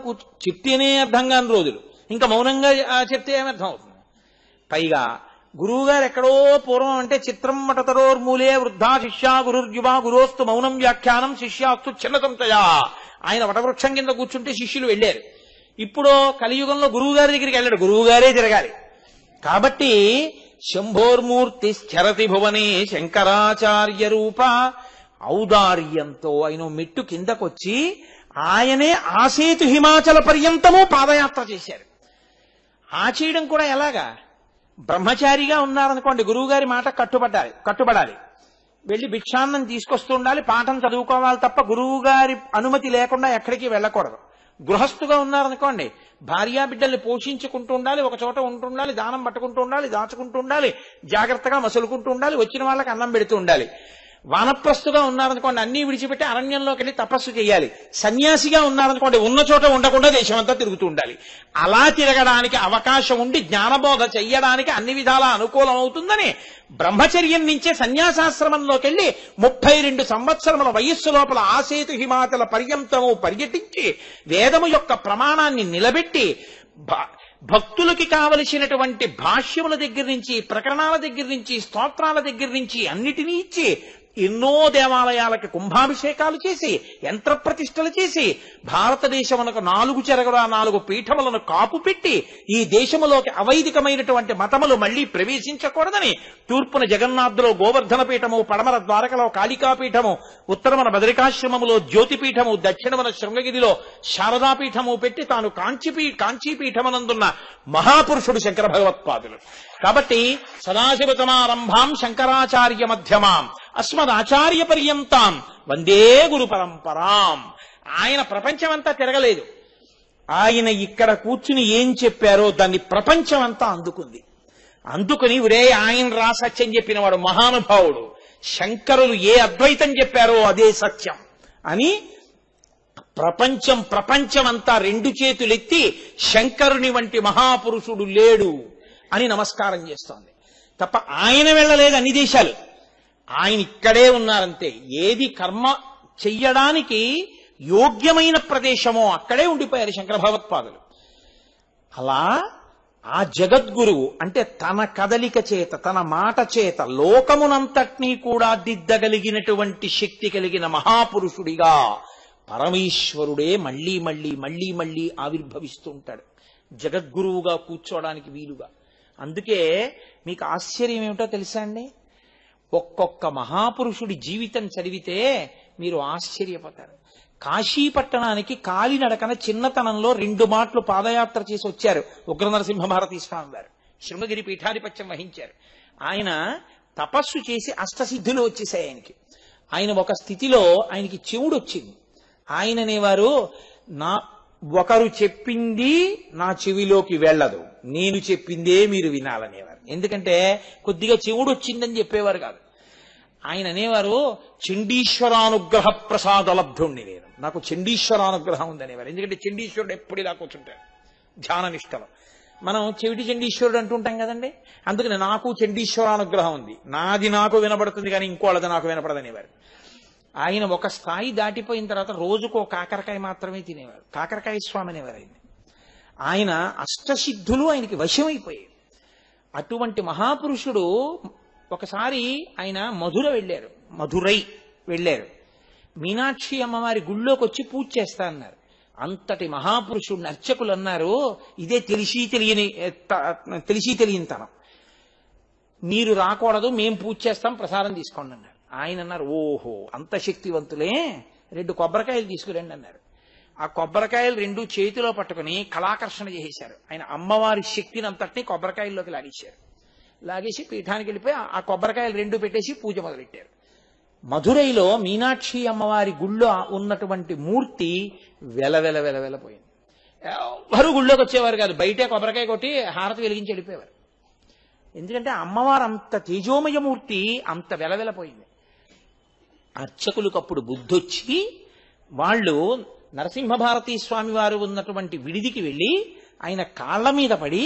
చెప్తేనే అర్థం కాని రోజులు, ఇంకా మౌనంగా చెప్తే ఏమి అర్థం అవుతుంది? పైగా గురువుగారు ఎక్కడో పూర్వం అంటే చిత్రం మటతరోర్మూలే వృద్ధా శిష్యా గురుర్యువా గురోస్తు మౌనం వ్యాఖ్యానం శిష్యాస్తు చిన్నతంతయా. ఆయన వటవృక్షం కింద కూర్చుంటే శిష్యులు వెళ్ళారు. ఇప్పుడు కలియుగంలో గురువుగారి దగ్గరికి వెళ్ళాడు, గురువుగారే తిరగాలి. కాబట్టి శంభోర్మూర్తి స్థిరతి భువనే శంకరాచార్య రూప. ఔదార్యంతో ఆయన మెట్టు కిందకొచ్చి ఆయనే ఆసేతు హిమాచల పర్యంతము పాదయాత్ర చేశారు. ఆ చేయడం కూడా ఎలాగా? బ్రహ్మచారిగా ఉన్నారనుకోండి, గురువుగారి మాట కట్టుబడాలి, వెళ్ళి భిక్షాన్నం తీసుకొస్తూ ఉండాలి, పాఠం చదువుకోవాలి తప్ప గురువుగారి అనుమతి లేకుండా ఎక్కడికి వెళ్ళకూడదు. గృహస్థుగా ఉన్నారనుకోండి, భార్యా బిడ్డల్ని పోషించుకుంటూ ఉండాలి, ఒక చోట ఉంటుండాలి, దానం పట్టుకుంటూ ఉండాలి, దాచుకుంటూ ఉండాలి, జాగ్రత్తగా మసులుకుంటూ ఉండాలి, వచ్చిన వాళ్ళకి అన్నం పెడుతూ ఉండాలి. వానప్రస్తుగా ఉన్నారనుకోండి, అన్ని విడిచిపెట్టి అరణ్యంలోకి వెళ్ళి తపస్సు చేయాలి. సన్యాసిగా ఉన్నారనుకోండి, ఉన్న చోట ఉండకుండా దేశమంతా తిరుగుతూ ఉండాలి. అలా తిరగడానికి అవకాశం ఉండి జ్ఞానబోధ చెయ్యడానికి అన్ని విధాలా అనుకూలం అవుతుందని బ్రహ్మచర్యం నుంచే సన్యాసాశ్రమంలోకి వెళ్ళి 32 సంవత్సరముల వయస్సు లోపల ఆసేతు హిమాచల పర్యంతము పర్యటించి వేదము యొక్క ప్రమాణాన్ని నిలబెట్టి భక్తులకి కావలసినటువంటి భాష్యముల దగ్గర నుంచి, ప్రకరణాల దగ్గర నుంచి, స్తోత్రాల దగ్గర నుంచి అన్నిటినీ ఇచ్చి ఎన్నో దేవాలయాలకి కుంభాభిషేకాలు చేసి యంత్ర ప్రతిష్టలు చేసి భారతదేశమునకు 4 చెరగుల 4 పీఠములను కాపు పెట్టి ఈ దేశములోకి అవైదికమైనటువంటి మతములు మళ్లీ ప్రవేశించకూడదని తూర్పున జగన్నాథులో గోవర్ధన పీఠము, పడమర ద్వారకలో కాళికాపీఠము, ఉత్తరమున బదరికాశ్రమములో జ్యోతిపీఠము, దక్షిణమున శృంగగిరిలో శారదాపీఠము పెట్టి తాను కాంచీపీఠమునందున్న మహాపురుషుడు శంకర భగవత్పాదులు. కాబట్టి సదాశివసమారంభాం శంకరాచార్య మధ్యమాం అస్మదాచార్య పర్యంతాం వందే గురు పరంపరాం. ఆయన ప్రపంచమంతా తిరగలేదు. ఆయన ఇక్కడ కూర్చుని ఏం చెప్పారో దాన్ని ప్రపంచమంతా అందుకుని ఒరే ఆయన రా సత్యం చెప్పినవాడు మహానుభావుడు, శంకరులు ఏ అద్వైతం చెప్పారో అదే సత్యం అని ప్రపంచమంతా 2 చేతులెత్తి శంకరుని వంటి మహాపురుషుడు లేడు అని నమస్కారం చేస్తోంది తప్ప ఆయన వెళ్ళలేదు అన్ని దేశాలు. ఆయన ఇక్కడే ఉన్నారంతే. ఏది కర్మ చెయ్యడానికి యోగ్యమైన ప్రదేశమో అక్కడే ఉండిపోయారు శంకర భగవత్పాదులు. అలా ఆ జగద్గురువు అంటే తన కదలిక చేత, తన మాట చేత లోకమునంతటినీ కూడా దిద్దగలిగినటువంటి శక్తి కలిగిన మహాపురుషుడిగా పరమేశ్వరుడే మళ్లీ మళ్లీ మళ్లీ మళ్లీ ఆవిర్భవిస్తూ ఉంటాడు జగద్గురువుగా కూర్చోవడానికి వీలుగా. అందుకే మీకు ఆశ్చర్యం ఏమిటో తెలుసా అండి? ఒక్కొక్క మహాపురుషుడి జీవితం చదివితే మీరు ఆశ్చర్యపోతారు. కాశీపట్టణానికి కాలినడకన చిన్నతనంలో 2 మాటలు పాదయాత్ర చేసి వచ్చారు ఉగ్ర నరసింహభారతీ స్వామి వారు. శృంగగిరి పీఠాధిపత్యం వహించారు. ఆయన తపస్సు చేసి అష్టసిద్ధులు వచ్చేసాయి ఆయనకి. ఆయన ఒక స్థితిలో ఆయనకి చెవుడు వచ్చింది. ఆయన అనేవారు, నా ఒకరు చెప్పింది నా చెవిలోకి వెళ్ళదు, నేను చెప్పిందే మీరు వినాలనేవారు. ఎందుకంటే కొద్దిగా చెవుడు వచ్చిందని చెప్పేవారు కాదు. ఆయన అనేవారు, చండీశ్వరానుగ్రహ ప్రసాదలబ్ధుణ్ణి నేను, నాకు చండీశ్వరానుగ్రహం ఉందనేవారు. ఎందుకంటే చండీశ్వరుడు ఎప్పుడు ఇలా కూర్చుంటాడు ధ్యాన నిష్టలో. మనం చెవిటి చండీశ్వరుడు అంటుంటాం కదండి. అందుకని నాకు చండీశ్వరానుగ్రహం ఉంది, నాది నాకు వినపడుతుంది కానీ ఇంకోళ్ళది నాకు వినపడదనేవారు. ఆయన ఒక స్థాయి దాటిపోయిన తర్వాత రోజుకో కాకరకాయ మాత్రమే తినేవారు. కాకరకాయ స్వామి అనేవారు ఆయన. ఆయన అష్టసిద్ధులు ఆయనకి వశమైపోయాయి. అటువంటి మహాపురుషుడు ఒకసారి ఆయన మధురై వెళ్ళారు. మీనాక్షి అమ్మవారి గుళ్ళోకి వచ్చి పూజ చేస్తా అన్నారు. అంతటి మహాపురుషుడిని అర్చకులు అన్నారు, ఇదే తెలిసి తెలియని తనం, మీరు రాకూడదు, మేం పూజ చేస్తాం, ప్రసాదం తీసుకోండి అన్నారు. ఆయన అన్నారు, ఓహో అంత శక్తివంతులే, 2 కొబ్బరికాయలు తీసుకురండి అన్నారు. ఆ కొబ్బరికాయలు 2 చేతిలో పట్టుకుని కళాకర్షణ చేసేశారు. ఆయన అమ్మవారి శక్తిని అంతటినీ కొబ్బరికాయల్లోకి లాగేశారు. లాగేసి పీఠానికి వెళ్ళిపోయి ఆ కొబ్బరికాయలు 2 పెట్టేసి పూజ మొదలెట్టారు. మధురైలో మీనాక్షి అమ్మవారి గుళ్ళో ఉన్నటువంటి మూర్తి వెలవెలపోయింది. ఎవరు గుళ్ళోకి వచ్చేవారు కాదు, బయటే కొబ్బరికాయ కొట్టి హారతి వెలిగించి వెళ్ళిపోయేవారు. ఎందుకంటే అమ్మవారు అంత తేజోమయమూర్తి, అంత వెలవెలపోయింది. అర్చకులకు అప్పుడు బుద్ధొచ్చి వాళ్ళు నరసింహభారతీ స్వామి వారు ఉన్నటువంటి విడిదికి వెళ్ళి ఆయన కాళ్ల మీద పడి,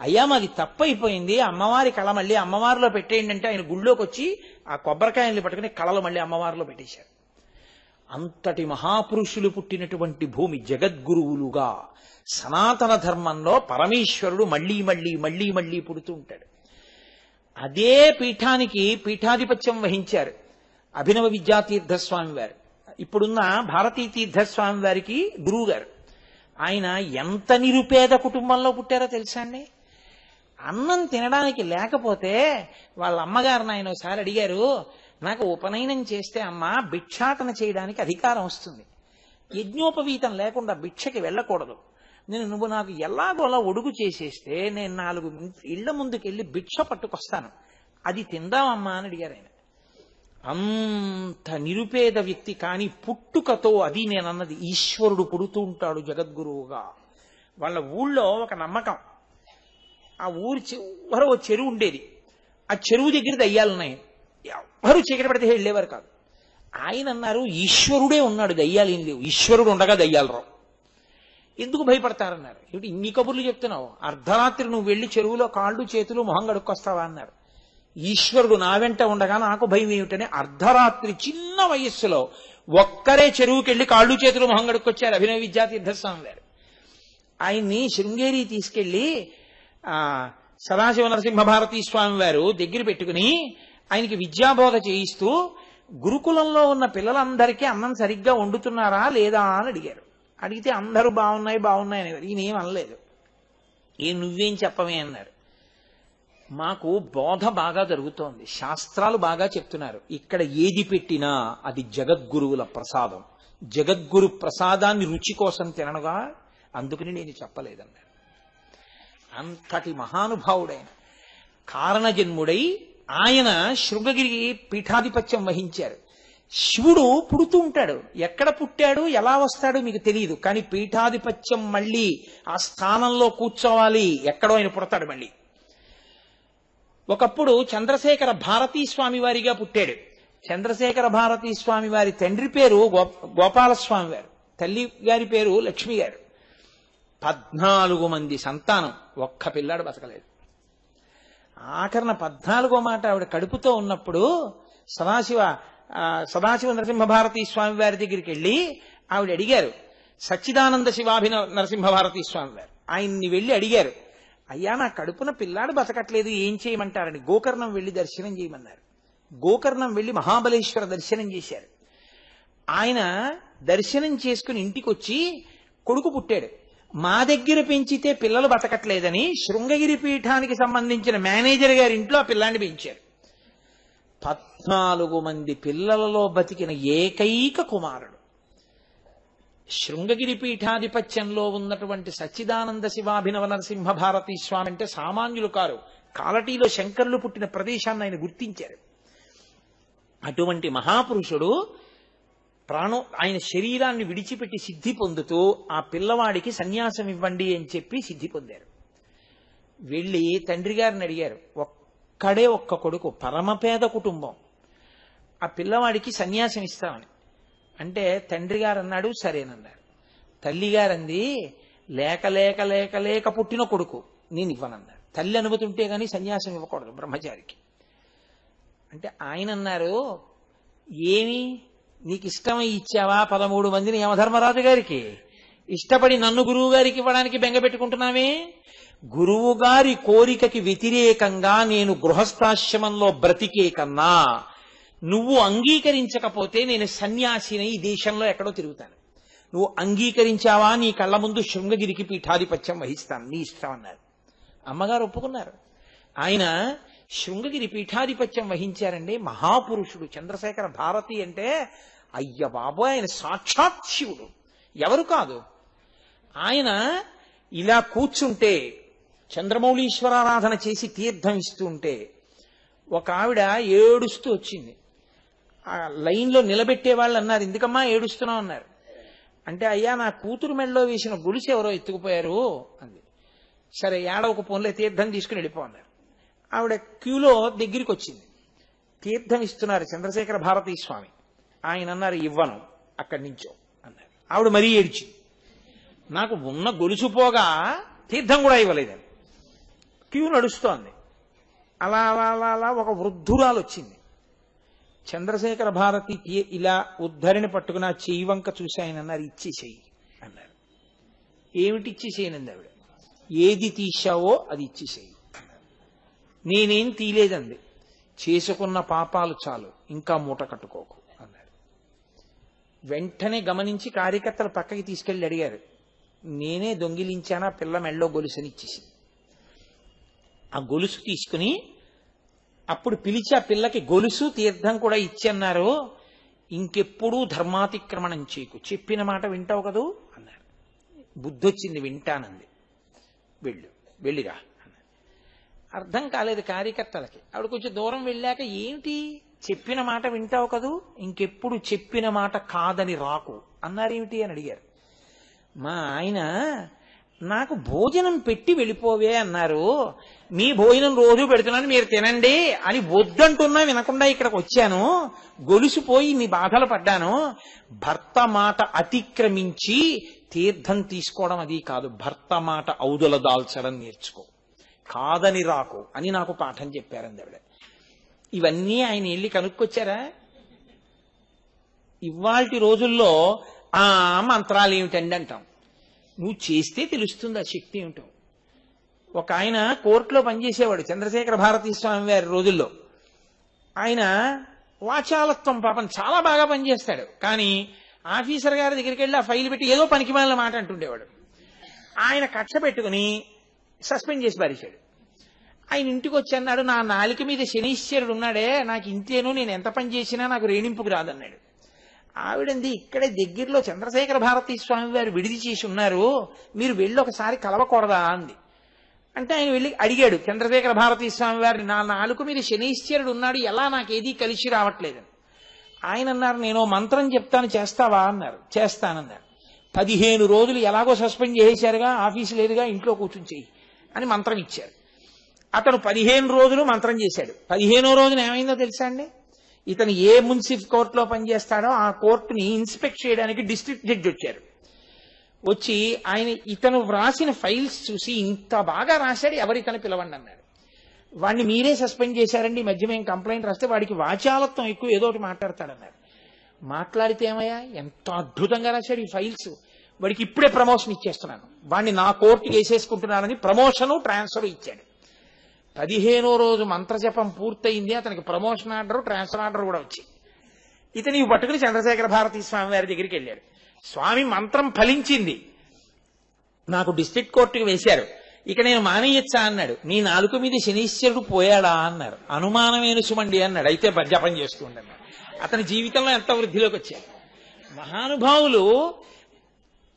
అయ్యా మాది తప్పైపోయింది, అమ్మవారి కళ మళ్ళీ అమ్మవారిలో పెట్టేయండి అంటే ఆయన గుళ్ళోకి వచ్చి ఆ కొబ్బరికాయల్ని పట్టుకుని కళలు మళ్ళీ అమ్మవారిలో పెట్టేశారు. అంతటి మహాపురుషులు పుట్టినటువంటి భూమి, జగద్గురువులుగా సనాతన ధర్మంలో పరమేశ్వరుడు మళ్ళీ మళ్ళీ మళ్ళీ మళ్ళీ పుడుతూ ఉంటాడు. అదే పీఠానికి పీఠాధిపత్యం వహించారు అభినవ విద్యాతీర్థస్వామి వారు. ఇప్పుడున్న భారతీ తీర్థస్వామి వారికి గురువు గారు. ఆయన ఎంత నిరుపేద కుటుంబంలో పుట్టారో తెలుసా అండి. అన్నం తినడానికి లేకపోతే వాళ్ళ అమ్మగారిని ఆయన ఒకసారి అడిగారు, నాకు ఉపనయనం చేస్తే అమ్మ భిక్షాటన చేయడానికి అధికారం వస్తుంది, యజ్ఞోపవీతం లేకుండా భిక్షకి వెళ్ళకూడదు, నువ్వు నాకు ఎలాగోలా ఒడుగు చేసేస్తే నేను 4 ఇళ్ల ముందుకెళ్ళి భిక్ష పట్టుకొస్తాను, అది తిందామమ్మా అని అడిగారు ఆయన. అంత నిరుపేద వ్యక్తి, కానీ పుట్టుకతో, అది నేనన్నది, ఈశ్వరుడు పుడుతూ ఉంటాడు జగద్గురువుగా. వాళ్ళ ఊళ్ళో ఒక నమ్మకం, ఆ ఊరి చివర ఓ చెరువు ఉండేది, ఆ చెరువు దగ్గర దయ్యాలున్నాయి, ఎవరు చీకటి పడితే వెళ్ళేవారు కాదు. ఆయన అన్నారు, ఈశ్వరుడే ఉన్నాడు, దయ్యాలు ఏం లేవు, ఈశ్వరుడు ఉండగా దయ్యాలు రావు, ఎందుకు భయపడతారన్నారు. ఏమిటి ఇన్ని కబుర్లు చెప్తున్నావు, అర్ధరాత్రి నువ్వు వెళ్ళి చెరువులో కాళ్ళు చేతులు మొహం గడుక్కొస్తావా అన్నారు. ఈశ్వరుడు నా వెంట ఉండగా నాకు భయం ఏమిటని అర్ధరాత్రి చిన్న వయస్సులో ఒక్కరే చెరువుకెళ్ళి కాళ్ళు చేతులు మొహం గడుక్కొచ్చారు అభినవ విద్యాతీర్థస్వామి వారు. ఆయన్ని శృంగేరి తీసుకెళ్లి సదాశివ నరసింహభారతీ స్వామి వారు దగ్గర పెట్టుకుని ఆయనకి విద్యాబోధ చేయిస్తూ, గురుకులంలో ఉన్న పిల్లలందరికీ అన్నం సరిగ్గా వండుతున్నారా లేదా అని అడిగారు. అడిగితే అందరూ బాగున్నాయి అనేవారు. ఈయనేం అనలేదు. నువ్వేం చెప్పవే అన్నారు. మాకు బోధ బాగా జరుగుతోంది, శాస్త్రాలు బాగా చెప్తున్నారు, ఇక్కడ ఏది పెట్టినా అది జగద్గురువుల ప్రసాదం, జగద్గురు ప్రసాదాన్ని రుచి కోసం తిననుగా, అందుకని నేను చెప్పలేదన్నారు. అంతటి మహానుభావుడైన కారణజన్ముడై ఆయన శృంగగిరి పీఠాధిపత్యం వహించారు. శివుడు పుడుతూ ఉంటాడు, ఎక్కడ పుట్టాడు ఎలా వస్తాడు మీకు తెలియదు, కానీ పీఠాధిపత్యం మళ్ళీ ఆ స్థానంలో కూర్చోవాలి, ఎక్కడో ఆయన పుడతాడు మళ్ళీ. ఒకప్పుడు చంద్రశేఖర భారతీ స్వామి వారిగా పుట్టాడు. చంద్రశేఖర భారతీ స్వామి వారి తండ్రి పేరు గోపాలస్వామి వారు, తల్లి గారి పేరు లక్ష్మి గారు. 14 మంది సంతానం, ఒక్క పిల్లాడు బతకలేదు. ఆఖరణ 14వ మాట ఆవిడ కడుపుతో ఉన్నప్పుడు సదాశివ నరసింహభారతీ స్వామి వారి దగ్గరికి వెళ్ళి ఆవిడ అడిగారు, సచ్చిదానంద శివాభినవ నరసింహభారతీ స్వామి వారు ఆయన్ని వెళ్ళి అడిగారు, అయ్యా నా కడుపున పిల్లాడు బతకట్లేదు, ఏం చేయమంటారని. గోకర్ణం వెళ్ళి దర్శనం చేయమన్నారు. గోకర్ణం వెళ్ళి మహాబలేశ్వర దర్శనం చేశారు. ఆయన దర్శనం చేసుకుని ఇంటికి వచ్చి కొడుకు పుట్టాడు. మా దగ్గర పెంచితే పిల్లలు బతకట్లేదని శృంగగిరి పీఠానికి సంబంధించిన మేనేజర్ గారి ఇంట్లో ఆ పిల్లాన్ని పెంచారు. 14 మంది పిల్లలలో బతికిన ఏకైక కుమారుడు. శృంగగిరి పీఠాధిపత్యంలో ఉన్నటువంటి సచ్చిదానంద శివాభినవ నరసింహ భారతీ స్వామి అంటే సామాన్యులు కారు. కాలటీలో శంకరులు పుట్టిన ప్రదేశాన్ని ఆయన గుర్తించారు. అటువంటి మహాపురుషుడు ఆయన శరీరాన్ని విడిచిపెట్టి సిద్ధి పొందుతూ ఆ పిల్లవాడికి సన్యాసం ఇవ్వండి అని చెప్పి సిద్ధి పొందారు. వెళ్ళి తండ్రి గారిని అడిగారు. ఒక్కడే ఒక్క కొడుకు, పరమపేద కుటుంబం, ఆ పిల్లవాడికి సన్యాసం ఇస్తామని అంటే తండ్రి గారు అన్నాడు సరేనన్నారు. తల్లిగారంది లేక లేక లేక లేక పుట్టిన కొడుకు, నేను ఇవ్వనన్నారు. తల్లి అనుమతి ఉంటే గానీ సన్యాసం ఇవ్వకూడదు బ్రహ్మచారికి. అంటే ఆయన అన్నారు, ఏమి నీకు ఇష్టమై ఇచ్చావా 13 మందిని యమధర్మరాజు గారికి? ఇష్టపడి నన్ను గురువు గారికి ఇవ్వడానికి బెంగ పెట్టుకుంటున్నావే? గురువు గారి కోరికకి వ్యతిరేకంగా నేను గృహస్థాశ్రమంలో బ్రతికే కన్నా నువ్వు అంగీకరించకపోతే నేను సన్యాసిని ఈ దేశంలో ఎక్కడో తిరుగుతాను. నువ్వు అంగీకరించావా నీ కళ్ళ ముందు శృంగగిరికి పీఠాధిపత్యం వహిస్తాను, నీ ఇష్టం అన్నారు. అమ్మగారు ఒప్పుకున్నారు. ఆయన శృంగగిరి పీఠాధిపత్యం వహించారండి. మహాపురుషుడు చంద్రశేఖర భారతి అంటే అయ్య బాబోయ్, ఆయన సాక్షాత్ శివుడు, ఎవరు కాదు. ఆయన ఇలా కూర్చుంటే చంద్రమౌళీశ్వరారాధన చేసి తీర్థం ఇస్తూ ఉంటే ఒక ఆవిడ ఏడుస్తూ వచ్చింది. ఆ లైన్లో నిలబెట్టే వాళ్ళు అన్నారు, ఎందుకమ్మా ఏడుస్తున్నావు అన్నారు. అంటే అయ్యా నా కూతురు మెడలో వేసిన గొలుసు ఎవరో ఎత్తుకుపోయారు అంది. సరే ఏడవక పోన్లే, తీర్థం తీసుకుని వెళ్ళిపో అన్నారు. ఆవిడ క్యూలో దగ్గరికి వచ్చింది. తీర్థం ఇస్తున్నారు చంద్రశేఖర భారతీ స్వామి. ఆయన అన్నారు ఇవ్వను, అక్కడి నుంచో అన్నారు. ఆవిడ మరీ ఏడ్చింది. నాకు ఉన్న గొలుసు పోగా తీర్థం కూడా ఇవ్వలేదని. క్యూ నడుస్తోంది. అలా అలా అలా అలా ఒక వృద్ధురాలు వచ్చింది. చంద్రశేఖర భారతి ఇలా ఉద్ధరిని పట్టుకుని ఆ చెయ్యి వంక చూసి ఆయన అన్నారు ఇచ్చేసేయి అన్నారు. ఏమిటి ఇచ్చేసేయనంది ఆవిడ. ఏది తీశావో అది ఇచ్చేసేయి. నేనేం తీలేదండి, చేసుకున్న పాపాలు చాలు, ఇంకా మూట కట్టుకోకు అన్నారు. వెంటనే గమనించి కార్యకర్తలు పక్కకి తీసుకెళ్లి అడిగారు, నేనే దొంగిలించానా పిల్ల మెళ్ళో గొలుసుని ఇచ్చేసింది. ఆ గొలుసు తీసుకుని అప్పుడు పిలిచి ఆ పిల్లకి గొలుసు తీర్థం కూడా ఇచ్చన్నారు. ఇంకెప్పుడూ ధర్మాతిక్రమణం చేయకు, చెప్పిన మాట వింటావు కదూ అన్నారు. బుద్ధొచ్చింది, వింటానంది. వెళ్ళిరా అన్నారు. అర్థం కాలేదు కార్యకర్తలకి. ఆవిడ కొంచెం దూరం వెళ్ళాక ఏమిటి చెప్పిన మాట వింటావు కదూ, ఇంకెప్పుడు చెప్పిన మాట కాదని రాకు అన్నారేమిటి అని అడిగారు. మా ఆయన నాకు భోజనం పెట్టి వెళ్ళిపోవే అన్నారు. మీ భోజనం రోజు పెడుతున్నాను మీరు తినండి అని వద్దంటున్నా వినకుండా ఇక్కడికి వచ్చాను. గొలుసుపోయి నీ బాధలు పడ్డాను. భర్త మాట అతిక్రమించి తీర్థం తీసుకోవడం అది కాదు, భర్త మాట ఔదుల దాల్చడం నేర్చుకో, కాదని రాకు అని నాకు పాఠం చెప్పారండి ఆవిడ. ఇవన్నీ ఆయన వెళ్ళి కనుక్కొచ్చారా? ఇవాల్టి రోజుల్లో ఆ మంత్రాలు ఏమిటండి అంటాం. నువ్వు చేస్తే తెలుస్తుంది ఆ శక్తి ఏమిటో. ఒక ఆయన కోర్టులో పనిచేసేవాడు చంద్రశేఖర భారతీ స్వామి వారి రోజుల్లో. ఆయన వాచాలత్వం పాపం చాలా బాగా పనిచేస్తాడు. కానీ ఆఫీసర్ గారి దగ్గరికి వెళ్ళి ఆ ఫైల్ పెట్టి ఏదో పనికిమాలిన మాట అంటుండేవాడు. ఆయన కక్ష పెట్టుకుని సస్పెండ్ చేసి పారేశాడు. ఆయన ఇంటికి వచ్చి అన్నాడు, నా నాలుక మీద శనీశ్వరుడు ఉన్నాడే, నాకు ఇంతేను, నేను ఎంత పని చేసినా నాకు రేణింపుకు రాదన్నాడు. ఆవిడంది ఇక్కడే దగ్గరలో చంద్రశేఖర భారతీ స్వామి వారు విడిది చేసి ఉన్నారు, మీరు వెళ్ళి ఒకసారి కలవకూడదా అంది. అంటే ఆయన వెళ్ళి అడిగాడు చంద్రశేఖర భారతీ స్వామి వారిని, నా నాలుక మీద శనీశ్వరుడు ఉన్నాడు, ఎలా నాకేదీ కలిసి రావట్లేదని. ఆయన అన్నారు, నేను మంత్రం చెప్తాను చేస్తావా అన్నారు. చేస్తానన్నారు. 15 రోజులు ఎలాగో సస్పెండ్ చేసేశారుగా, ఆఫీసు లేదుగా, ఇంట్లో కూర్చుని చెయ్యి అని మంత్రం ఇచ్చారు. అతను 15 రోజులు మంత్రం చేశాడు. 15వ రోజున ఏమైందో తెలుసా అండి? ఇతను ఏ మున్సిపల్ కోర్టులో పనిచేస్తాడో ఆ కోర్టుని ఇన్స్పెక్ట్ చేయడానికి డిస్ట్రిక్ట్ జడ్జి వచ్చారు. వచ్చి ఆయన ఇతను వ్రాసిన ఫైల్స్ చూసి ఇంత బాగా రాశాడు, ఎవరితను పిలవండి అన్నాడు. వాడిని మీరే సస్పెండ్ చేశారండి, ఈ మధ్య మేము కంప్లైంట్ రాస్తే వాడికి వాచాలత్వం ఎక్కువ, ఏదో ఒకటి మాట్లాడతాడన్నారు. మాట్లాడితే ఏమయ్యా ఎంత అద్భుతంగా రాశాడు ఈ ఫైల్స్, వాడికి ఇప్పుడే ప్రమోషన్ ఇచ్చేస్తున్నాను, వాడిని నా కోర్టుకి వేసేసుకుంటున్నానని ప్రమోషను ట్రాన్స్ఫర్ ఇచ్చాడు. 15వ రోజు మంత్రజపం పూర్తయింది, అతనికి ప్రమోషన్ ఆర్డర్ ట్రాన్స్ఫర్ ఆర్డర్ కూడా వచ్చి ఇతని పట్టుకుని చంద్రశేఖర భారతీ స్వామి వారి దగ్గరికి వెళ్ళాడు. స్వామి మంత్రం ఫలించింది, నాకు డిస్ట్రిక్ట్ కోర్టుకి వేశారు, ఇక నేను మానేయచ్చా అన్నాడు. నీ నాలుక మీద శనీశ్వరుడు పోయాడా అన్నారు. అనుమానమైన సుమండి అన్నాడు. అయితే జపం చేస్తూ ఉండన్నాడు. అతని జీవితంలో ఎంత వృద్ధిలోకి వచ్చాయి. మహానుభావులు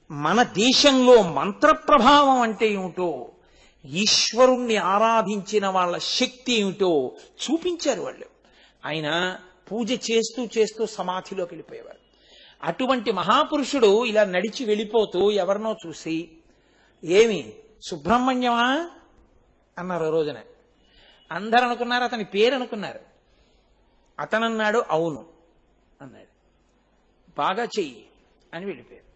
మన దేశంలో మంత్ర ప్రభావం అంటే ఏమిటో, ఈశ్వరుణ్ణి ఆరాధించిన వాళ్ళ శక్తి ఏమిటో చూపించారు వాళ్ళు. ఆయన పూజ చేస్తూ చేస్తూ సమాధిలోకి వెళ్ళిపోయేవారు. అటువంటి మహాపురుషుడు ఇలా నడిచి వెళ్ళిపోతూ ఎవరినో చూసి, ఏమి సుబ్రహ్మణ్యమా అన్నారు. రోజున అందరు అనుకున్నారు అతని పేరు అనుకున్నారు. అతనన్నాడు అవును అన్నాడు. బాగా చెయ్యి అని వెళ్ళిపోయారు.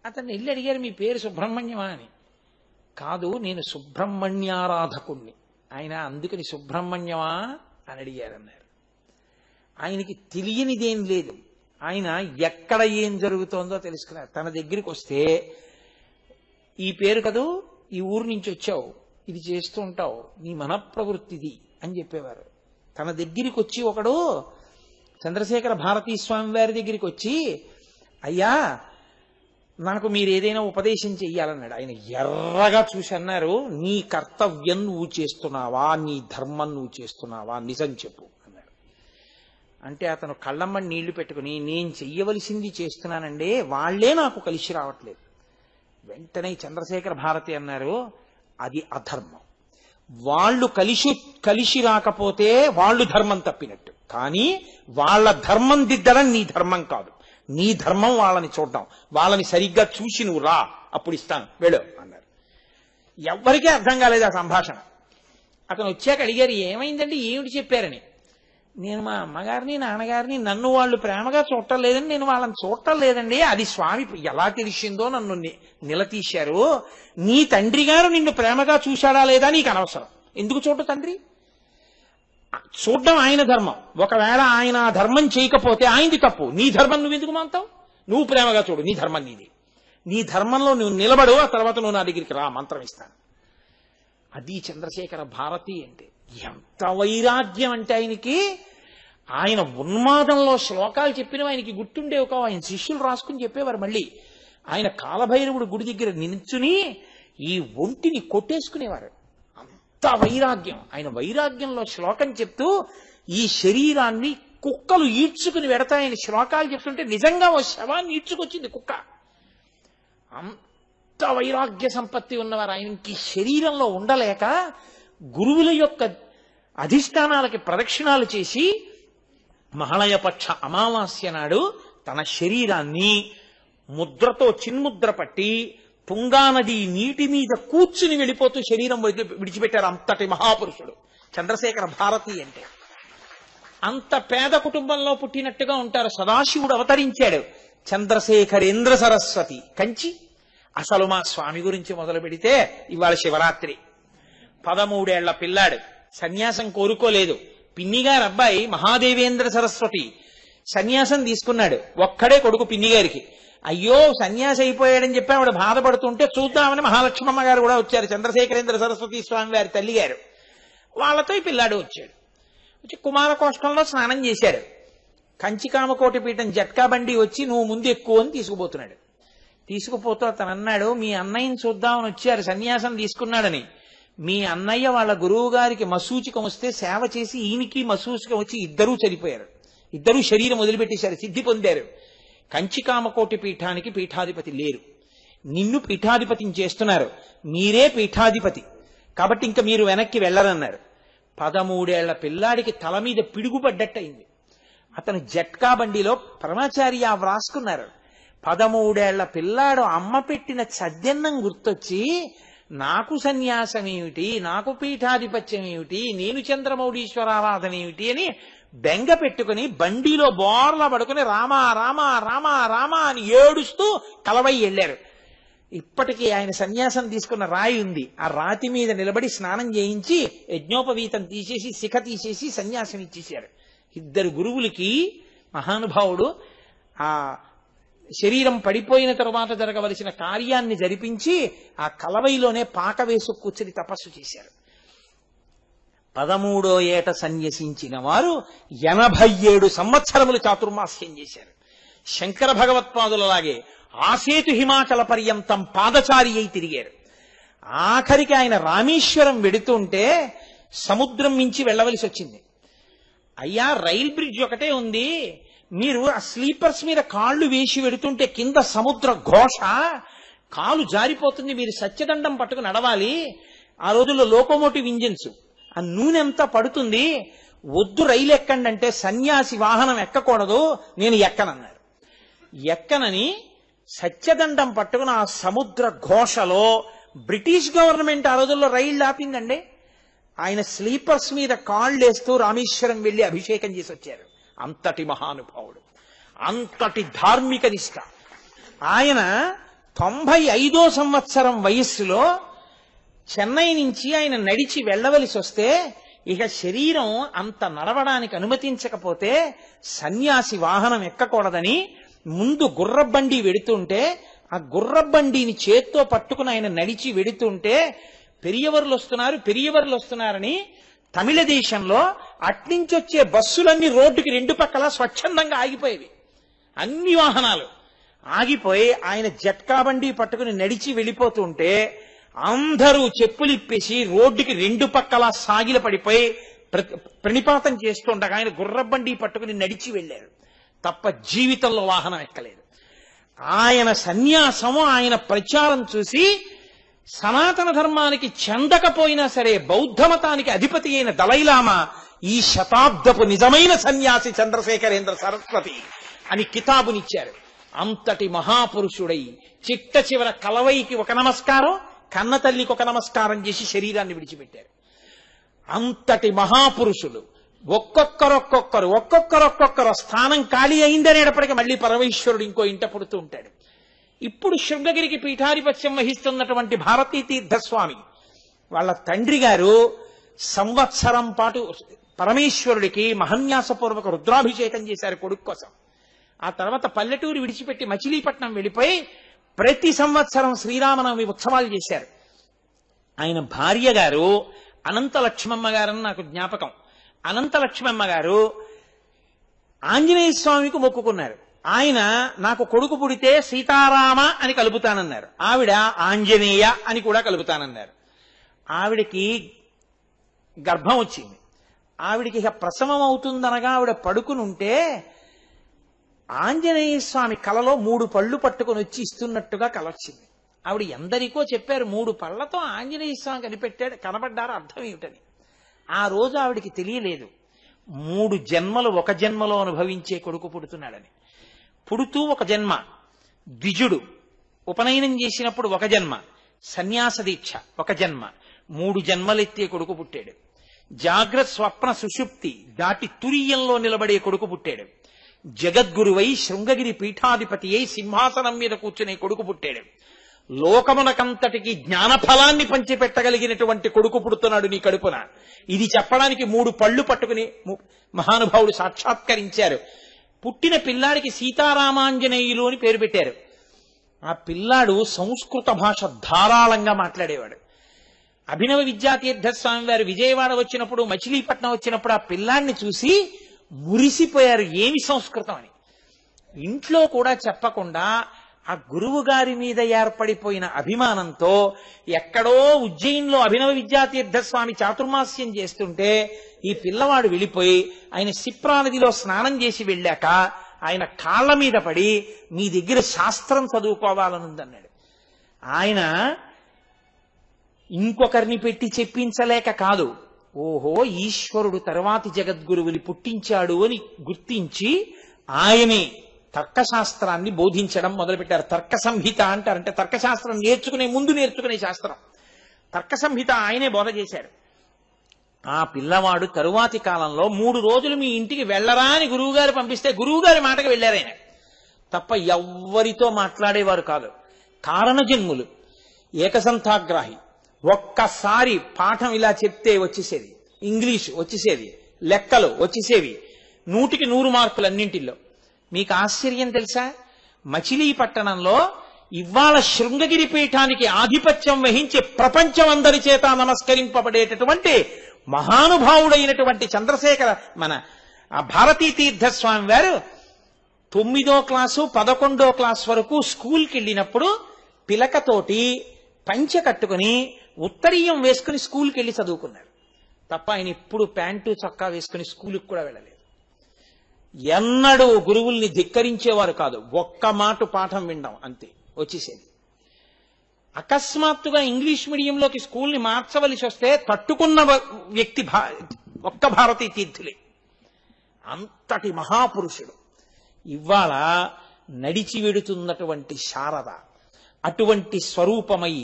అతన్ని వెళ్ళి అడిగారు, మీ పేరు సుబ్రహ్మణ్యమా అని. కాదు, నేను సుబ్రహ్మణ్యారాధకుణ్ణి. ఆయన అందుకని సుబ్రహ్మణ్యమా అని అడిగారన్నారు. ఆయనకి తెలియనిదేం లేదు. ఆయన ఎక్కడ ఏం జరుగుతోందో తెలుసుకున్నారు. తన దగ్గరికి వస్తే, ఈ పేరు కదూ, ఈ ఊరు నుంచి వచ్చావు, ఇది చేస్తూ ఉంటావు, నీ మనఃప్రవృత్తిది అని చెప్పేవారు. తన దగ్గరికి వచ్చి ఒకడు చంద్రశేఖర భారతీ స్వామి వారి దగ్గరికి వచ్చి, అయ్యా నాకు మీరు ఏదైనా ఉపదేశం చెయ్యాలన్నాడు. ఆయన ఎర్రగా చూసి అన్నారు, నీ కర్తవ్యం నువ్వు చేస్తున్నావా, నీ ధర్మం నువ్వు చేస్తున్నావా, నిజం చెప్పు అన్నాడు. అంటే అతను కళ్ళమ్మని నీళ్లు పెట్టుకుని, నేను చెయ్యవలసింది చేస్తున్నానండి, వాళ్లే నాకు కలిసి రావట్లేదు. వెంటనే చంద్రశేఖర భారతి అన్నారు, అది అధర్మం. వాళ్ళు కలిసి రాకపోతే వాళ్ళు ధర్మం తప్పినట్టు, కానీ వాళ్ళ ధర్మం దిద్దడం నీ ధర్మం కాదు. నీ ధర్మం వాళ్ళని చూడడం, వాళ్ళని సరిగ్గా చూసి నువ్వు రా, అప్పుడు ఇస్తాను, వెళ్ళు అన్నారు. ఎవ్వరికీ అర్థం కాలేదు ఆ సంభాషణ. అతను వచ్చాక అడిగారు, ఏమైందండి, ఏమిటి చెప్పారని. నేను మా అమ్మగారిని నాన్నగారిని నన్ను వాళ్ళు ప్రేమగా చూడటం లేదని నేను వాళ్ళని చూడటం లేదండి, అది స్వామి ఎలా తెలిసిందో నన్ను నిలదీశారు. నీ తండ్రి గారు నిన్ను ప్రేమగా చూశాడా లేదా నీకు అనవసరం, ఎందుకు చూడ తండ్రి, చూడడం ఆయన ధర్మం. ఒకవేళ ఆయన ఆ ధర్మం చేయకపోతే ఆయనది తప్పు, నీ ధర్మం నువ్వు ఎందుకు మాంతావు, నువ్వు ప్రేమగా చూడు, నీ ధర్మం నీది, నీ ధర్మంలో నువ్వు నిలబడు, ఆ తర్వాత నువ్వు నా దగ్గరికి రా, మంత్రం ఇస్తాను. అది చంద్రశేఖర భారతి అంటే. ఎంత వైరాగ్యం అంటే ఆయనకి. ఆయన ఉన్మాదంలో శ్లోకాలు చెప్పినవి ఆయనకి గుర్తుండేవి కావు, ఆయన శిష్యులు రాసుకుని చెప్పేవారు. మళ్ళీ ఆయన కాలభైరవుడు గుడి దగ్గర నిల్చుని ఈ ఒంటిని కొట్టేసుకునేవారు, అంత వైరాగ్యం. ఆయన వైరాగ్యంలో శ్లోకం చెప్తూ ఈ శరీరాన్ని కుక్కలు ఈడ్చుకుని వెడతాయని శ్లోకాలు చెప్తుంటే నిజంగా ఓ శవాన్ని ఈడ్చుకొచ్చింది కుక్క. అంత వైరాగ్య సంపత్తి ఉన్నవారు. ఆయనకి శరీరంలో ఉండలేక గురువుల యొక్క అధిష్టానాలకి ప్రదక్షిణాలు చేసి మహాళయపక్ష అమావాస్య నాడు తన శరీరాన్ని ముద్రతో చిన్ముద్ర పట్టి తుంగానది నీటి మీద కూర్చుని వెళ్ళిపోతూ శరీరం విడిచిపెట్టారు. అంతటి మహాపురుషుడు చంద్రశేఖర భారతి అంటే. అంత పేద కుటుంబంలో పుట్టినట్టుగా ఉంటారు. సదాశివుడు అవతరించాడు. చంద్రశేఖరేంద్ర సరస్వతి కంచి. అసలు మా స్వామి గురించి మొదలు పెడితే ఇవాళ శివరాత్రి. 13 ఏళ్ల పిల్లాడు, సన్యాసం కోరుకోలేదు. పిన్నిగారు అబ్బాయి మహాదేవేంద్ర సరస్వతి సన్యాసం తీసుకున్నాడు. ఒక్కడే కొడుకు పిన్నిగారికి. అయ్యో సన్యాసి అయిపోయాడని చెప్పి ఆవిడ బాధపడుతుంటే చూద్దామని మహాలక్ష్మమ్మ గారు కూడా వచ్చారు, చంద్రశేఖరేంద్ర సరస్వతి స్వామి వారి తల్లి గారు. వాళ్ళతో ఈ పిల్లాడు వచ్చాడు. వచ్చి కుమారకోష్టంలో స్నానం చేశారు. కంచికామకోటి పీఠం జట్కా బండి వచ్చి నువ్వు ముందు ఎక్కువ అని తీసుకుపోతున్నాడు. తీసుకుపోతూ అతను అన్నాడు, మీ అన్నయ్యని చూద్దామని వచ్చారు, సన్యాసం తీసుకున్నాడని. మీ అన్నయ్య వాళ్ళ గురువు గారికి మసూచికం వస్తే సేవ చేసి ఈయనకి మసూచికం వచ్చి ఇద్దరూ చనిపోయారు. ఇద్దరూ శరీరం వదిలిపెట్టేశారు, సిద్ధి పొందారు. కంచికామకోటి పీఠానికి పీఠాధిపతి లేరు. నిన్ను పీఠాధిపతిని చేస్తున్నారు, మీరే పీఠాధిపతి, కాబట్టి ఇంకా మీరు వెనక్కి వెళ్ళరన్నారు. 13 ఏళ్ల పిల్లాడికి తల మీద పిడుగుపడ్డట్టయింది. అతను జట్కా బండిలో పరమాచార్య వ్రాసుకున్నారు. 13 ఏళ్ల పిల్లాడు అమ్మ పెట్టిన చద్దెన్నం గుర్తొచ్చి నాకు సన్యాసం ఏమిటి, నాకు పీఠాధిపత్యం ఏమిటి, నేను చంద్రమౌళీశ్వరారాధన ఏమిటి అని బెంగ పెట్టుకుని బండిలో బోర్లా పడుకుని రామా రామా రామా రామా అని ఏడుస్తూ కలవై వెళ్ళారు. ఇప్పటికీ ఆయన సన్యాసం తీసుకున్న రాయి ఉంది. ఆ రాతి మీద నిలబడి స్నానం చేయించి యజ్ఞోపవీతం తీసేసి శిఖ తీసేసి సన్యాసం ఇచ్చేశారు. ఇద్దరు గురువులకి మహానుభావుడు ఆ శరీరం పడిపోయిన తరువాత జరగవలసిన కార్యాన్ని జరిపించి ఆ కలవైలోనే పాక వేసు కూర్చుని తపస్సు చేశారు. 13వ ఏట సన్యసించిన వారు 87 సంవత్సరములు చాతుర్మాస్యం చేశారు. శంకర భగవత్పాదులలాగే ఆసేతు హిమాచల పర్యంతం పాదచారి అయి తిరిగారు. ఆఖరికి ఆయన రామేశ్వరం వెడుతుంటే సముద్రం మించి వెళ్ళవలసి వచ్చింది. అయ్యా, రైల్ బ్రిడ్జ్ ఒకటే ఉంది, మీరు ఆ స్లీపర్స్ మీద కాళ్ళు వేసి వెడుతుంటే కింద సముద్ర ఘోష, కాలు జారిపోతుంది, మీరు సత్యదండం పట్టుకుని నడవాలి. ఆ రోజుల్లో లోకోమోటివ్ ఇంజిన్స్, ఆ నూనె అంతా పడుతుంది, వద్దు రైలు ఎక్కండి అంటే సన్యాసి వాహనం ఎక్కకూడదు, నేను ఎక్కనన్నారు. ఎక్కనని సత్యదండం పట్టుకుని ఆ సముద్ర ఘోషలో బ్రిటిష్ గవర్నమెంట్ ఆ రోజుల్లో రైళ్లు ఆపిందండి. ఆయన స్లీపర్స్ మీద కాళ్ళేస్తూ రామేశ్వరం వెళ్లి అభిషేకం చేసి వచ్చారు. అంతటి మహానుభావుడు, అంతటి ధార్మిక నిష్ట. ఆయన 95వ సంవత్సరం వయస్సులో చెన్నై నుంచి ఆయన నడిచి వెళ్ళవలసి వస్తే, ఇక శరీరం అంత నడవడానికి అనుమతించకపోతే సన్యాసి వాహనం ఎక్కకూడదని ముందు గుర్రబండి వెడుతుంటే, ఆ గుర్రబండిని చేత్తో పట్టుకుని ఆయన నడిచి వెడుతుంటే పెరియవర్లు వస్తున్నారని తమిళ దేశంలో అట్నుంచి వచ్చే బస్సులన్నీ రోడ్డుకి 2 పక్కల స్వచ్ఛందంగా ఆగిపోయేవి. అన్ని వాహనాలు ఆగిపోయి ఆయన జట్కా బండి పట్టుకుని నడిచి వెళ్ళిపోతుంటే అందరూ చెప్పులిప్పేసి రోడ్డుకి 2 పక్కల సాగిల పడిపోయి ప్రణిపాతం చేస్తుండగా ఆయన గుర్రబండి పట్టుకుని నడిచి వెళ్ళారు తప్ప జీవితంలో వాహనం ఎక్కలేదు. ఆయన సన్యాసము, ఆయన ప్రచారం చూసి సనాతన ధర్మానికి చెందకపోయినా సరే బౌద్ధ మతానికి అధిపతి అయిన దలైలామా ఈ శతాబ్దపు నిజమైన సన్యాసి చంద్రశేఖరేంద్ర సరస్వతి అని కితాబునిచ్చారు. అంతటి మహాపురుషుడై చిట్ట చివర కలవైకి ఒక నమస్కారం, కన్న తల్లికి ఒక నమస్కారం చేసి శరీరాన్ని విడిచిపెట్టారు. అంతటి మహాపురుషులు ఒక్కొక్కరు స్థానం ఖాళీ అయిందనేటప్పటికీ మళ్ళీ పరమేశ్వరుడు ఇంకో ఇంట పుడుతూ ఉంటాడు. ఇప్పుడు శృంగగిరికి పీఠాధిపత్యం వహిస్తున్నటువంటి భారతీ తీర్థస్వామి వాళ్ళ తండ్రి గారు సంవత్సరం పాటు పరమేశ్వరుడికి మహన్యాసపూర్వక రుద్రాభిషేకం చేశారు కొడుకు కోసం. ఆ తర్వాత పల్లెటూరు విడిచిపెట్టి మచిలీపట్నం వెళ్ళిపోయి ప్రతి సంవత్సరం శ్రీరామనవమి ఉత్సవాలు చేశారు. ఆయన భార్య గారు అనంత లక్ష్మమ్మ గారని నాకు జ్ఞాపకం. అనంత లక్ష్మమ్మ గారు ఆంజనేయ స్వామికి మొక్కుకున్నారు. ఆయన నాకు కొడుకు పుడితే సీతారామ అని కలుపుతానన్నారు, ఆవిడ ఆంజనేయ అని కూడా కలుపుతానన్నారు. ఆవిడకి గర్భం వచ్చింది. ఆవిడికి ఇక ప్రసవం అవుతుందనగా ఆవిడ పడుకునుంటే ఆంజనేయ స్వామి కలలో 3 పళ్ళు పట్టుకుని వచ్చి ఇస్తున్నట్టుగా కల వచ్చింది. ఆవిడ ఎందరికో చెప్పారు, 3 పళ్లతో ఆంజనేయ స్వామి కనబడ్డారు, అర్థం ఏమిటని. ఆ రోజు ఆవిడికి తెలియలేదు 3 జన్మలు ఒక జన్మలో అనుభవించే కొడుకు పుడుతున్నాడని. పుడుతూ ఒక జన్మ ద్విజుడు, ఉపనయనం చేసినప్పుడు ఒక జన్మ, సన్యాస దీక్ష ఒక జన్మ, 3 జన్మలెత్తే కొడుకు పుట్టాడు. జాగ్రత్త స్వప్న సుషుప్తి దాటి తురియంలో నిలబడే కొడుకు పుట్టాడు. జగద్గురువై శృంగగిరి పీఠాధిపతి అయి సింహాసనం మీద కూర్చునే కొడుకు పుట్టాడు. లోకమునకంతటికి జ్ఞానఫలాన్ని పంచిపెట్టగలిగినటువంటి కొడుకు పుడుతున్నాడు నీ కడుపున. ఇది చెప్పడానికి 3 పళ్ళు పట్టుకుని మహానుభావుడు సాక్షాత్కరించారు. పుట్టిన పిల్లాడికి సీతారామాంజనేయులు అని పేరు పెట్టారు. ఆ పిల్లాడు సంస్కృత భాష ధారాళంగా మాట్లాడేవాడు. అభినవ విద్యాతీర్థస్వామి వారు విజయవాడ వచ్చినప్పుడు, మచిలీపట్నం వచ్చినప్పుడు ఆ పిల్లాడిని చూసి మురిసిపోయారు, ఏమి సంస్కృతం అని. ఇంట్లో కూడా చెప్పకుండా ఆ గురువు గారి మీద ఏర్పడిపోయిన అభిమానంతో ఎక్కడో ఉజ్జయిన్లో అభినవ విద్యాతీర్థస్వామి చాతుర్మాస్యం చేస్తుంటే ఈ పిల్లవాడు వెళ్ళిపోయి ఆయన సిప్రా నదిలో స్నానం చేసి వెళ్ళాక ఆయన కాళ్ల మీద పడి మీ దగ్గర శాస్త్రం చదువుకోవాలనుందన్నాడు. ఆయన ఇంకొకరిని పెట్టి చెప్పించలేక కాదు, ఓహో ఈశ్వరుడు తర్వాతి జగద్గురువుని పుట్టించాడు అని గుర్తించి ఆయనే తర్కశాస్త్రాన్ని బోధించడం మొదలుపెట్టారు. తర్క సంహిత అంటారంటే తర్కశాస్త్రం నేర్చుకునే ముందు నేర్చుకునే శాస్త్రం. తర్క సంహిత ఆయనే బోధ చేశారు. ఆ పిల్లవాడు తరువాతి కాలంలో 3 రోజులు మీ ఇంటికి వెళ్ళరా అని గురువుగారు పంపిస్తే గురువుగారి మాటకు వెళ్ళారాయన తప్ప ఎవ్వరితో మాట్లాడేవారు కాదు. కారణజన్ములు, ఏకసంతాగ్రాహి. ఒక్కసారి పాఠం ఇలా చెప్తే వచ్చేసేది, ఇంగ్లీష్ వచ్చేసేది, లెక్కలు వచ్చేసేవి, 100కి 100 మార్కులు అన్నింటిలో. మీకు ఆశ్చర్యం తెలుసా, మచిలీపట్టణంలో ఇవాళ శృంగగిరి పీఠానికి ఆధిపత్యం వహించి ప్రపంచం అందరి చేత నమస్కరింపబడేటటువంటి మహానుభావుడైనటువంటి చంద్రశేఖర మన భారతీ తీర్థస్వామి వారు 9వ క్లాసు 11వ క్లాస్ వరకు స్కూల్కి వెళ్ళినప్పుడు పిలకతోటి పంచె కట్టుకుని ఉత్తరీయం వేసుకుని స్కూల్కి వెళ్ళి చదువుకున్నారు తప్ప ఆయన ఎప్పుడు ప్యాంటు చొక్కా వేసుకుని స్కూల్కి కూడా వెళ్ళలేదు. ఎన్నడూ గురువుల్ని ధిక్కరించేవారు కాదు. ఒక్క మాట పాఠం వినడం అంతే వచ్చేసేది. అకస్మాత్తుగా ఇంగ్లీష్ మీడియంలోకి స్కూల్ని మార్చవలసి వస్తే తట్టుకున్న వ్యక్తి ఒక్క భారతీ తీర్థులే. అంతటి మహాపురుషుడు. ఇవాళ నడిచి వెడుతున్నటువంటి శారద అటువంటి స్వరూపమై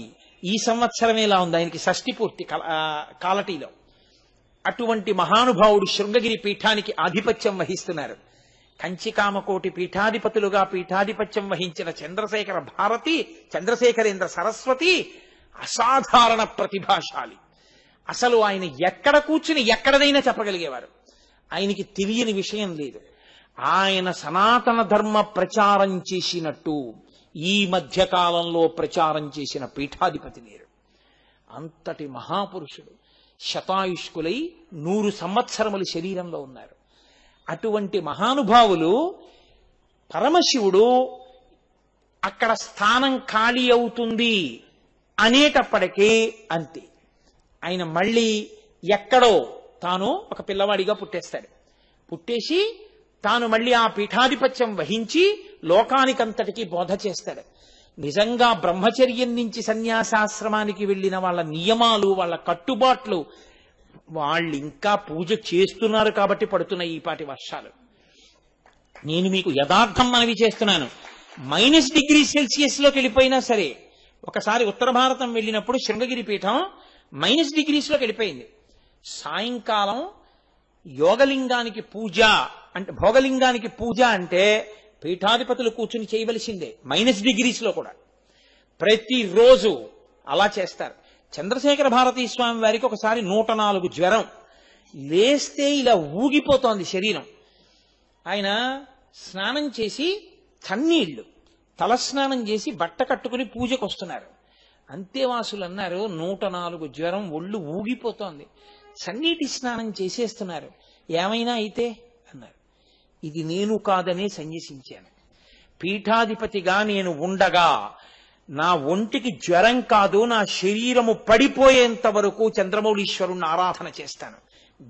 ఈ సంవత్సరమే ఇలా ఉంది. ఆయనకి షష్ఠి పూర్తి కాలటీలో. అటువంటి మహానుభావుడు శృంగగిరి పీఠానికి ఆధిపత్యం వహిస్తున్నారు. కంచికామకోటి పీఠాధిపతులుగా పీఠాధిపత్యం వహించిన చంద్రశేఖర భారతి, చంద్రశేఖరేంద్ర సరస్వతి అసాధారణ ప్రతిభాశాలి. అసలు ఆయన ఎక్కడ కూర్చుని ఎక్కడదైనా చెప్పగలిగేవారు. ఆయనకి తెలియని విషయం లేదు. ఆయన సనాతన ధర్మ ప్రచారం చేసినట్టు ఈ మధ్య కాలంలో ప్రచారం చేసిన పీఠాధిపతి లేరు. అంతటి మహాపురుషుడు. శతాయుష్కులై 100 సంవత్సరములు శరీరంలో ఉన్నారు. అటువంటి మహానుభావులు పరమశివుడు అక్కడ స్థానం ఖాళీ అవుతుంది అనేటప్పటికీ అంతే. ఆయన మళ్ళీ ఎక్కడో తాను ఒక పిల్లవాడిగా పుట్టేస్తాడు. పుట్టేసి తాను మళ్ళీ ఆ పీఠాధిపత్యం వహించి లోకానికంతటికీ బోధ చేస్తాడు. నిజంగా బ్రహ్మచర్యం నుంచి సన్యాసాశ్రమానికి వెళ్ళిన వాళ్ళ నియమాలు, వాళ్ళ కట్టుబాట్లు, వాళ్ళు ఇంకా పూజ చేస్తున్నారు కాబట్టి పడుతున్నాయి ఈపాటి వర్షాలు. నేను మీకు యథార్థం మనవి చేస్తున్నాను. -°C వెళ్ళిపోయినా సరే, ఒకసారి ఉత్తర భారతం వెళ్ళినప్పుడు శృంగగిరి పీఠం -°Cలోకి వెళ్ళిపోయింది. సాయంకాలం యోగలింగానికి పూజ అంటే, భోగలింగానికి పూజ అంటే పీఠాధిపతులు కూర్చుని చేయవలసిందే -°లో కూడా. ప్రతిరోజు అలా చేస్తారు. చంద్రశేఖర భారతీ స్వామి వారికి ఒకసారి 104 జ్వరం లేస్తే ఇలా ఊగిపోతోంది శరీరం. ఆయన స్నానం చేసి చన్నీళ్లు తలస్నానం చేసి బట్ట కట్టుకుని పూజకు వస్తున్నారు. అంతేవాసులు అన్నారు, 104 జ్వరం, ఒళ్ళు ఊగిపోతోంది, చన్నీటి స్నానం చేసేస్తున్నారు, ఏమైనా అయితే అన్నారు. ఇది నేను కాదనే సన్యసించాను. పీఠాధిపతిగా నేను ఉండగా నా ఒంటికి జ్వరం కాదు, నా శరీరము పడిపోయేంత వరకు చంద్రమౌళీశ్వరుణ్ణి ఆరాధన చేస్తాను.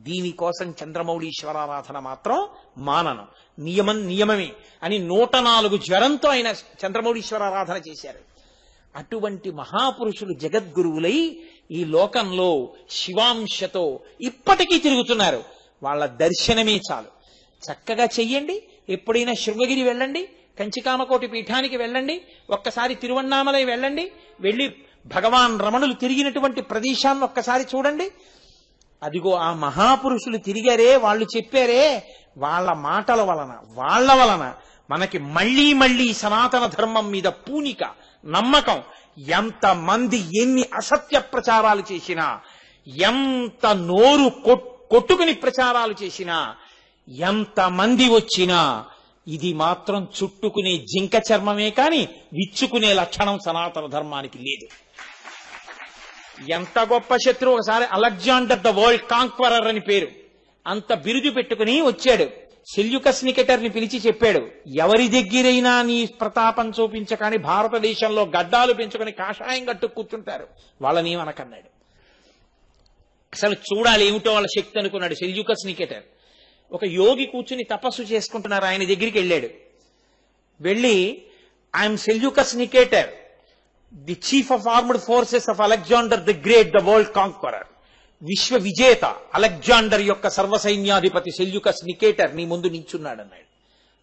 దీనికోసం చంద్రమౌళీశ్వరారాధన మాత్రం మానను, నియమమే అని 104 జ్వరంతో ఆయన చంద్రమౌళీశ్వరారాధన చేశారు. అటువంటి మహాపురుషులు జగద్గురువులై ఈ లోకంలో శివాంశతో ఇప్పటికీ తిరుగుతున్నారు. వాళ్ళ దర్శనమే చాలు. చక్కగా చెయ్యండి. ఎప్పుడైనా శృంగగిరి వెళ్ళండి, కంచికామకోటి పీఠానికి వెళ్ళండి, ఒక్కసారి తిరువన్నామలై వెళ్ళండి, వెళ్ళి భగవాన్ రమణులు తిరిగినటువంటి ప్రదేశాన్ని ఒక్కసారి చూడండి. అదిగో ఆ మహాపురుషులు తిరిగారే, వాళ్ళు చెప్పారే, వాళ్ళ మాటల వలన, వాళ్ళ వలన మనకి మళ్లీ మళ్లీ సనాతన ధర్మం మీద పూనిక, నమ్మకం. ఎంతమంది ఎన్ని అసత్య ప్రచారాలు చేసినా, ఎంత నోరు కొట్టుకుని ప్రచారాలు చేసినా, ఎంతమంది వచ్చినా ఇది మాత్రం చుట్టుకునే జింక చర్మమే కాని విచ్చుకునే లక్షణం సనాతన ధర్మానికి లేదు. ఎంత గొప్ప శత్రువు. ఒకసారి అలెగ్జాండర్ ద వరల్డ్ కాంక్వరర్ అని పేరు, అంత బిరుదు పెట్టుకుని వచ్చాడు. సెల్యూకస్ నికెటర్ ని పిలిచి చెప్పాడు, ఎవరి దగ్గరైనా నీ ప్రతాపం చూపించకాని భారతదేశంలో గడ్డాలు పెంచుకుని కాషాయం కట్టు కూర్చుంటారు, వాళ్ళని మనకన్నాడు. అసలు చూడాలి ఏమిటో వాళ్ళ శక్తి అనుకున్నాడు సెల్యూకస్ నికెటర్. ఒక యోగి కూర్చుని తపస్సు చేసుకుంటున్నారు, ఆయన దగ్గరికి వెళ్ళాడు. వెళ్ళి, I'm Seleucus Nicator, the chief of armed forces of Alexander the great, the world conqueror, విశ్వ విజేత అలెగ్జాండర్ యొక్క సర్వసైన్యాధిపతి సెల్యూకస్ నికేటర్ నీ ముందు నించున్నాడు అన్నాడు.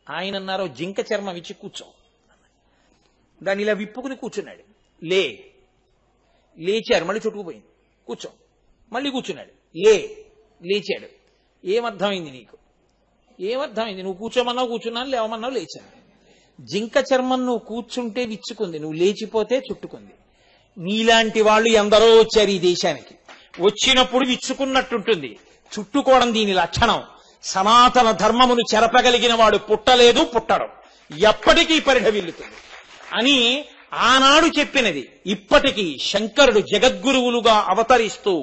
ఆయన అన్నారు, జింక చర్మం ఇచ్చి కూర్చో. దాన్ని ఇలా విప్పుకుని కూర్చున్నాడు. లేచారు, మళ్ళీ చుట్టుకుపోయింది, కూర్చో, మళ్ళీ కూర్చున్నాడు. లేచాడు. ఏమర్థమైంది నీకు? ఏమర్థమైంది? నువ్వు కూర్చోమన్నావు కూర్చున్నాను, లేవమన్నావు లేచాను. జింక చర్మం నువ్వు కూర్చుంటే విచ్చుకుంది, నువ్వు లేచిపోతే చుట్టుకుంది. నీలాంటి వాళ్ళు ఎందరో వచ్చారు ఈ దేశానికి, వచ్చినప్పుడు విచ్చుకున్నట్టుంటుంది, చుట్టుకోవడం దీని లక్షణం. సనాతన ధర్మమును చెరపగలిగిన వాడు పుట్టలేదు, పుట్టడం ఎప్పటికీ పరిఢవిల్లుతుంది అని ఆనాడు చెప్పినది ఇప్పటికీ శంకరుడు జగద్గురువులుగా అవతరిస్తూ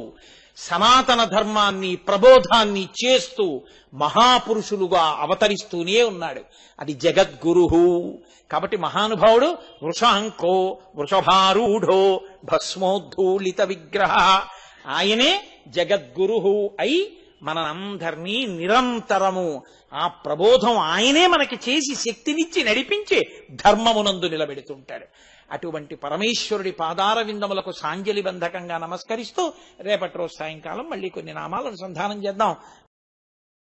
సనాతన ధర్మాన్ని ప్రబోధాన్ని చేస్తూ మహాపురుషులుగా అవతరిస్తూనే ఉన్నాడు. అది జగద్గురు. కాబట్టి మహానుభావుడు వృషాంకో వృషభారూఢో భస్మోద్ధూళిత విగ్రహ, ఆయనే జగద్గురు అయి మనందరినీ నిరంతరము ఆ ప్రబోధం ఆయనే మనకి చేసి శక్తినిచ్చి నడిపించి ధర్మమునందు నిలబెడుతుంటాడు. అటువంటి పరమేశ్వరుడి పాదార విందములకు సాంజలి బంధకంగా నమస్కరిస్తూ రేపటి రోజు సాయంకాలం మళ్ళీ కొన్ని నామాలు అనుసంధానం చేద్దాం.